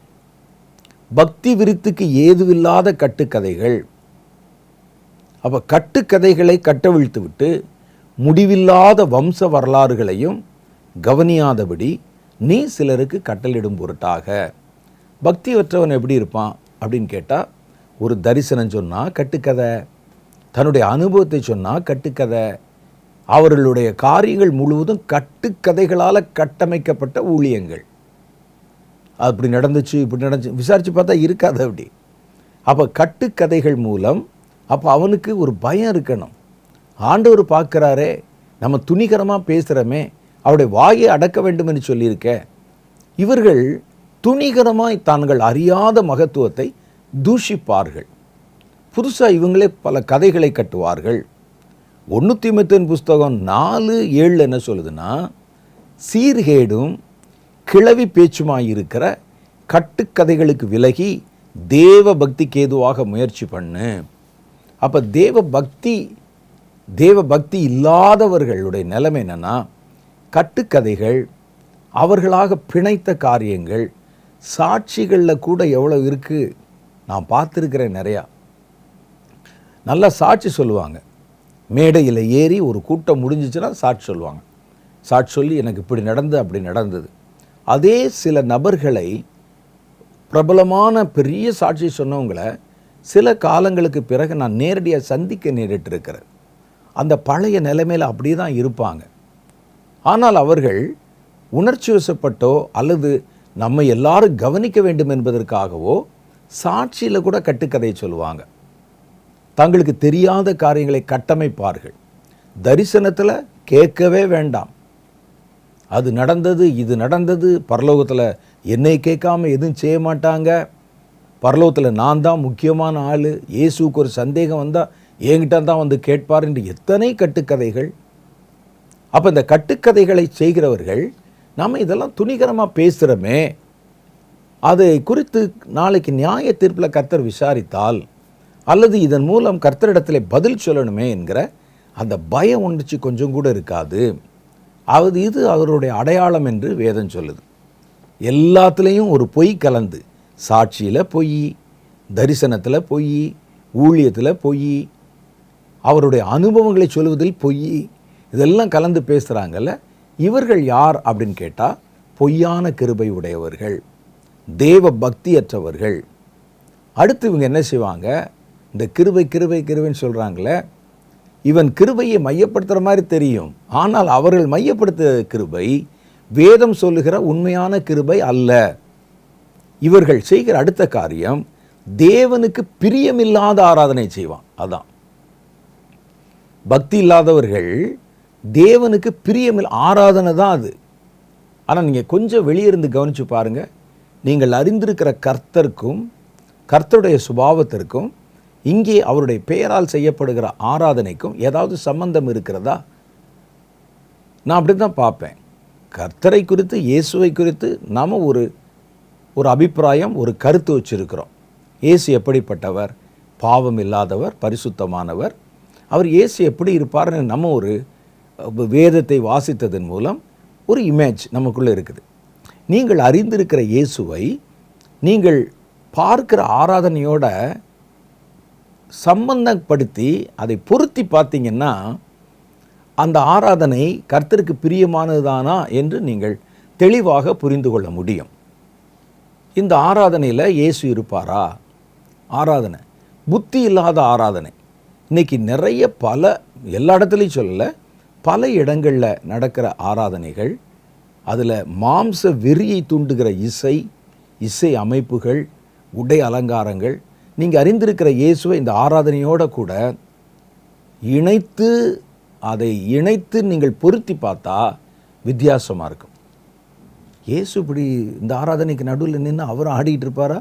பக்தி விருத்திக்கு ஏதுவில்லாத கட்டுக்கதைகள். அப்போ கட்டுக்கதைகளை கட்டவிழ்த்து விட்டு முடிவில்லாத வம்ச வரலாறுகளையும் கவனியாதபடி நீ சிலருக்கு கட்டளிடும் பொருட்டாக. பக்தியற்றவன் எப்படி இருப்பான் அப்படின்னு கேட்டால், ஒரு தரிசனம் சொன்னால் கட்டுக்கதை, தன்னுடைய அனுபவத்தை சொன்னால் கட்டுக்கதை, அவர்களுடைய காரியங்கள் முழுவதும் கட்டுக்கதைகளால் கட்டமைக்கப்பட்ட ஊழியங்கள். அப்படி நடந்துச்சு இப்படி நடந்துச்சு விசாரித்து பார்த்தா இருக்காது அப்படி. அப்போ கட்டுக்கதைகள் மூலம் அப்போ அவனுக்கு ஒரு பயம் இருக்கணும். ஆண்டவர் பார்க்குறாரே, நம்ம துணிகரமாக பேசுகிறோமே, அவருடைய வாயை அடக்க வேண்டும் என்று சொல்லியிருக்க. இவர்கள் துணிகரமாய் தாங்கள் அறியாத மகத்துவத்தை தூஷிப்பார்கள். புதுசாக இவங்களே பல கதைகளை கட்டுவார்கள். 1 தீமோத்தேயுவின் புஸ்தகம் 4:7 என்ன சொல்லுதுன்னா, சீர்கேடும் கிளவி பேச்சுமாயிருக்கிற கட்டுக்கதைகளுக்கு விலகி தேவ பக்திக்கு ஏதுவாக முயற்சி பண்ணு. அப்போ தேவ பக்தி இல்லாதவர்களுடைய நிலைமை என்னென்னா, கட்டுக்கதைகள், அவர்களாக பிணைத்த காரியங்கள். சாட்சிகளில் கூட எவ்வளோ இருக்குது நான் பார்த்துருக்கிறேன். நிறையா நல்லா சாட்சி சொல்லுவாங்க. மேடையில் ஏறி ஒரு கூட்டம் முடிஞ்சிச்சுன்னா சாட்சி சொல்லுவாங்க. சாட்சி சொல்லி எனக்கு இப்படி நடந்து அப்படி நடந்தது. அதே சில நபர்களை, பிரபலமான பெரிய சாட்சி சொன்னவங்களை சில காலங்களுக்கு பிறகு நான் நேரடியாக சந்திக்க நேரிட்டிருக்கிறேன். அந்த பழைய நிலைமையில் அப்படியே தான் இருப்பாங்க. ஆனால் அவர்கள் உணர்ச்சி வசப்பட்டோ அல்லது நம்ம எல்லாரும் கவனிக்க வேண்டும் என்பதற்காகவோ சாட்சியில் கூட கட்டுக்கதையை சொல்லுவாங்க. தங்களுக்கு தெரியாத காரியங்களை கட்டமைப்பார்கள். தரிசனத்தில் கேட்கவே வேண்டாம். அது நடந்தது, இது நடந்தது, பரலோகத்தில் என்னை கேட்காம எதுவும் செய்ய மாட்டாங்க, பரலோகத்தில் நான் தான் முக்கியமான ஆள், இயேசுக்கு ஒரு சந்தேகம் வந்தால் என்கிட்ட தான் வந்து கேட்பார் என்று எத்தனை கட்டுக்கதைகள். அப்போ இந்த கட்டுக்கதைகளை செய்கிறவர்கள் நம்ம இதெல்லாம் துணிகரமாக பேசுகிறோமே, அதை குறித்து நாளைக்கு நியாய தீர்ப்பில் கர்த்தர் விசாரித்தால் அல்லது இதன் மூலம் கர்த்தரிடத்தில் பதில் சொல்லணுமே என்கிற அந்த பயம் உணர்ச்சி கொஞ்சம் கூட இருக்காது. இது அவருடைய அடையாளம் என்று வேதம் சொல்லுது. எல்லாத்துலேயும் ஒரு பொய் கலந்து, சாட்சியில் பொய், தரிசனத்தில் பொய், ஊழியத்தில் பொய், அவருடைய அனுபவங்களை சொல்வதில் பொய், இதெல்லாம் கலந்து பேசுகிறாங்கல்ல, இவர்கள் யார் அப்படின்னு கேட்டால் பொய்யான கிருபை உடையவர்கள், தேவ பக்தியற்றவர்கள். அடுத்து இவங்க என்ன செய்வாங்க, இந்த கிருபை கிருபை கிருபைன்னு சொல்கிறாங்களே, இவன் கிருபையை மையப்படுத்துகிற மாதிரி தெரியும், ஆனால் அவர்கள் மையப்படுத்துகிற கிருபை வேதம் சொல்லுகிற உண்மையான கிருபை அல்ல. இவர்கள் செய்கிற அடுத்த காரியம் தேவனுக்கு பிரியமில்லாத ஆராதனை செய்வான். அதான் பக்தி இல்லாதவர்கள் தேவனுக்கு பிரியமில்லை ஆராதனை தான் அது. ஆனால் நீங்கள் கொஞ்சம் வெளியிருந்து கவனித்து பாருங்கள், நீங்கள் அறிந்திருக்கிற கர்த்தருக்கும் கர்த்தருடைய சுபாவத்திற்கும் இங்கே அவருடைய பெயரால் செய்யப்படுகிற ஆராதனைக்கும் ஏதாவது சம்பந்தம் இருக்கிறதா? நான் அப்படி தான் பார்ப்பேன். கர்த்தரை குறித்து, இயேசுவை குறித்து நாம் ஒரு அபிப்பிராயம், ஒரு கருத்து வச்சுருக்கிறோம். இயேசு எப்படிப்பட்டவர், பாவம் இல்லாதவர், பரிசுத்தமானவர், அவர் இயேசு எப்படி இருப்பார்னு நம்ம ஒரு வேதத்தை வாசித்ததன் மூலம் ஒரு இமேஜ் நமக்குள்ளே இருக்குது. நீங்கள் அறிந்திருக்கிற இயேசுவை நீங்கள் பார்க்கிற ஆராதனையோட சம்பந்தப்படுத்தி அதை பொருத்தி பார்த்தீங்கன்னா அந்த ஆராதனை கர்த்தருக்கு பிரியமானதுதானா என்று நீங்கள் தெளிவாக புரிந்து கொள்ள முடியும். இந்த ஆராதனையில் இயேசு இருப்பாரா? ஆராதனை புத்தி இல்லாத ஆராதனை. இன்றைக்கி நிறைய எல்லா இடத்துலையும் சொல்லலை, பல இடங்களில் நடக்கிற ஆராதனைகள், அதில் மாம்ச வெறியை தூண்டுகிற இசை அமைப்புகள், உடை அலங்காரங்கள். நீங்கள் அறிந்திருக்கிற இயேசுவை இந்த ஆராதனையோடு கூட இணைத்து நீங்கள் பொருத்தி பார்த்தா வித்தியாசமாக இருக்கும். இயேசு இப்படி இந்த ஆராதனைக்கு நடுவில் நின்று அவரும் ஆடிக்கிட்டு இருப்பாரா?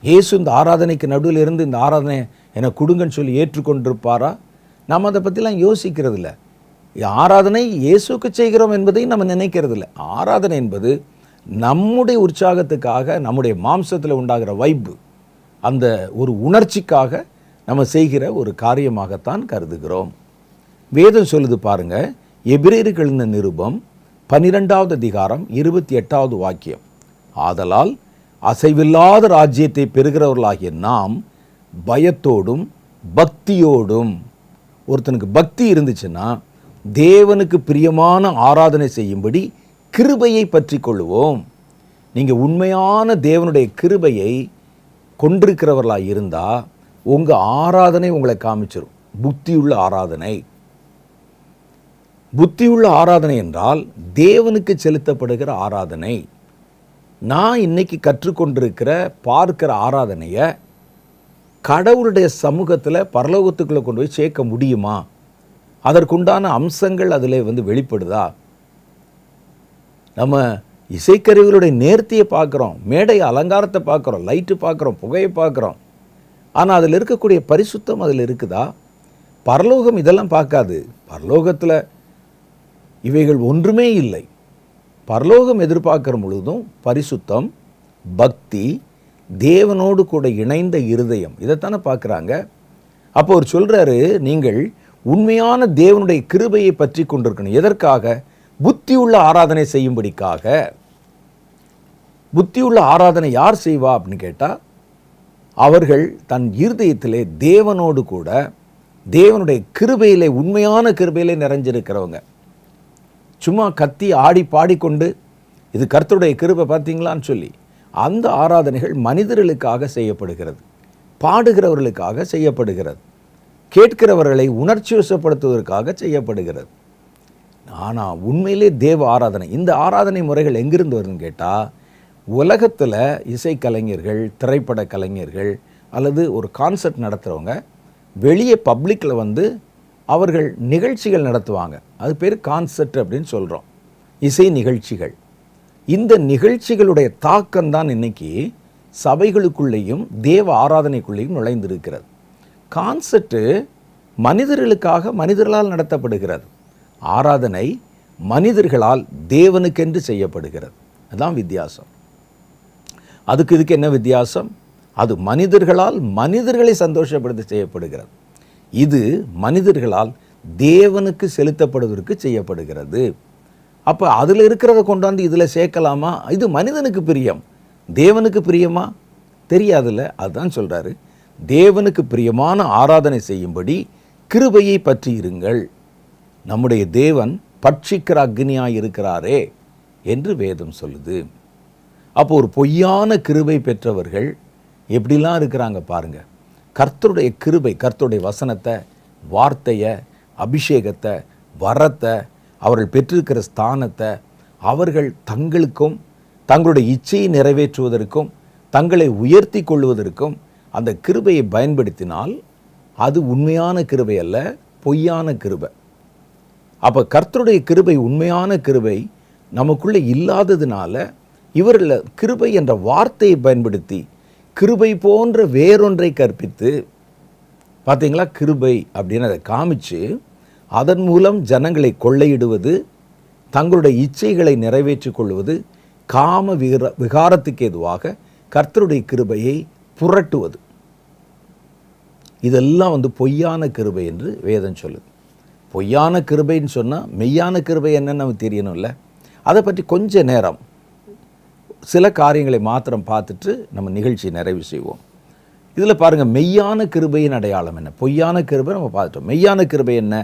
இயேசு இந்த ஆராதனைக்கு நடுவில் இருந்து இந்த ஆராதனை எனக்கு கொடுங்கன்னு சொல்லி ஏற்றுக்கொண்டிருப்பாரா? நம்ம அதை பற்றிலாம் யோசிக்கிறது இல்லை. ஆராதனை இயேசுக்கு செய்கிறோம் என்பதையும் நம்ம நினைக்கிறது இல்லை. ஆராதனை என்பது நம்முடைய உற்சாகத்துக்காக, நம்முடைய மாம்சத்தில் உண்டாகிற வைப்பு, அந்த ஒரு உணர்ச்சிக்காக நம்ம செய்கிற ஒரு காரியமாகத்தான் கருதுகிறோம். வேதம் சொல்லுது பாருங்க, எபிரேயருக்கு எழுதின நிருபம் 12வது அதிகாரம் 28வது வாக்கியம். ஆதலால் அசைவில்லாத ராஜ்யத்தை பெறுகிறவர்களாகிய நாம் பயத்தோடும் பக்தியோடும், ஒருத்தனுக்கு பக்தி இருந்துச்சுன்னா தேவனுக்கு பிரியமான ஆராதனை செய்யும்படி கிருபையை பற்றி கொள்ளுவோம். நீங்கள் உண்மையான தேவனுடைய கிருபையை கொண்டிருக்கிறவர்களாக இருந்தால் உங்கள் ஆராதனை உங்களை காமிச்சிடும். புத்தியுள்ள ஆராதனை. புத்தியுள்ள ஆராதனை என்றால் தேவனுக்கு செலுத்தப்படுகிற ஆராதனை. நான் இன்னைக்கு கற்றுக்கொண்டிருக்கிற பார்க்கிற ஆராதனையை கடவுளுடைய சமூகத்தில் பரலோகத்துக்குள்ளே கொண்டு போய் சேர்க்க முடியுமா? அதற்குண்டான அம்சங்கள் அதில் வெளிப்படுதா? நம்ம இசைக்கருவிகளுடைய நேர்த்தியை பார்க்குறோம், மேடை அலங்காரத்தை பார்க்குறோம், லைட்டு பார்க்குறோம், புகையை பார்க்குறோம். ஆனால் அதில் இருக்கக்கூடிய பரிசுத்தம் அதில் இருக்குதா? பரலோகம் இதெல்லாம் பார்க்காது. பரலோகத்தில் இவைகள் ஒன்றுமே இல்லை. பரலோகம் எதிர்பார்க்கிற முழுதும் பரிசுத்தம், பக்தி, தேவனோடு கூட இணைந்த இருதயம், இதைத்தானே பார்க்குறாங்க. அப்போ அவர் சொல்கிறாரு, நீங்கள் உண்மையான தேவனுடைய கிருபையை பற்றி கொண்டிருக்கணும். எதற்காக? புத்தியுள்ள ஆராதனை செய்யும்படிக்காக. புத்தியுள்ள ஆராதனை யார் செய்வா அப்படின்னு கேட்டால், அவர்கள் தன் இருதயத்திலே தேவனோடு கூட தேவனுடைய கிருபையிலே, உண்மையான கிருபையிலே நிறைஞ்சிருக்கிறவங்க. சும்மா கத்தி ஆடி பாடிக்கொண்டு இது கர்த்தருடைய கிருபை பார்த்தீங்களான்னு சொல்லி அந்த ஆராதனைகள் மனிதர்களுக்காக செய்யப்படுகிறது, பாடுகிறவர்களுக்காக செய்யப்படுகிறது, கேட்கிறவர்களை உணர்ச்சி வசப்படுத்துவதற்காக செய்யப்படுகிறது. ஆனால் உண்மையிலே தேவ ஆராதனை, இந்த ஆராதனை முறைகள் எங்கிருந்து வருதுன்னு கேட்டால், உலகத்தில் இசைக்கலைஞர்கள், திரைப்பட கலைஞர்கள் அல்லது ஒரு கான்சர்ட் நடத்துகிறவங்க வெளியே பப்ளிக்கில் வந்து அவர்கள் நிகழ்ச்சிகள் நடத்துவாங்க. அது பேர் கான்சர்ட் அப்படின்னு சொல்கிறோம், இசை நிகழ்ச்சிகள். இந்த நிகழ்ச்சிகளுடைய தாக்கம்தான் இன்னைக்கு சபைகளுக்குள்ளேயும் தேவ ஆராதனைக்குள்ளேயும் நுழைந்திருக்கிறது. கான்சர்ட்டு மனிதர்களுக்காக மனிதர்களால் நடத்தப்படுகிறது, ஆராதனை மனிதர்களால் தேவனுக்கென்று செய்யப்படுகிறது. அதுதான் வித்தியாசம். இதுக்கு என்ன வித்தியாசம்? அது மனிதர்களால் மனிதர்களை சந்தோஷப்படுத்த செய்யப்படுகிறது. இது மனிதர்களால் தேவனுக்கு செலுத்தப்படுவதற்கு செய்யப்படுகிறது. அப்போ அதில் இருக்கிறத கொண்டாந்து இதில் சேர்க்கலாமா? இது மனிதனுக்கு பிரியம், தேவனுக்கு பிரியமா? தெரியாதுல்ல. அதுதான் சொல்கிறாரு, தேவனுக்கு பிரியமான ஆராதனை செய்யும்படி கிருபையை பற்றி இருங்கள். நம்முடைய தேவன் பட்சிக்கிற அக்னியாய் இருக்கிறாரே என்று வேதம் சொல்லுது. அப்போ ஒரு பொய்யான கிருபை பெற்றவர்கள் எப்படிலாம் இருக்கிறாங்க பாருங்க. கர்த்தருடைய கிருபை, கர்த்தருடைய வசனத்தை, வார்த்தையை, அபிஷேகத்தை, வரத்தை, அவர்கள் பெற்றிருக்கிற ஸ்தானத்தை அவர்கள் தங்களுக்கும் தங்களுடைய இச்சையை நிறைவேற்றுவதற்கும் தங்களை உயர்த்தி கொள்வதற்கும் அந்த கிருபையை பயன்படுத்தினால் அது உண்மையான கிருபை அல்ல, பொய்யான கிருபை. அப்போ கர்த்தருடைய கிருபை, உண்மையான கிருபை நமக்குள்ளே இல்லாததுனால இவர்கள் கிருபை என்ற வார்த்தையை பயன்படுத்தி கிருபை போன்ற வேறொன்றை கற்பித்து, பார்த்தீங்களா, கிருபை அப்படின்னு அதை காமிச்சு அதன் மூலம் ஜனங்களை கொள்ளையிடுவது, தங்களுடைய இச்சைகளை நிறைவேற்றிக் கொள்வது, காம விகாரத்துக்கு எதுவாக கர்த்தருடைய கிருபையை புரட்டுவது, இதெல்லாம் பொய்யான கிருபை என்று வேதம் சொல்லுது. பொய்யான கிருபைன்னு சொன்னால் மெய்யான கிருபை என்னன்னு நமக்கு தெரியணும்ல. அதை பற்றி கொஞ்ச நேரம் சில காரியங்களை மாத்திரம் பார்த்துட்டு நம்ம நிகழ்ச்சி நிறைவு செய்வோம். இதில் பாருங்கள், மெய்யான கிருபையின் அடையாளம் என்ன? பொய்யான கிருபை நம்ம பார்த்துட்டோம். மெய்யான கிருபை என்ன?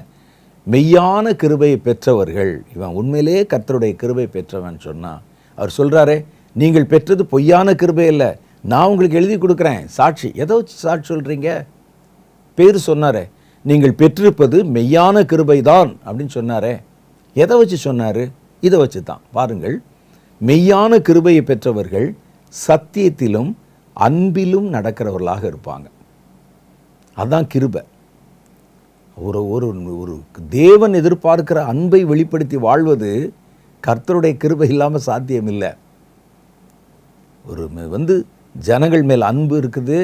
மெய்யான கிருபையை பெற்றவர்கள், இவன் உண்மையிலே கர்த்தருடைய கிருபை பெற்றவன் சொன்னால் அவர் சொல்கிறாரே, நீங்கள் பெற்றது பொய்யான கிருபை இல்லை, நான் உங்களுக்கு எழுதி கொடுக்குறேன் சாட்சி. எதை வச்சு சாட்சி சொல்கிறீங்க? பேர் சொன்னாரே, நீங்கள் பெற்றிருப்பது மெய்யான கிருபை தான் அப்படின்னு சொன்னாரே. எதை வச்சு சொன்னார்? இதை வச்சு தான். பாருங்கள், மெய்யான கிருபையை பெற்றவர்கள் சத்தியத்திலும் அன்பிலும் நடக்கிறவர்களாக இருப்பாங்க. அதுதான் கிருபை. ஒரு ஒரு ஒரு தேவன் எதிர்பார்க்கிற அன்பை வெளிப்படுத்தி வாழ்வது கர்த்தருடைய கிருபை இல்லாமல் சாத்தியம் இல்லை. ஒரு ஜனங்கள் மேல் அன்பு இருக்குது,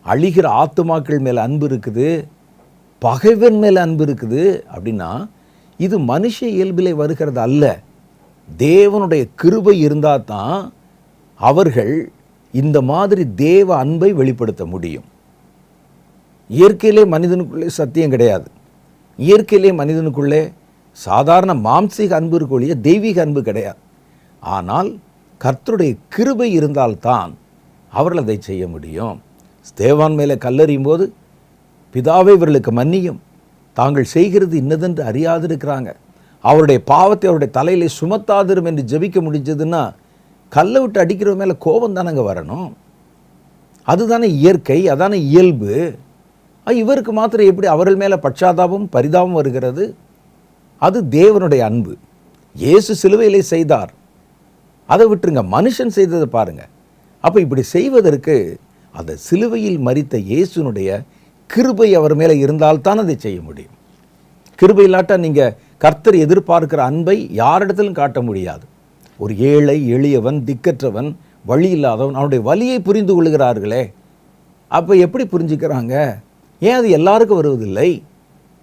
அழிகிற ஆத்துமாக்கள் மேல் அன்பு இருக்குது, பகைவன் மேல் அன்பு இருக்குது அப்படின்னா இது மனுஷ இயல்பிலே வருகிறது அல்ல. தேவனுடைய கிருபை இருந்தால் தான் அவர்கள் இந்த மாதிரி தேவ அன்பை வெளிப்படுத்த முடியும். இயற்கையிலே மனிதனுக்குள்ளே சத்தியம் கிடையாது. இயற்கையிலே மனிதனுக்குள்ளே சாதாரண மாம்சீக அன்பு இருக்கொழிய தெய்வீக அன்பு கிடையாது. ஆனால் கர்த்தருடைய கிருபை இருந்தால்தான் அவர்கள் அதை செய்ய முடியும். ஸ்தேவான் மேலே கல்லறியும் போது, பிதாவே இவர்களுக்கு மன்னியும், தாங்கள் செய்கிறது இன்னதென்று அறியாதிருக்கிறாங்க, அவருடைய பாவத்தை அவருடைய தலையிலே சுமத்தாதிரும் என்று ஜெபிக்க முடிஞ்சதுன்னா கல்லை விட்டு அடிக்கிற மேலே கோபம் தானங்க வரணும். அதுதானே இயற்கை, அதானே இயல்பு. இவருக்கு மாத்திரம் எப்படி அவர்கள் மேலே பட்சாதாபம் பரிதாபம் வருகிறது? அது தேவனுடைய அன்பு. இயேசு சிலுவையிலே செய்தார், அதை விட்டுருங்க, மனுஷன் செய்ததை பாருங்க. அப்போ இப்படி செய்வதற்கு அந்த சிலுவையில் மரித்த இயேசுனுடைய கிருபை அவர் மேலே இருந்தால்தான் அதை செய்ய முடியும். கிருபை இல்லாட்டா நீங்கள் கர்த்தர் எதிர்பார்க்கிற அன்பை யாரிடத்திலும் காட்ட முடியாது. ஒரு ஏழை, எளியவன், திக்கற்றவன், வழி இல்லாதவன் அவனுடைய வலியை புரிந்து கொள்கிறார்களே, அப்போ எப்படி புரிஞ்சுக்கிறாங்க? ஏன் அது எல்லாருக்கும் வருவதில்லை?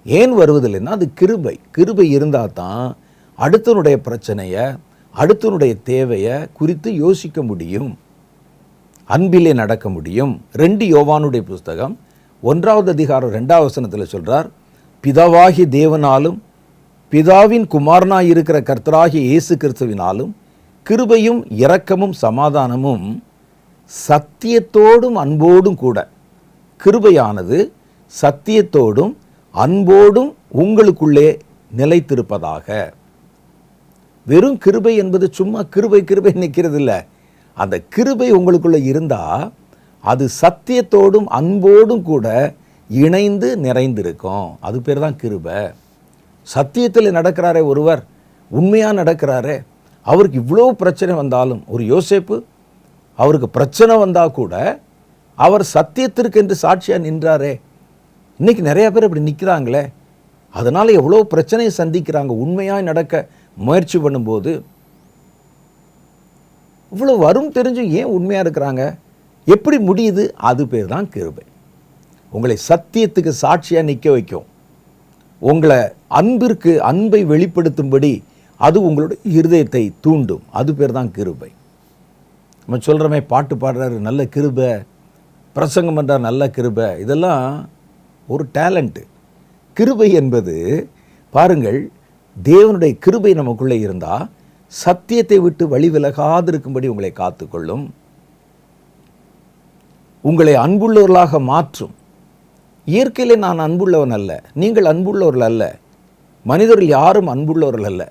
ஏன் வருவதில்லைன்னா அது கிருபை. கிருபை இருந்தால் தான் அடுத்தனுடைய பிரச்சனையை, அடுத்தனுடைய தேவையை குறித்து யோசிக்க முடியும், அன்பிலே நடக்க முடியும். 2 யோவானுடைய புஸ்தகம் 1வது அதிகாரம் 2வது வசனத்தில் சொல்கிறார், பிதாவாகிய தேவனாலும் பிதாவின் குமாரனாய் இருக்கிற கர்த்தராகிய இயேசு கிறிஸ்துவினாலும் கிருபையும் இரக்கமும் சமாதானமும் சத்தியத்தோடும் அன்போடும் கூட, கிருபையானது சத்தியத்தோடும் அன்போடும் உங்களுக்குள்ளே நிலைத்திருப்பதாக. வெறும் கிருபை என்பது சும்மா கிருபை கிருபை நிற்கிறது இல்லை. அந்த கிருபை உங்களுக்குள்ளே இருந்தால் அது சத்தியத்தோடும் அன்போடும் கூட இணைந்து நிறைந்திருக்கும். அது பேர் தான் கிருபை. சத்தியத்தில் நடக்கிறாரே ஒருவர், உண்மையாக நடக்கிறாரே, அவருக்கு இவ்வளோ பிரச்சனை வந்தாலும், ஒரு யோசேப்பு அவருக்கு பிரச்சனை வந்தால் கூட அவர் சத்தியத்திற்கு என்று சாட்சியாக நின்றாரே, இன்றைக்கி நிறையா பேர் இப்படி நிற்கிறாங்களே, அதனால் எவ்வளோ பிரச்சனையை சந்திக்கிறாங்க. உண்மையாக நடக்க முயற்சி பண்ணும்போது இவ்வளோ வரும் தெரிஞ்சும் ஏன் உண்மையாக இருக்கிறாங்க? எப்படி முடியுது? அது பேர் தான் கிருபை. உங்களை சத்தியத்துக்கு சாட்சியாக நிற்க வைக்கும். உங்களை அன்பை வெளிப்படுத்தும்படி அது உங்களுடைய இருதயத்தை தூண்டும். அது பேர் தான் கிருபை. நம்ம சொல்கிறோமே, பாட்டு பாடுறாரு நல்ல கிருபை, பிரசங்கம் பண்ணுறார் நல்ல கிருபை, இதெல்லாம் ஒரு டேலண்ட்டு. கிருபை என்பது பாருங்கள், தேவனுடைய கிருபை நமக்குள்ளே இருந்தால் சத்தியத்தை விட்டு வழி விலகாதிருக்கும்படி உங்களை காத்துக்கொள்ளும், உங்களை அன்புள்ளவர்களாக மாற்றும். இயற்கையிலே நான் அன்புள்ளவன் அல்ல, நீங்கள் அன்புள்ளவர்கள் அல்ல, மனிதர்கள் யாரும் அன்புள்ளவர்கள் அல்ல.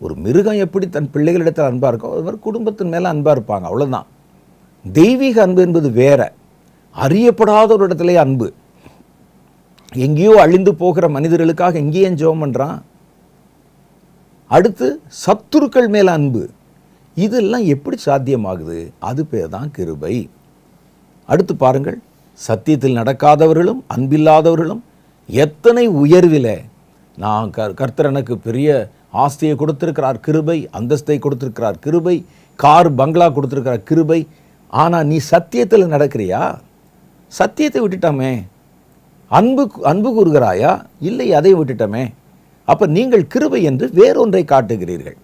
ஒரு மிருகம் எப்படி தன் பிள்ளைகளிடத்தில் அன்பாக இருக்கோ அது மாதிரி குடும்பத்தின் மேலே அன்பாக இருப்பாங்க, அவ்வளோதான். தெய்வீக அன்பு என்பது வேற, அறியப்படாத ஒரு இடத்துல அன்பு. எங்கேயோ அழிந்து போகிற மனிதர்களுக்காக எங்கேயே ஜெபம் பண்ணுறான். அடுத்து சத்துருக்கள் மேலே அன்பு. இதெல்லாம் எப்படி சாத்தியமாகுது? அது பேர் தான் கிருபை. அடுத்து பாருங்கள், சத்தியத்தில் நடக்காதவர்களும் அன்பில்லாதவர்களும் எத்தனை உயர்வில் நான் கர்த்தர் எனக்கு பெரிய ஆஸ்தியை கொடுத்திருக்கிறார் கிருபை, அந்தஸ்தை கொடுத்திருக்கிறார் கிருபை, கார் பங்களா கொடுத்திருக்கிறார் கிருபை. ஆனால் நீ சத்தியத்தில் நடக்கிறியா? சத்தியத்தை விட்டுட்டாமே. அன்பு கூறுகிறாயா? இல்லை, அதை விட்டுட்டோமே. அப்போ நீங்கள் கிருபை என்று வேறொன்றை காட்டுகிறீர்கள்.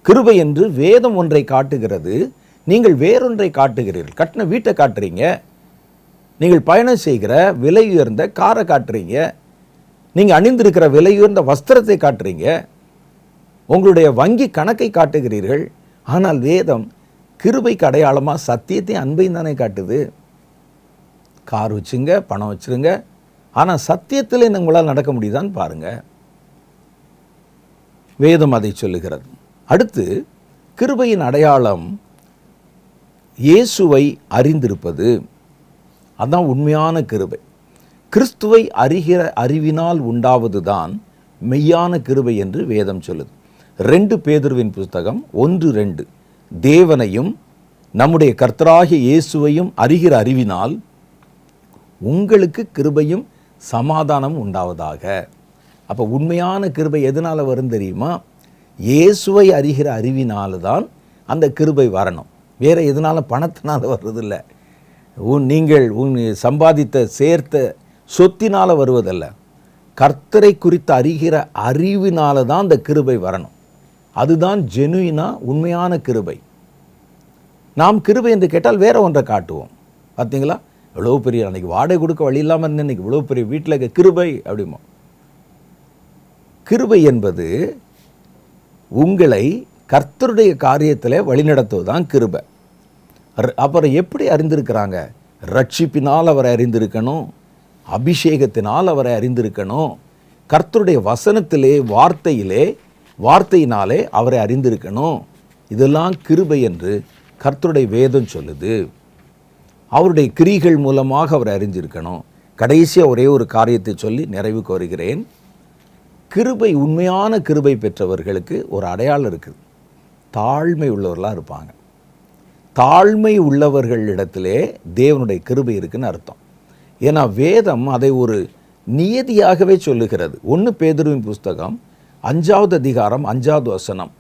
கிருபை என்று வேதம் ஒன்றை காட்டுகிறது, நீங்கள் வேறொன்றை காட்டுகிறீர்கள். கட்டின வீட்டை காட்டுறீங்க, நீங்கள் பயணம் செய்கிற விலை உயர்ந்த காரை காட்டுறீங்க, நீங்கள் அணிந்திருக்கிற விலை உயர்ந்த வஸ்திரத்தை காட்டுறீங்க, உங்களுடைய வங்கி கணக்கை காட்டுகிறீர்கள். ஆனால் வேதம் கிருபைக்கு அடையாளமாக சத்தியத்தையும் அன்பையும் தானே காட்டுது. கார் வச்சுங்க, பணம் வச்சுருங்க, ஆனால் சத்தியத்தில் உங்களால் நடக்க முடியுதான்னு பாருங்கள். வேதம் அதை சொல்லுகிறது. அடுத்து, கிருபையின் அடையாளம் இயேசுவை அறிந்திருப்பது. அதுதான் உண்மையான கிருபை. கிறிஸ்துவை அறிகிற அறிவினால் உண்டாவது தான் மெய்யான கிருபை என்று வேதம் சொல்லுது. 2 பேதுருவின் புஸ்தகம் 1:2, தேவனையும் நம்முடைய கர்த்தராகிய இயேசுவையும் அறிகிற அறிவினால் உங்களுக்கு கிருபையும் சமாதானம் உண்டாவதாக. அப்போ உண்மையான கிருபை எதனால் வரும் தெரியுமா? இயேசுவை அறிகிற அறிவினால தான் அந்த கிருபை வரணும். வேறு எதனால? பணத்தினால் வர்றதில்லை, நீங்கள் சம்பாதித்த சேர்த்த சொத்தினால் வருவதல்ல. கர்த்தரை குறித்து அறிகிற அறிவினால தான் அந்த கிருபை வரணும். அதுதான் ஜெனுயினா உண்மையான கிருபை. நாம் கிருபை என்று கேட்டால் வேற ஒன்றை காட்டுவோம். பார்த்தீங்களா, எவ்வளோ பெரிய அன்றைக்கி வாடகை கொடுக்க வழி இல்லாமல் இருந்தேன், இன்றைக்கி இவ்வளோ பெரிய வீட்டில் கிருபை அப்படிமோ. கிருபை என்பது உங்களை கர்த்தருடைய காரியத்தில் வழிநடத்துவதுதான் கிருபை. அப்புறம் எப்படி அறிந்திருக்கிறாங்க? ரட்சிப்பினால் அவரை அறிந்திருக்கணும், அபிஷேகத்தினால் அவரை அறிந்திருக்கணும், கர்த்தருடைய வசனத்திலே வார்த்தையினாலே அவரை அறிந்திருக்கணும். இதெல்லாம் கிருபை என்று கர்த்தருடைய வேதம் சொல்லுது. அவருடைய கிரிகள் மூலமாக அவரை அறிஞ்சிருக்கணும். கடைசியாக ஒரே ஒரு காரியத்தை சொல்லி நிறைவுக்கு வருகிறேன். கிருபை, உண்மையான கிருபை பெற்றவர்களுக்கு ஒரு அடையாளம் இருக்குது. தாழ்மை உள்ளவர்களாக இருப்பாங்க. தாழ்மை உள்ளவர்களிடத்திலே தேவனுடைய கிருபை இருக்குன்னு அர்த்தம். ஏன்னா வேதம் அதை ஒரு நியதியாகவே சொல்லுகிறது. 1 பேதுருவின் புஸ்தகம் 5வது அதிகாரம் 5வது வசனம்,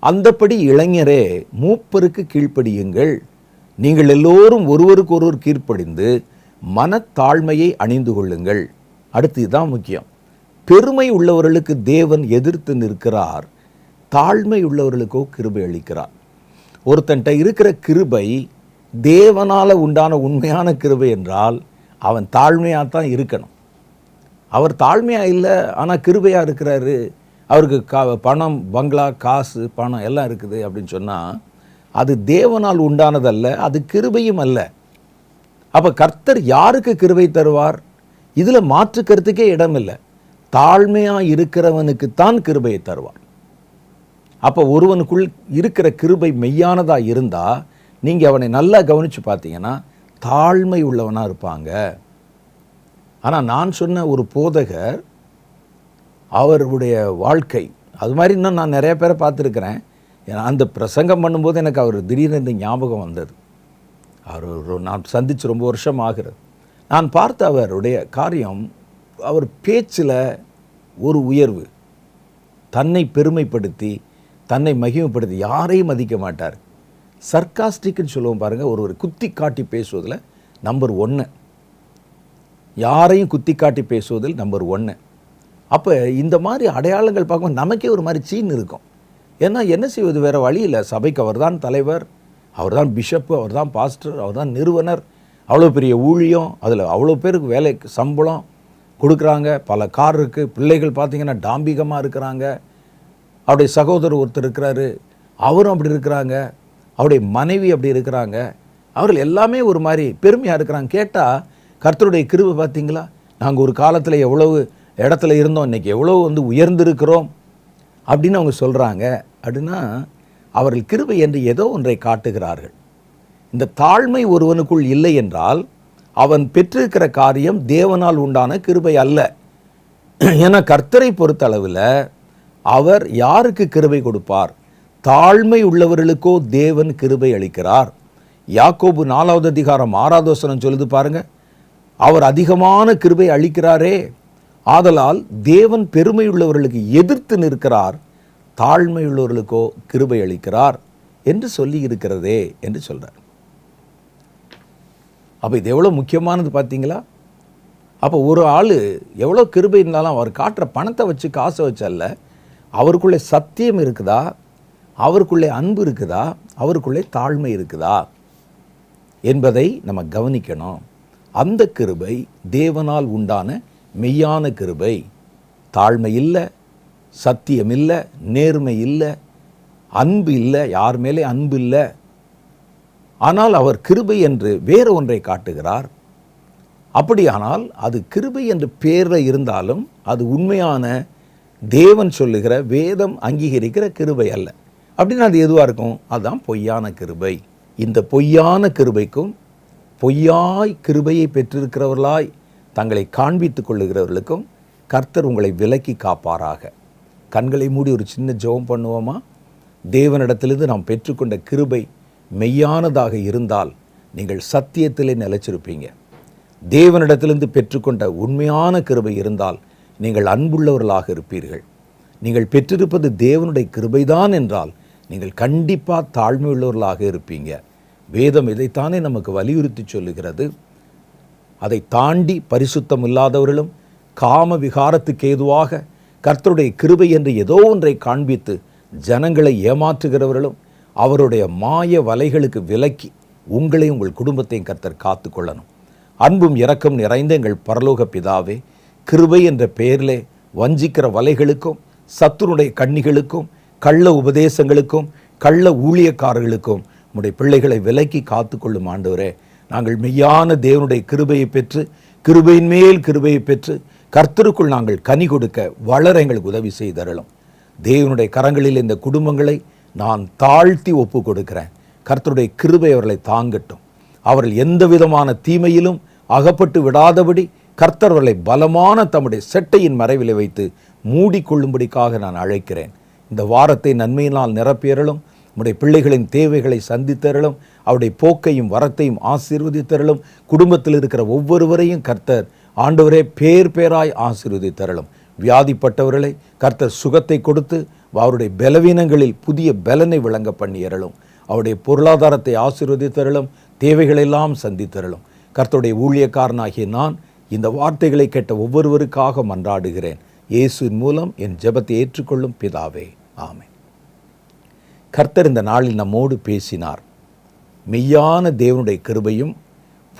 அந்தப்படி இளைஞரே மூப்பருக்கு கீழ்ப்படியுங்கள், நீங்கள் எல்லோரும் ஒருவருக்கு ஒருவர் கீழ்ப்படிந்து மனத்தாழ்மையை அணிந்து கொள்ளுங்கள். அடுத்து இதுதான் முக்கியம். பெருமை உள்ளவர்களுக்கு தேவன் எதிர்த்து நிற்கிறார், தாழ்மை உள்ளவர்களுக்கோ கிருபை அளிக்கிறார். ஒருத்தன்ட்ட இருக்கிற கிருபை தேவனால் உண்டான உண்மையான கிருபை என்றால் அவன் தாழ்மையாக தான் இருக்கணும். அவர் தாழ்மையாக இல்லை, ஆனால் கிருபையாக இருக்கிறாரு, அவருக்கு பணம், பங்களா, காசு, பணம் எல்லாம் இருக்குது அப்படின்னு சொன்னால் அது தேவனால் உண்டானதல்ல, அது கிருபையும் அல்ல. அப்போ கர்த்தர் யாருக்கு கிருபை தருவார்? இதில் மாற்று கருத்துக்கே இடம் இல்லை. தாழ்மையாக இருக்கிறவனுக்குத்தான் கிருபையை தருவார். அப்போ ஒருவனுக்குள் இருக்கிற கிருபை மெய்யானதாக இருந்தால் நீங்கள் அவனை நல்லா கவனித்து பார்த்தீங்கன்னா தாழ்மை உள்ளவனாக இருப்பாங்க. ஆனால் நான் சொன்ன ஒரு போதகர், அவருடைய வாழ்க்கை அது மாதிரி இன்னும் நான் நிறைய பேரை பார்த்துருக்கிறேன். அந்த பிரசங்கம் பண்ணும்போது எனக்கு அவர் திடீர்னு ஞாபகம் வந்தது. அவர் நான் சந்தித்து ரொம்ப வருஷம் ஆகிறது. நான் பார்த்த அவருடைய காரியம், அவர் பேச்சில் ஒரு உயர்வு, தன்னை பெருமைப்படுத்தி தன்னை மகிமைப்படுத்தி யாரையும் மதிக்க மாட்டார். சர்க்காஸ்டிக்னு சொல்லுவோம் பாருங்கள், ஒரு குத்தி காட்டி பேசுவதில் நம்பர் 1, யாரையும் குத்தி காட்டி பேசுவதில் நம்பர் 1. அப்போ இந்த மாதிரி அடையாளங்கள் பார்க்கும்போது நமக்கே ஒரு மாதிரி சீன் இருக்கும். ஏன்னா என்ன செய்வது, வேறு வழி இல்லை. சபைக்கு அவர் தான் தலைவர், அவர் தான் பிஷப்பு, அவர் தான் பாஸ்டர், அவர் தான் நிறுவனர், அவ்வளோ பெரிய ஊழியம், அதில் அவ்வளோ பேருக்கு வேலைக்கு சம்பளம் கொடுக்குறாங்க, பல கார் இருக்குது, பிள்ளைகள் பார்த்திங்கன்னா டாம்பிகமாக இருக்கிறாங்க, அவருடைய சகோதரர் ஒருத்தர் இருக்கிறாரு, அவரும் அப்படி இருக்கிறாங்க, அவருடைய மனைவி அப்படி இருக்கிறாங்க, அவர்கள் எல்லாமே ஒரு மாதிரி பெருமையாக இருக்கிறாங்க. கேட்டால் கர்த்தருடைய கிருபை பார்த்தீங்களா, நாங்கள் ஒரு காலத்தில் எவ்வளவு இடத்துல இருந்தோம், இன்றைக்கி எவ்வளோ உயர்ந்திருக்கிறோம் அப்படின்னு அவங்க சொல்கிறாங்க. அப்படின்னா அவர்கள் கிருபை என்று ஏதோ ஒன்றை காட்டுகிறார்கள். இந்த தாழ்மை ஒருவனுக்குள் இல்லை என்றால் அவன் பெற்றிருக்கிற காரியம் தேவனால் உண்டான கிருபை அல்ல. ஏன்னா கர்த்தரை பொறுத்தளவில் அவர் யாருக்கு கிருபை கொடுப்பார்? தாழ்மை உள்ளவர்களுக்கோ தேவன் கிருபை அளிக்கிறார். யாக்கோபு 4வது அதிகாரம் 6வது வசனம் சொல்லுது பாருங்க, அவர் அதிகமான கிருபை அளிக்கிறாரே, ஆதலால் தேவன் பெருமையுள்ளவர்களுக்கு எதிர்த்து நிற்கிறார், தாழ்மையுள்ளவர்களுக்கோ கிருபை அளிக்கிறார் என்று சொல்லி இருக்கிறதே என்று சொல்றார். அப்போ இது எவ்வளோ முக்கியமானது பார்த்தீங்களா? அப்போ ஒரு ஆள் எவ்வளோ கிருபை இருந்தாலும் அவர் காட்டுற பணத்தை வச்சு காசை வச்சல்ல, அவருக்குள்ளே சத்தியம் இருக்குதா, அவருக்குள்ளே அன்பு இருக்குதா, அவருக்குள்ளே தாழ்மை இருக்குதா என்பதை நம்ம கவனிக்கணும். அந்த கிருபை தேவனால் உண்டான மெய்யான கிருபை. தாழ்மை இல்லை, சத்தியம் இல்லை, நேர்மை இல்லை, அன்பு இல்லை, யார் மேலே அன்பு இல்லை. ஆனால் அவர் கிருபை என்று வேறு ஒன்றை காட்டுகிறார். அப்படியானால் அது கிருபை என்று பேரில் இருந்தாலும் அது உண்மையான தேவன் சொல்லுகிற வேதம் அங்கீகரிக்கிற கிருபை அல்ல. அப்படின்னு அது எதுவாக இருக்கும்? அதுதான் பொய்யான கிருபை. இந்த பொய்யான கிருபைக்கும் பொய்யாய் கிருபையை பெற்றிருக்கிறவர்களாய் தங்களை காண்பித்துக் கொள்ளுகிறவர்களுக்கும் கர்த்தர் உங்களை விலக்கி காப்பாராக. கண்களை மூடி ஒரு சின்ன ஜெபம் பண்ணுவோமா? தேவனிடத்திலிருந்து நாம் பெற்றுக்கொண்ட கிருபை மெய்யானதாக இருந்தால் நீங்கள் சத்தியத்திலே நிலைச்சிருப்பீங்க. தேவனிடத்திலிருந்து பெற்றுக்கொண்ட உண்மையான கிருபை இருந்தால் நீங்கள் அன்புள்ளவர்களாக இருப்பீர்கள். நீங்கள் பெற்றிருப்பது தேவனுடைய கிருபைதான் என்றால் நீங்கள் கண்டிப்பாக தாழ்மையுள்ளவர்களாக இருப்பீங்க. வேதம் இதைத்தானே நமக்கு வலியுறுத்தி சொல்லுகிறது. அதை தாண்டி பரிசுத்தம் இல்லாதவர்களும் காம விகாரத்துக்கு ஏதுவாக கர்த்தருடைய கிருபை என்று ஏதோ ஒன்றை காண்பித்து ஜனங்களை ஏமாற்றுகிறவர்களும் அவருடைய மாய வலைகளுக்கு விலக்கி உங்களையும் உங்கள் குடும்பத்தையும் கர்த்தர் காத்து கொள்ளணும். அன்பும் இரக்கம் நிறைந்த எங்கள் பரலோக பிதாவே, கிருபை என்ற பெயரிலே வஞ்சிக்கிற வலைகளுக்கும் சத்துருடைய கண்ணிகளுக்கும் கள்ள உபதேசங்களுக்கும் கள்ள ஊழியக்காரர்களுக்கும் உம்முடைய பிள்ளைகளை விலக்கி காத்து கொள்ளும் ஆண்டவரே. நாங்கள் மெய்யான தேவனுடைய கிருபையை பெற்று கிருபையின் மேல் கிருபையை பெற்று கர்த்தருக்குள் நாங்கள் கனி கொடுக்க வளர எங்களுக்கு உதவி செய்தருளும். தேவனுடைய கரங்களில் இந்த குடும்பங்களை நான் தாழ்த்தி ஒப்பு கொடுக்கிறேன். கர்த்தருடைய கிருபை அவர்களை தாங்கட்டும். அவர்கள் எந்த விதமான தீமையிலும் அகப்பட்டு விடாதபடி கர்த்தர் அவர்களை பலமான தம்முடைய செட்டையின் மறைவிலை வைத்து மூடிக்கொள்ளும்படிக்காக நான் அழைக்கிறேன். இந்த வாரத்தை நன்மையினால் நிரப்பியறலும், உம்முடைய பிள்ளைகளின் தேவைகளை சந்தித்தரலும், அவருடைய போக்கையும் வரத்தையும் ஆசீர்வதித்தரலும், குடும்பத்தில் இருக்கிற ஒவ்வொருவரையும் கர்த்தர் ஆண்டவரே பேர் பேராய் ஆசீர்வதித்தரலும். வியாதிப்பட்டவர்களை கர்த்தர் சுகத்தை கொடுத்து அவருடைய பலவீனங்களில் புதிய பலனை விளங்க பண்ணியறலும். அவருடைய பொருளாதாரத்தை ஆசீர்வதித்தரலும், தேவைகளெல்லாம் சந்தித்தரலும். கர்த்தருடைய ஊழியக்காரனாகிய நான் இந்த வார்த்தைகளை கேட்ட ஒவ்வொருவருக்காக மன்றாடுகிறேன். இயேசுவின் மூலம் என் ஜெபத்தை ஏற்றுக்கொள்ளும் பிதாவே, ஆமென். கர்த்தர் இந்த நாளில் நம்மோடு பேசினார். மெய்யான தேவனுடைய கிருபையும்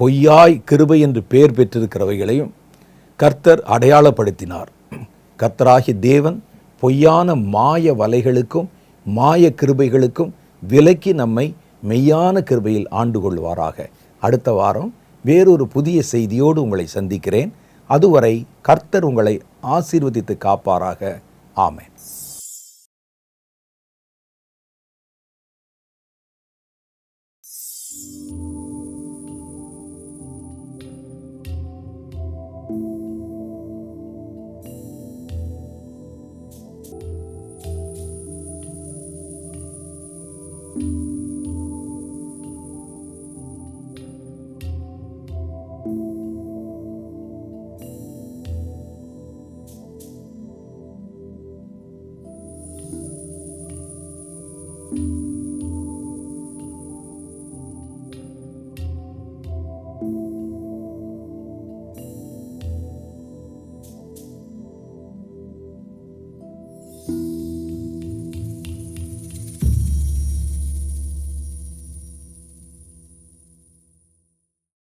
பொய்யாய் கிருபை என்று பெயர் பெற்றிருக்கிறவைகளையும் கர்த்தர் அடையாளப்படுத்தினார். கர்த்தராகிய தேவன் பொய்யான மாய வலைகளுக்கும் மாய கிருபைகளுக்கும் விலக்கி நம்மை மெய்யான கிருபையில் ஆண்டு கொள்வாராக. அடுத்த வாரம் வேறொரு புதிய செய்தியோடு உங்களை சந்திக்கிறேன். அதுவரை கர்த்தர் உங்களை ஆசீர்வதித்து காப்பாராக. ஆமென்.